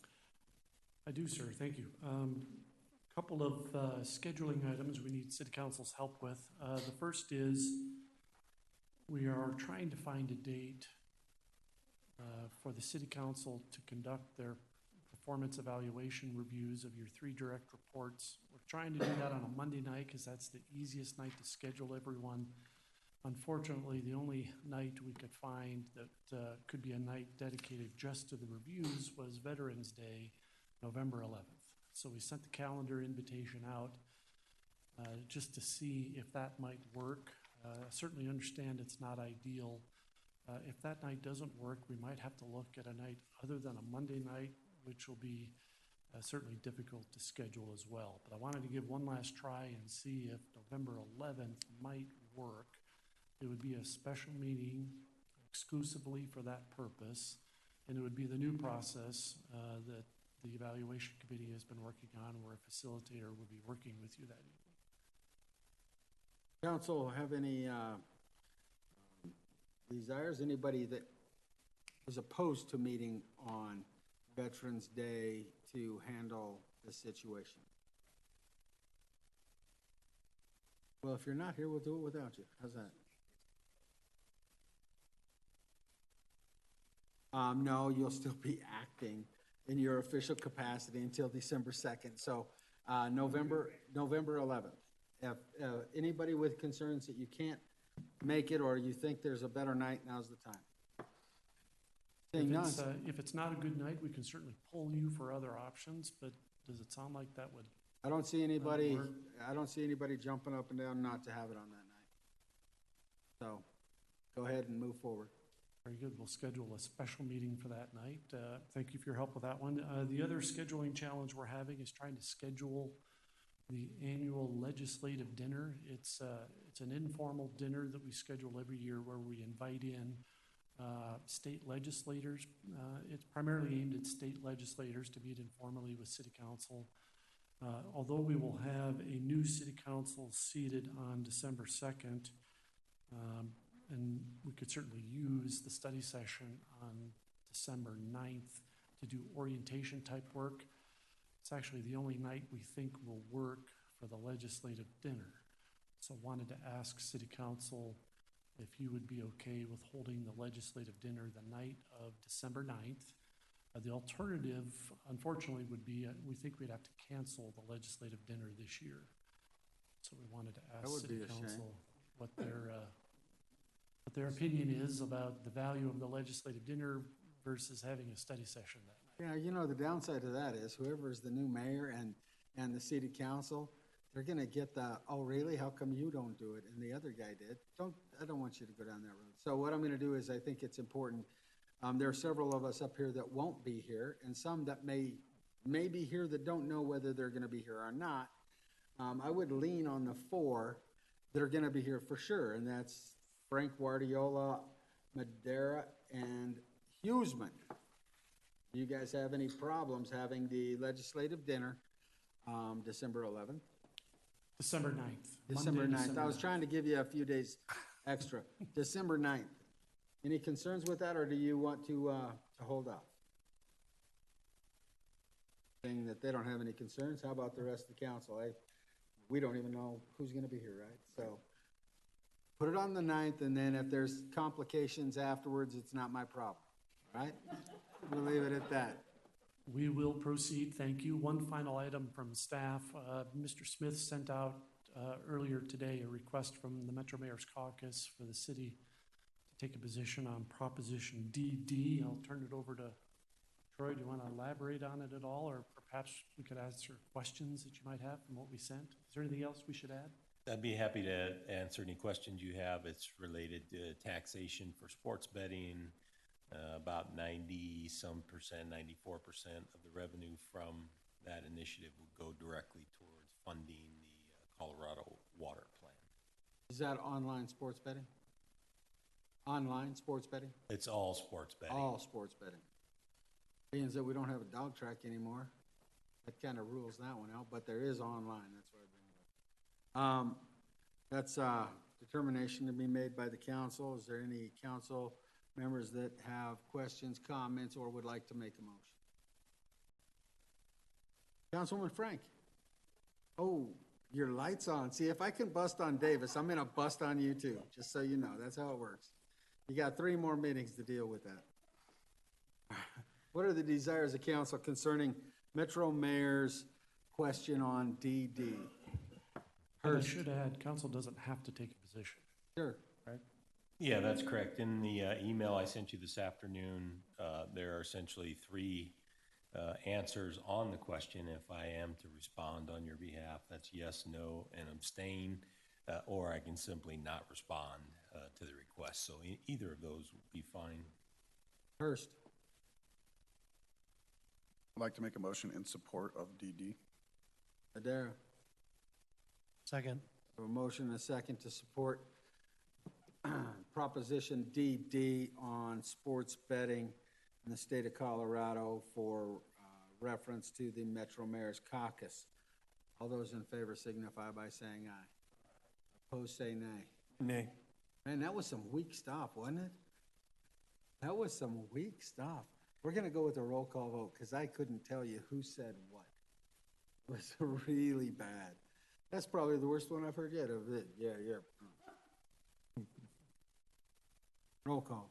[SPEAKER 1] I do, sir. Thank you. Couple of scheduling items we need city council's help with. The first is we are trying to find a date for the city council to conduct their performance evaluation reviews of your 3 direct reports. We're trying to do that on a Monday night because that's the easiest night to schedule everyone. Unfortunately, the only night we could find that could be a night dedicated just to the reviews was Veterans Day, November 11th. So we sent the calendar invitation out just to see if that might work. Certainly understand it's not ideal. If that night doesn't work, we might have to look at a night other than a Monday night, which will be certainly difficult to schedule as well. But I wanted to give one last try and see if November 11th might work. It would be a special meeting exclusively for that purpose, and it would be the new process that the evaluation committee has been working on, where a facilitator would be working with you that evening.
[SPEAKER 2] Council have any desires? Anybody that is opposed to meeting on Veterans Day to handle the situation? Well, if you're not here, we'll do it without you. How's that? No, you'll still be acting in your official capacity until December 2nd. So November 11th. If anybody with concerns that you can't make it or you think there's a better night, now's the time.
[SPEAKER 1] If it's not a good night, we can certainly pull you for other options, but does it sound like that would?
[SPEAKER 2] I don't see anybody jumping up and down not to have it on that night. So go ahead and move forward.
[SPEAKER 1] Very good. We'll schedule a special meeting for that night. Thank you for your help with that one. The other scheduling challenge we're having is trying to schedule the annual legislative dinner. It's an informal dinner that we schedule every year where we invite in state legislators. It's primarily aimed at state legislators to meet informally with city council. Although we will have a new city council seated on December 2nd, and we could certainly use the study session on December 9th to do orientation type work. It's actually the only night we think will work for the legislative dinner. So wanted to ask city council if you would be okay with holding the legislative dinner the night of December 9th. The alternative, unfortunately, would be we think we'd have to cancel the legislative dinner this year. So we wanted to ask city council what their opinion is about the value of the legislative dinner versus having a study session that night.
[SPEAKER 2] Yeah, you know, the downside to that is whoever is the new mayor and the city council, they're going to get the, oh, really? How come you don't do it? And the other guy did. I don't want you to go down that road. So what I'm going to do is I think it's important. There are several of us up here that won't be here and some that may be here that don't know whether they're going to be here or not. I would lean on the 4 that are going to be here for sure, and that's Frank Guardiola, Madera, and Huseman. Do you guys have any problems having the legislative dinner December 11th?
[SPEAKER 1] December 9th.
[SPEAKER 2] December
[SPEAKER 1] Monday,
[SPEAKER 2] 9th. I
[SPEAKER 1] December
[SPEAKER 2] was
[SPEAKER 1] 9th.
[SPEAKER 2] trying to give you a few days extra. December 9th. Any concerns with that, or do you want to hold off? Saying that they don't have any concerns, how about the rest of the council? We don't even know who's gonna be here, right? So, put it on the 9th, and then if there's complications afterwards, it's not my problem, all right? We'll leave it at that.
[SPEAKER 1] We will proceed, thank you. One final item from staff. Mr. Smith sent out earlier today a request from the Metro Mayor's Caucus for the city to take a position on Proposition DD. I'll turn it over to Troy. Do you want to elaborate on it at all, or perhaps we could answer questions that you might have from what we sent? Is there anything else we should add?
[SPEAKER 11] I'd be happy to answer any questions you have. It's related to taxation for sports betting. About 90-some%, 94% of the revenue from that initiative will go directly towards funding the Colorado Water Plan.
[SPEAKER 2] Is that online sports betting? Online sports betting?
[SPEAKER 11] It's all sports betting.
[SPEAKER 2] All sports betting. Being that we don't have a dog track anymore, that kind of rules that one out, but there is online, that's why I bring it up. That's determination to be made by the council. Is there any council members that have questions, comments, or would like to make a motion? Councilwoman Frank. Oh, your light's on. See, if I can bust on Davis, I'm gonna bust on you too, just so you know. That's how it works. You got 3 more meetings to deal with that. What are the desires of council concerning Metro Mayor's question on DD?
[SPEAKER 1] And I should add, council doesn't have to take a position.
[SPEAKER 2] Sure.
[SPEAKER 1] Right?
[SPEAKER 11] Yeah, that's correct. In the email I sent you this afternoon, there are essentially 3 answers on the question. If I am to respond on your behalf, that's yes, no, and abstain, or I can simply not respond to the request. So either of those would be fine.
[SPEAKER 2] Hurst.
[SPEAKER 21] I'd like to make a motion in support of DD.
[SPEAKER 2] Adara.
[SPEAKER 9] Second.
[SPEAKER 2] A motion and a second to support Proposition DD on sports betting in the state of Colorado for reference to the Metro Mayor's Caucus. All those in favor signify by saying aye. Opposed, say nay.
[SPEAKER 10] Nay.
[SPEAKER 2] Man, that was some weak stuff, wasn't it? That was some weak stuff. We're going to go with a roll call vote because I couldn't tell you who said what. It was really bad. That's probably the worst one I've heard yet of it. Yeah. Roll call.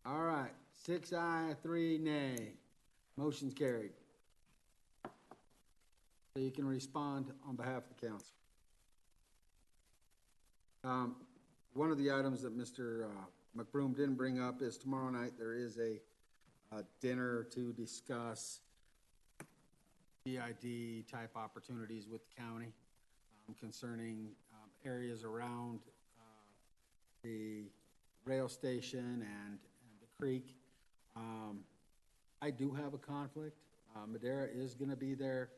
[SPEAKER 2] All right, 6 aye, 3 nay. Motion's carried. So you can respond on behalf of the council. One of the items that Mr. McBroom didn't bring up is tomorrow night there is a dinner to discuss GID type opportunities with the county concerning areas around the rail station and the creek. I do have a conflict. Madera is going to be there,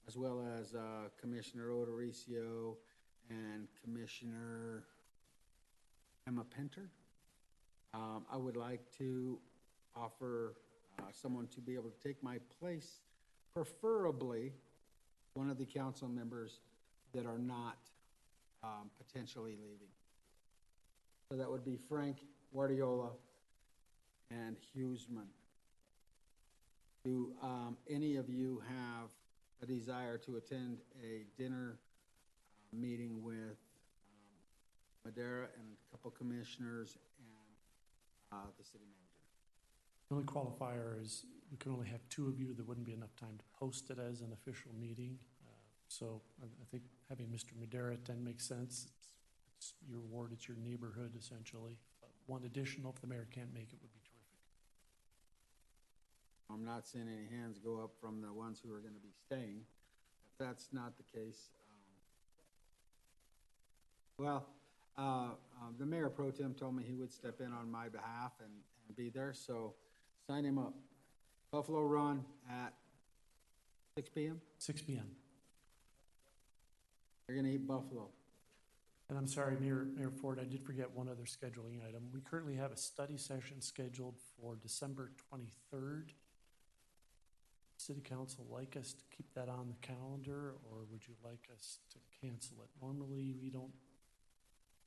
[SPEAKER 2] as well as Commissioner Odoricio and Commissioner Emma Penter. I would like to offer someone to be able to take my place, preferably one of the council members that are not potentially leaving. So that would be Frank Guardiola and Hughesman. Do any of you have a desire to attend a dinner meeting with Madera and a couple commissioners and the city manager?
[SPEAKER 1] The only qualifier is we can only have 2 of you. There wouldn't be enough time to post it as an official meeting. So I think having Mr. Madera attend makes sense. It's your ward, it's your neighborhood, essentially. One additional, if the mayor can't make it, would be terrific.
[SPEAKER 2] I'm not seeing any hands go up from the ones who are going to be staying. If that's not the case, the mayor pro tem told me he would step in on my behalf and be there, so sign him up. Buffalo Run at 6 p.m.?
[SPEAKER 1] 6 p.m.
[SPEAKER 2] You're going to eat buffalo.
[SPEAKER 1] And I'm sorry, Mayor Ford, I did forget one other scheduling item. We currently have a study session scheduled for December 23rd. City Council like us to keep that on the calendar, or would you like us to cancel it? Normally, we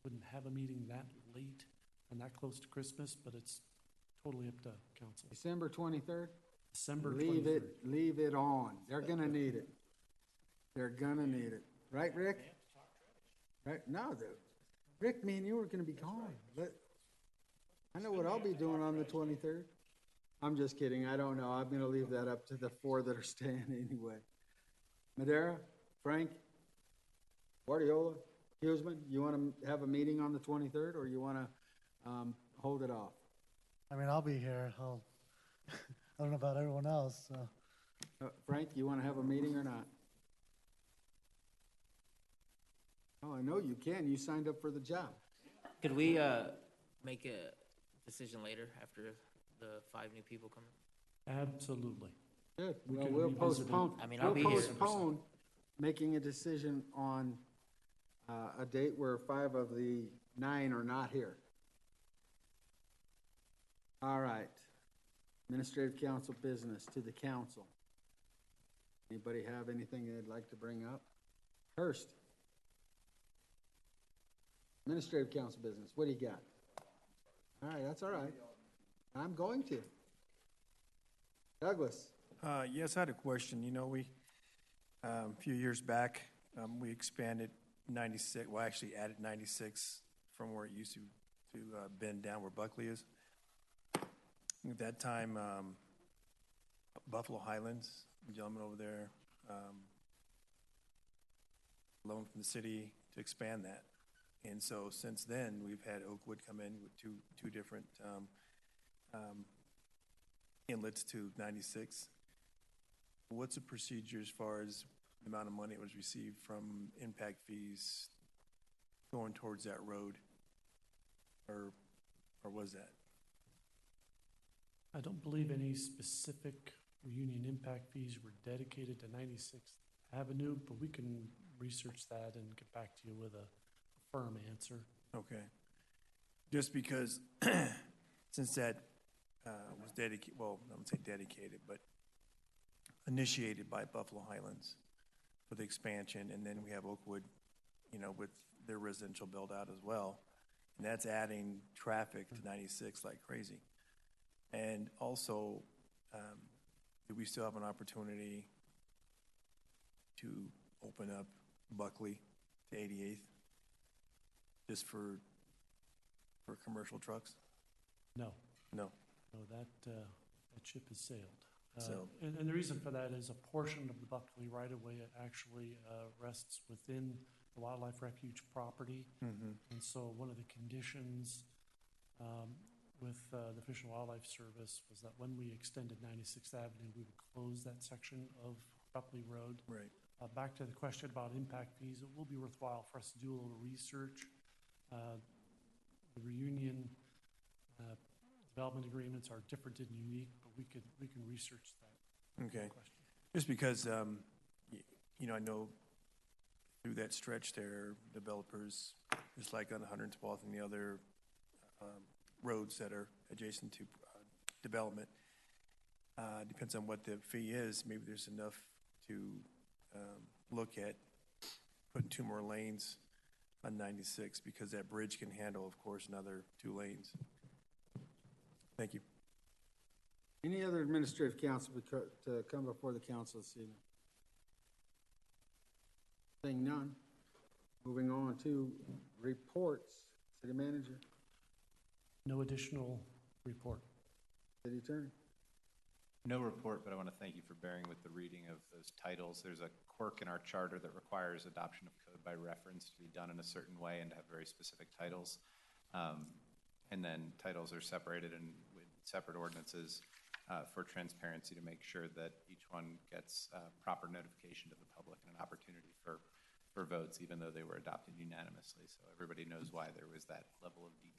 [SPEAKER 1] wouldn't have a meeting that late and that close to Christmas, but it's totally up to council.
[SPEAKER 2] December 23rd?
[SPEAKER 1] December
[SPEAKER 2] Leave
[SPEAKER 1] 23rd.
[SPEAKER 2] leave it on. They're gonna need it. They're gonna need it. Right, Rick? Right, no, Rick, me and you are gonna be gone. I know what I'll be doing on the 23rd. I'm just kidding, I don't know. I'm gonna leave that up to the four that are staying anyway. Madera, Frank, Guardiola, Hughesman, you wanna have a meeting on the 23rd, or you wanna, hold it off?
[SPEAKER 9] I mean, I'll be here. I don't know about everyone else, so.
[SPEAKER 2] Frank, you wanna have a meeting or not? Oh, I know you can. You signed up for the job.
[SPEAKER 6] Could we make a decision later after the 5 new people come in?
[SPEAKER 1] Absolutely.
[SPEAKER 2] Good.
[SPEAKER 1] We
[SPEAKER 2] Well,
[SPEAKER 1] can
[SPEAKER 2] we'll
[SPEAKER 1] revisit it.
[SPEAKER 2] postpone.
[SPEAKER 6] I mean, I'll be here.
[SPEAKER 2] We'll postpone making a decision on a date where 5 of the 9 are not here. All right. Administrative council business to the council. Anybody have anything they'd like to bring up? Hurst. Administrative council business, what do you got? All right, that's all right. I'm going to. Douglas.
[SPEAKER 10] Yes, I had a question. You know, we, a few years back, we expanded 96, well, actually added 96 from where it used to bend down where Buckley is. At that time, Buffalo Highlands, the gentleman over there, loaned from the city to expand that. And so since then, we've had Oakwood come in with two different inlets to 96. What's the procedure as far as the amount of money that was received from impact fees going towards that road? Or was that?
[SPEAKER 1] I don't believe any specific reunion impact fees were dedicated to 96th Avenue, but we can research that and get back to you with a firm answer.
[SPEAKER 10] Okay. Just because since that was dedicated, well, I wouldn't say dedicated, but initiated by Buffalo Highlands for the expansion, and then we have Oakwood, you know, with their residential build out as well, and that's adding traffic to 96 like crazy. And also, do we still have an opportunity to open up Buckley to 88th just for commercial trucks?
[SPEAKER 1] No.
[SPEAKER 10] No.
[SPEAKER 1] No, that ship has sailed.
[SPEAKER 10] So-
[SPEAKER 1] And the reason for that is a portion of the Buckley right-of-way actually rests within the wildlife refuge property.
[SPEAKER 10] Mhm.
[SPEAKER 1] And so one of the conditions with the Fish and Wildlife Service was that when we extended 96th Avenue, we would close that section of Buckley Road.
[SPEAKER 10] Right.
[SPEAKER 1] Back to the question about impact fees, it will be worthwhile for us to do a little research. The reunion development agreements are different and unique, but we can research that.
[SPEAKER 10] Okay.
[SPEAKER 1] question.
[SPEAKER 10] Just because, you know, I know through that stretch there, developers, just like on 112th and the other roads that are adjacent to development, depends on what the fee is. Maybe there's enough to look at putting 2 more lanes on 96 because that bridge can handle, of course, another 2 lanes. Thank you.
[SPEAKER 2] Any other administrative council to come before the council this evening? Seeing none. Moving on to reports. City manager,
[SPEAKER 1] No additional report.
[SPEAKER 2] city attorney.
[SPEAKER 5] No report, but I want to thank you for bearing with the reading of those titles. There's a quirk in our charter that requires adoption of code by reference to be done in a certain way and to have very specific titles. And then titles are separated in with separate ordinances for transparency to make sure that each one gets proper notification to the public and an opportunity for votes, even though they were adopted unanimously. So everybody knows why there was that level of detail.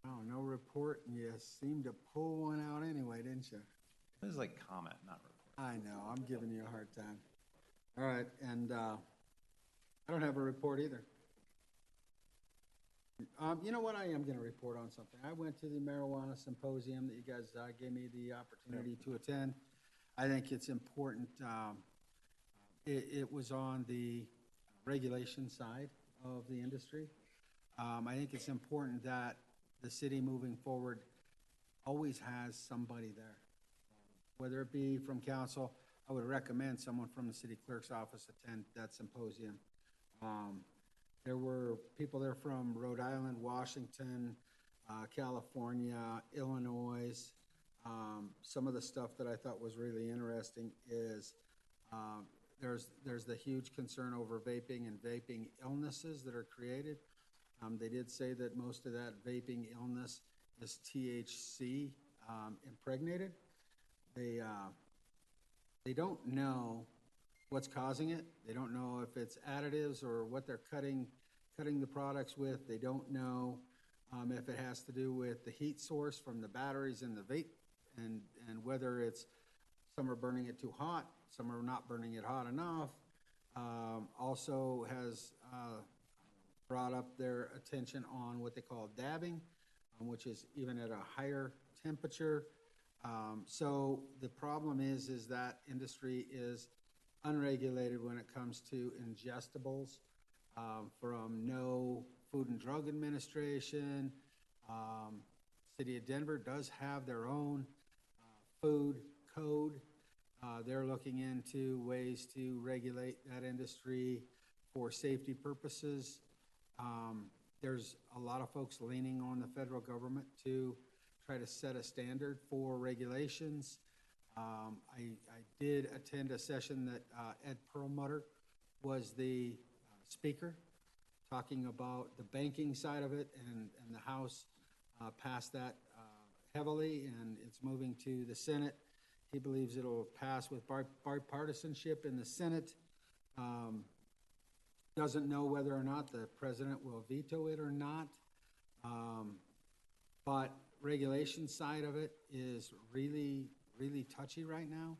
[SPEAKER 2] Oh, no report, and you seemed to pull one out anyway, didn't you?
[SPEAKER 5] This is like comment, not report.
[SPEAKER 2] I know, I'm giving you a hard time. All right, and I don't have a report either. You know what, I am gonna report on something. I went to the marijuana symposium that you guys gave me the opportunity to attend. I think it's important, it was on the regulation side of the industry. I think it's important that the city moving forward always has somebody there. Whether it be from council, I would recommend someone from the city clerk's office attend that symposium. There were people there from Rhode Island, Washington, California, Illinois. Some of the stuff that I thought was really interesting is there's the huge concern over vaping and vaping illnesses that are created. They did say that most of that vaping illness is THC impregnated. They don't know what's causing it. They don't know if it's additives or what they're cutting the products with. They don't know if it has to do with the heat source from the batteries in the vape, and whether it's some are burning it too hot, some are not burning it hot enough. Also has brought up their attention on what they call dabbing, which is even at a higher temperature. So the problem is that industry is unregulated when it comes to ingestibles, from no Food and Drug Administration. City of Denver does have their own food code. They're looking into ways to regulate that industry for safety purposes. There's a lot of folks leaning on the federal government to try to set a standard for regulations. I did attend a session that Ed Perlmutter was the speaker, talking about the banking side of it, and the House passed that heavily, and it's moving to the Senate. He believes it'll pass with bipartisanship in the Senate. Doesn't know whether or not the president will veto it or not. But regulation side of it is really, really touchy right now,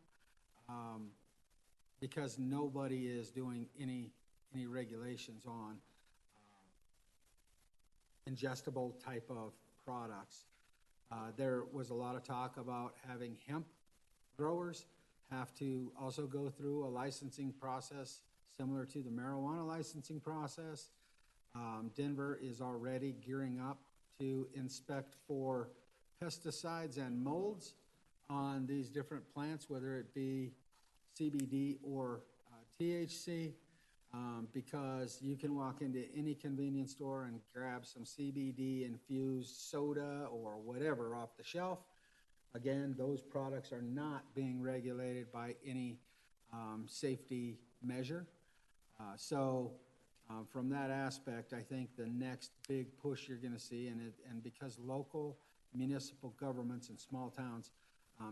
[SPEAKER 2] because nobody is doing any regulations on ingestible type of products. There was a lot of talk about having hemp growers have to also go through a licensing process similar to the marijuana licensing process. Denver is already gearing up to inspect for pesticides and molds on these different plants, whether it be CBD or THC, because you can walk into any convenience store and grab some CBD infused soda or whatever off the shelf. Again, those products are not being regulated by any safety measure. So from that aspect, I think the next big push you're going to see, and because local municipal governments in small towns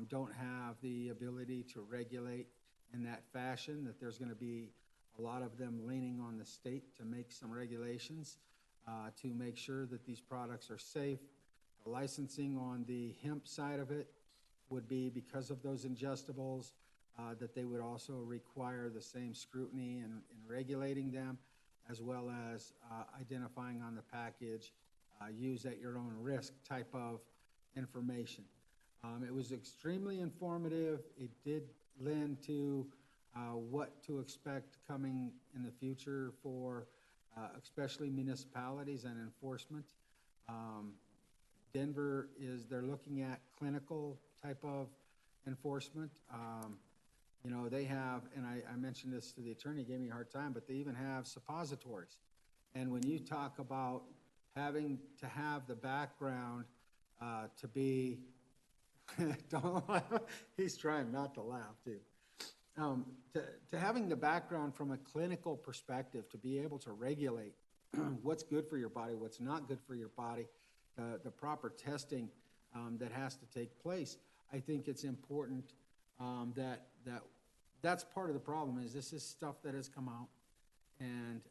[SPEAKER 2] don't have the ability to regulate in that fashion, that there's going to be a lot of them leaning on the state to make some regulations to make sure that these products are safe. The licensing on the hemp side of it would be because of those ingestibles, that they would also require the same scrutiny in regulating them, as well as identifying on the package, use at your own risk type of information. It was extremely informative. It did lend to what to expect coming in the future for especially municipalities and enforcement. Denver they're looking at clinical type of enforcement. You know, they have, and I mentioned this to the attorney, gave me a hard time, but they even have suppositories. And when you talk about having to have the background to be, don't laugh. He's trying not to laugh too. To having the background from a clinical perspective to be able to regulate what's good for your body, what's not good for your body, the proper testing that has to take place. I think it's important that's part of the problem. Is this is stuff that has come out and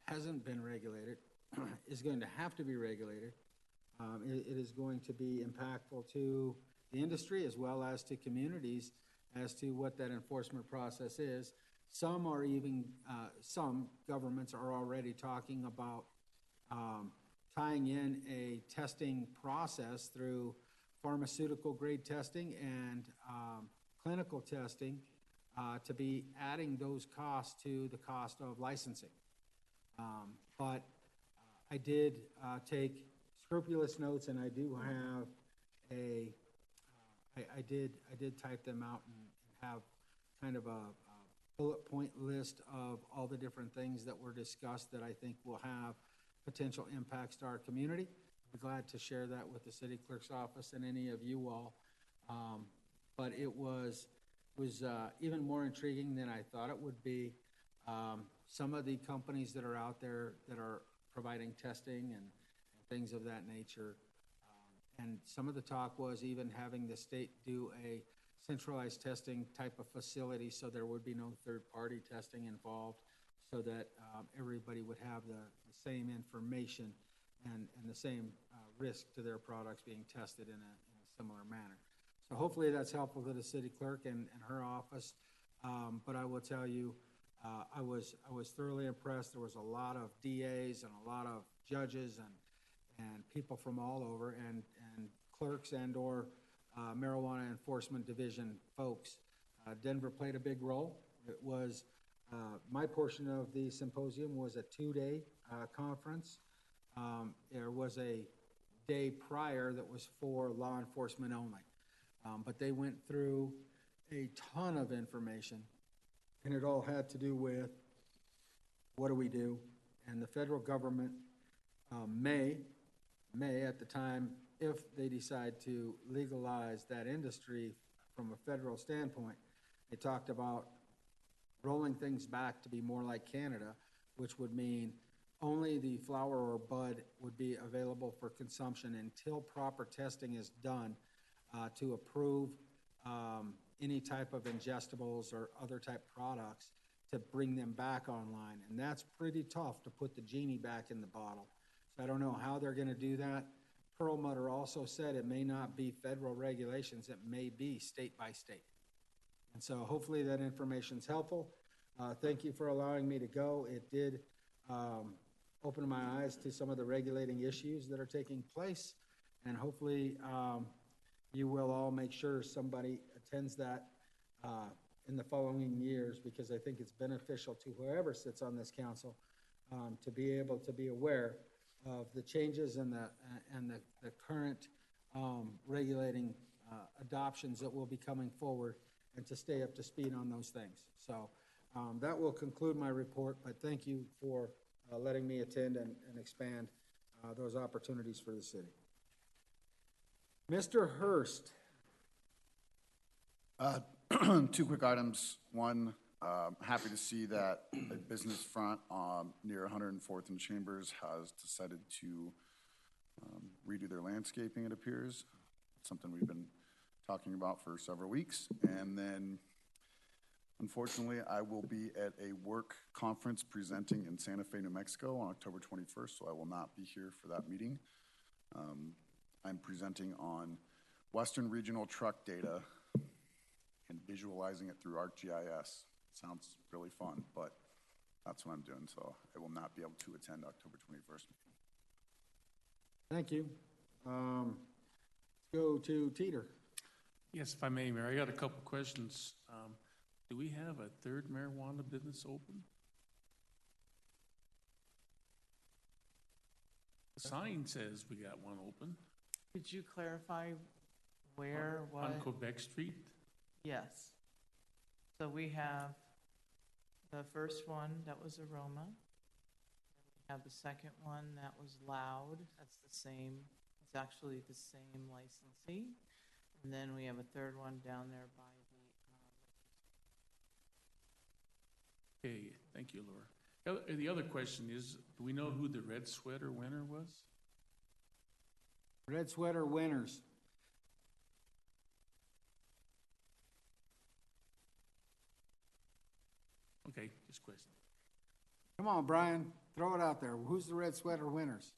[SPEAKER 2] hasn't been regulated, is going to have to be regulated. It is going to be impactful to the industry as well as to communities as to what that enforcement process is. Some are even, some governments are already talking about tying in a testing process through pharmaceutical grade testing and clinical testing to be adding those costs to the cost of licensing. But I did take scrupulous notes, and I do have I did type them out and have kind of a bullet point list of all the different things that were discussed that I think will have potential impacts to our community. I'd be glad to share that with the city clerk's office and any of you all. But it was even more intriguing than I thought it would be. Some of the companies that are out there that are providing testing and things of that nature. And some of the talk was even having the state do a centralized testing type of facility so there would be no third-party testing involved, so that everybody would have the same information and the same risk to their products being tested in a similar manner. So hopefully that's helpful to the city clerk and her office. But I will tell you, I was thoroughly impressed. There was a lot of DAs and a lot of judges and people from all over, and clerks and or marijuana enforcement division folks. Denver played a big role. It was my portion of the symposium was a 2-day conference. There was a day prior that was for law enforcement only, but they went through a ton of information, and it all had to do with what do we do, and the federal government may at the time, if they decide to legalize that industry from a federal standpoint, they talked about rolling things back to be more like Canada, which would mean only the flower or bud would be available for consumption until proper testing is done to approve any type of ingestibles or other type products to bring them back online. And that's pretty tough to put the genie back in the bottle. So I don't know how they're going to do that. Perlmutter also said it may not be federal regulations, it may be state by state. And so hopefully that information's helpful. Thank you for allowing me to go. It did open my eyes to some of the regulating issues that are taking place. And hopefully you will all make sure somebody attends that in the following years, because I think it's beneficial to whoever sits on this council to be able to be aware of the changes and the current regulating adoptions that will be coming forward, and to stay up to speed on those things. So that will conclude my report, but thank you for letting me attend and expand those opportunities for the city. Mr. Hurst.
[SPEAKER 21] 2 quick items. One, happy to see that a business front near 104th and Chambers has decided to redo their landscaping, it appears. It's something we've been talking about for several weeks. And then, unfortunately, I will be at a work conference presenting in Santa Fe, New Mexico on October 21st, so I will not be here for that meeting. I'm presenting on Western Regional Truck data and visualizing it through ArcGIS. Sounds really fun, but that's what I'm doing, so I will not be able to attend October 21st meeting.
[SPEAKER 2] Thank you. Let's go to Teeter.
[SPEAKER 3] Yes, if I may, Mayor, I got a couple questions. Do we have a third marijuana business open? The sign says we got one open.
[SPEAKER 13] Could you clarify where, what?
[SPEAKER 3] On Quebec Street?
[SPEAKER 13] Yes. So we have the first one, that was Aroma. We have the second one, that was Loud. That's the same, it's actually the same licensee. And then we have a third one down there by the
[SPEAKER 3] Okay, thank you, Laura. The other question is, do we know who the red sweater winner was?
[SPEAKER 2] Red sweater winners.
[SPEAKER 3] Okay, just question.
[SPEAKER 2] Come on, Brian, throw it out there. Who's the red sweater winners?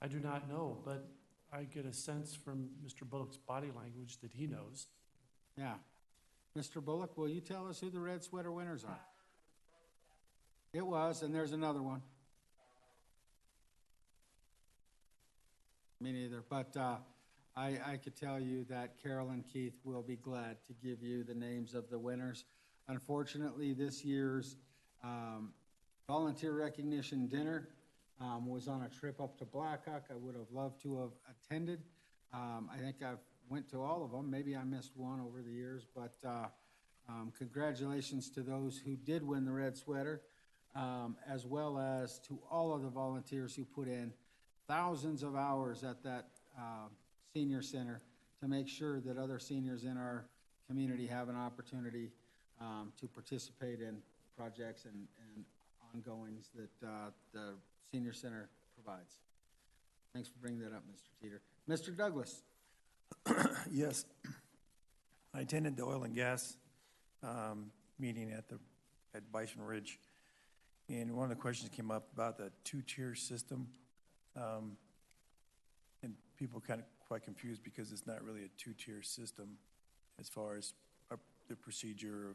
[SPEAKER 1] I do not know, but I get a sense from Mr. Bullock's body language that he knows.
[SPEAKER 2] Yeah. Mr. Bullock, will you tell us who the red sweater winners are? It was, and there's another one. Me neither, but I could tell you that Carol and Keith will be glad to give you the names of the winners. Unfortunately, this year's volunteer recognition dinner was on a trip up to Blackhawk. I would have loved to have attended. I think I've went to all of them. Maybe I missed one over the years, but congratulations to those who did win the red sweater, as well as to all of the volunteers who put in thousands of hours at that senior center to make sure that other seniors in our community have an opportunity to participate in projects and ongoings that the senior center provides. Thanks for bringing that up, Mr. Teeter. Mr. Douglas.
[SPEAKER 10] Yes. I attended the oil and gas meeting at Bison Ridge, and one of the questions came up about the two-tier system, and people kind of quite confused because it's not really a two-tier system as far as the procedure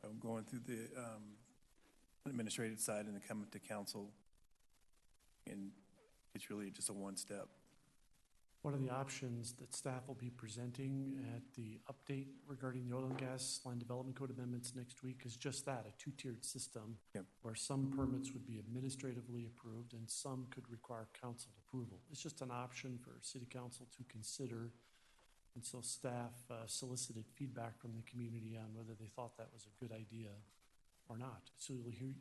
[SPEAKER 10] of going through the administrative side and then coming to council, and it's really just a one-step.
[SPEAKER 1] One of the options that staff will be presenting at the update regarding the oil and gas land development code amendments next week is just that, a two-tiered system.
[SPEAKER 10] Yep.
[SPEAKER 1] Where some permits would be administratively approved and some could require council approval. It's just an option for city council to consider. And so staff solicited feedback from the community on whether they thought that was a good idea or not. So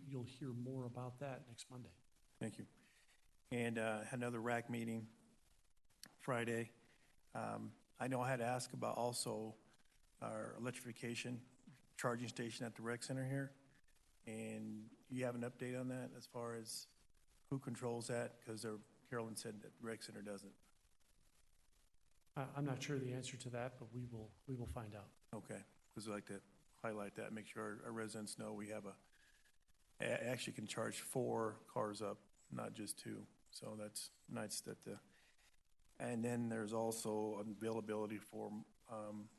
[SPEAKER 1] you'll hear more about that next Monday.
[SPEAKER 10] Thank you. And had another RAC meeting Friday. I know I had to ask about also our electrification charging station at the rec center here. And you have an update on that as far as who controls that? Because Carolyn said that the rec center doesn't.
[SPEAKER 1] I'm not sure the answer to that, but we will find out.
[SPEAKER 10] Okay, because I'd like to highlight that, make sure our residents know we have actually can charge 4 cars up, not just 2. So that's nice that and then there's also availability for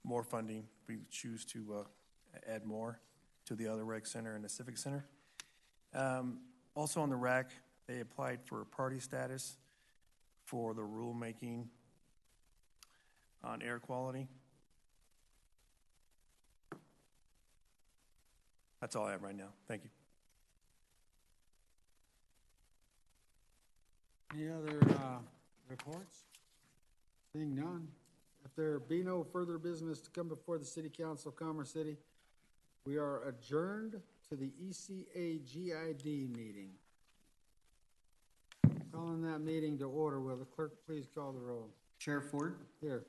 [SPEAKER 10] more funding. We choose to add more to the other rec center and the civic center. Also on the RAC, they applied for party status for the rulemaking on air quality. That's all I have right now. Thank you.
[SPEAKER 2] Any other reports? Seeing none. If there be no further business to come before the City Council of Commerce City, we are adjourned to the ECAGID meeting. Calling that meeting to order, will the clerk please call the roll?
[SPEAKER 14] Sheriff Ford?
[SPEAKER 2] Here.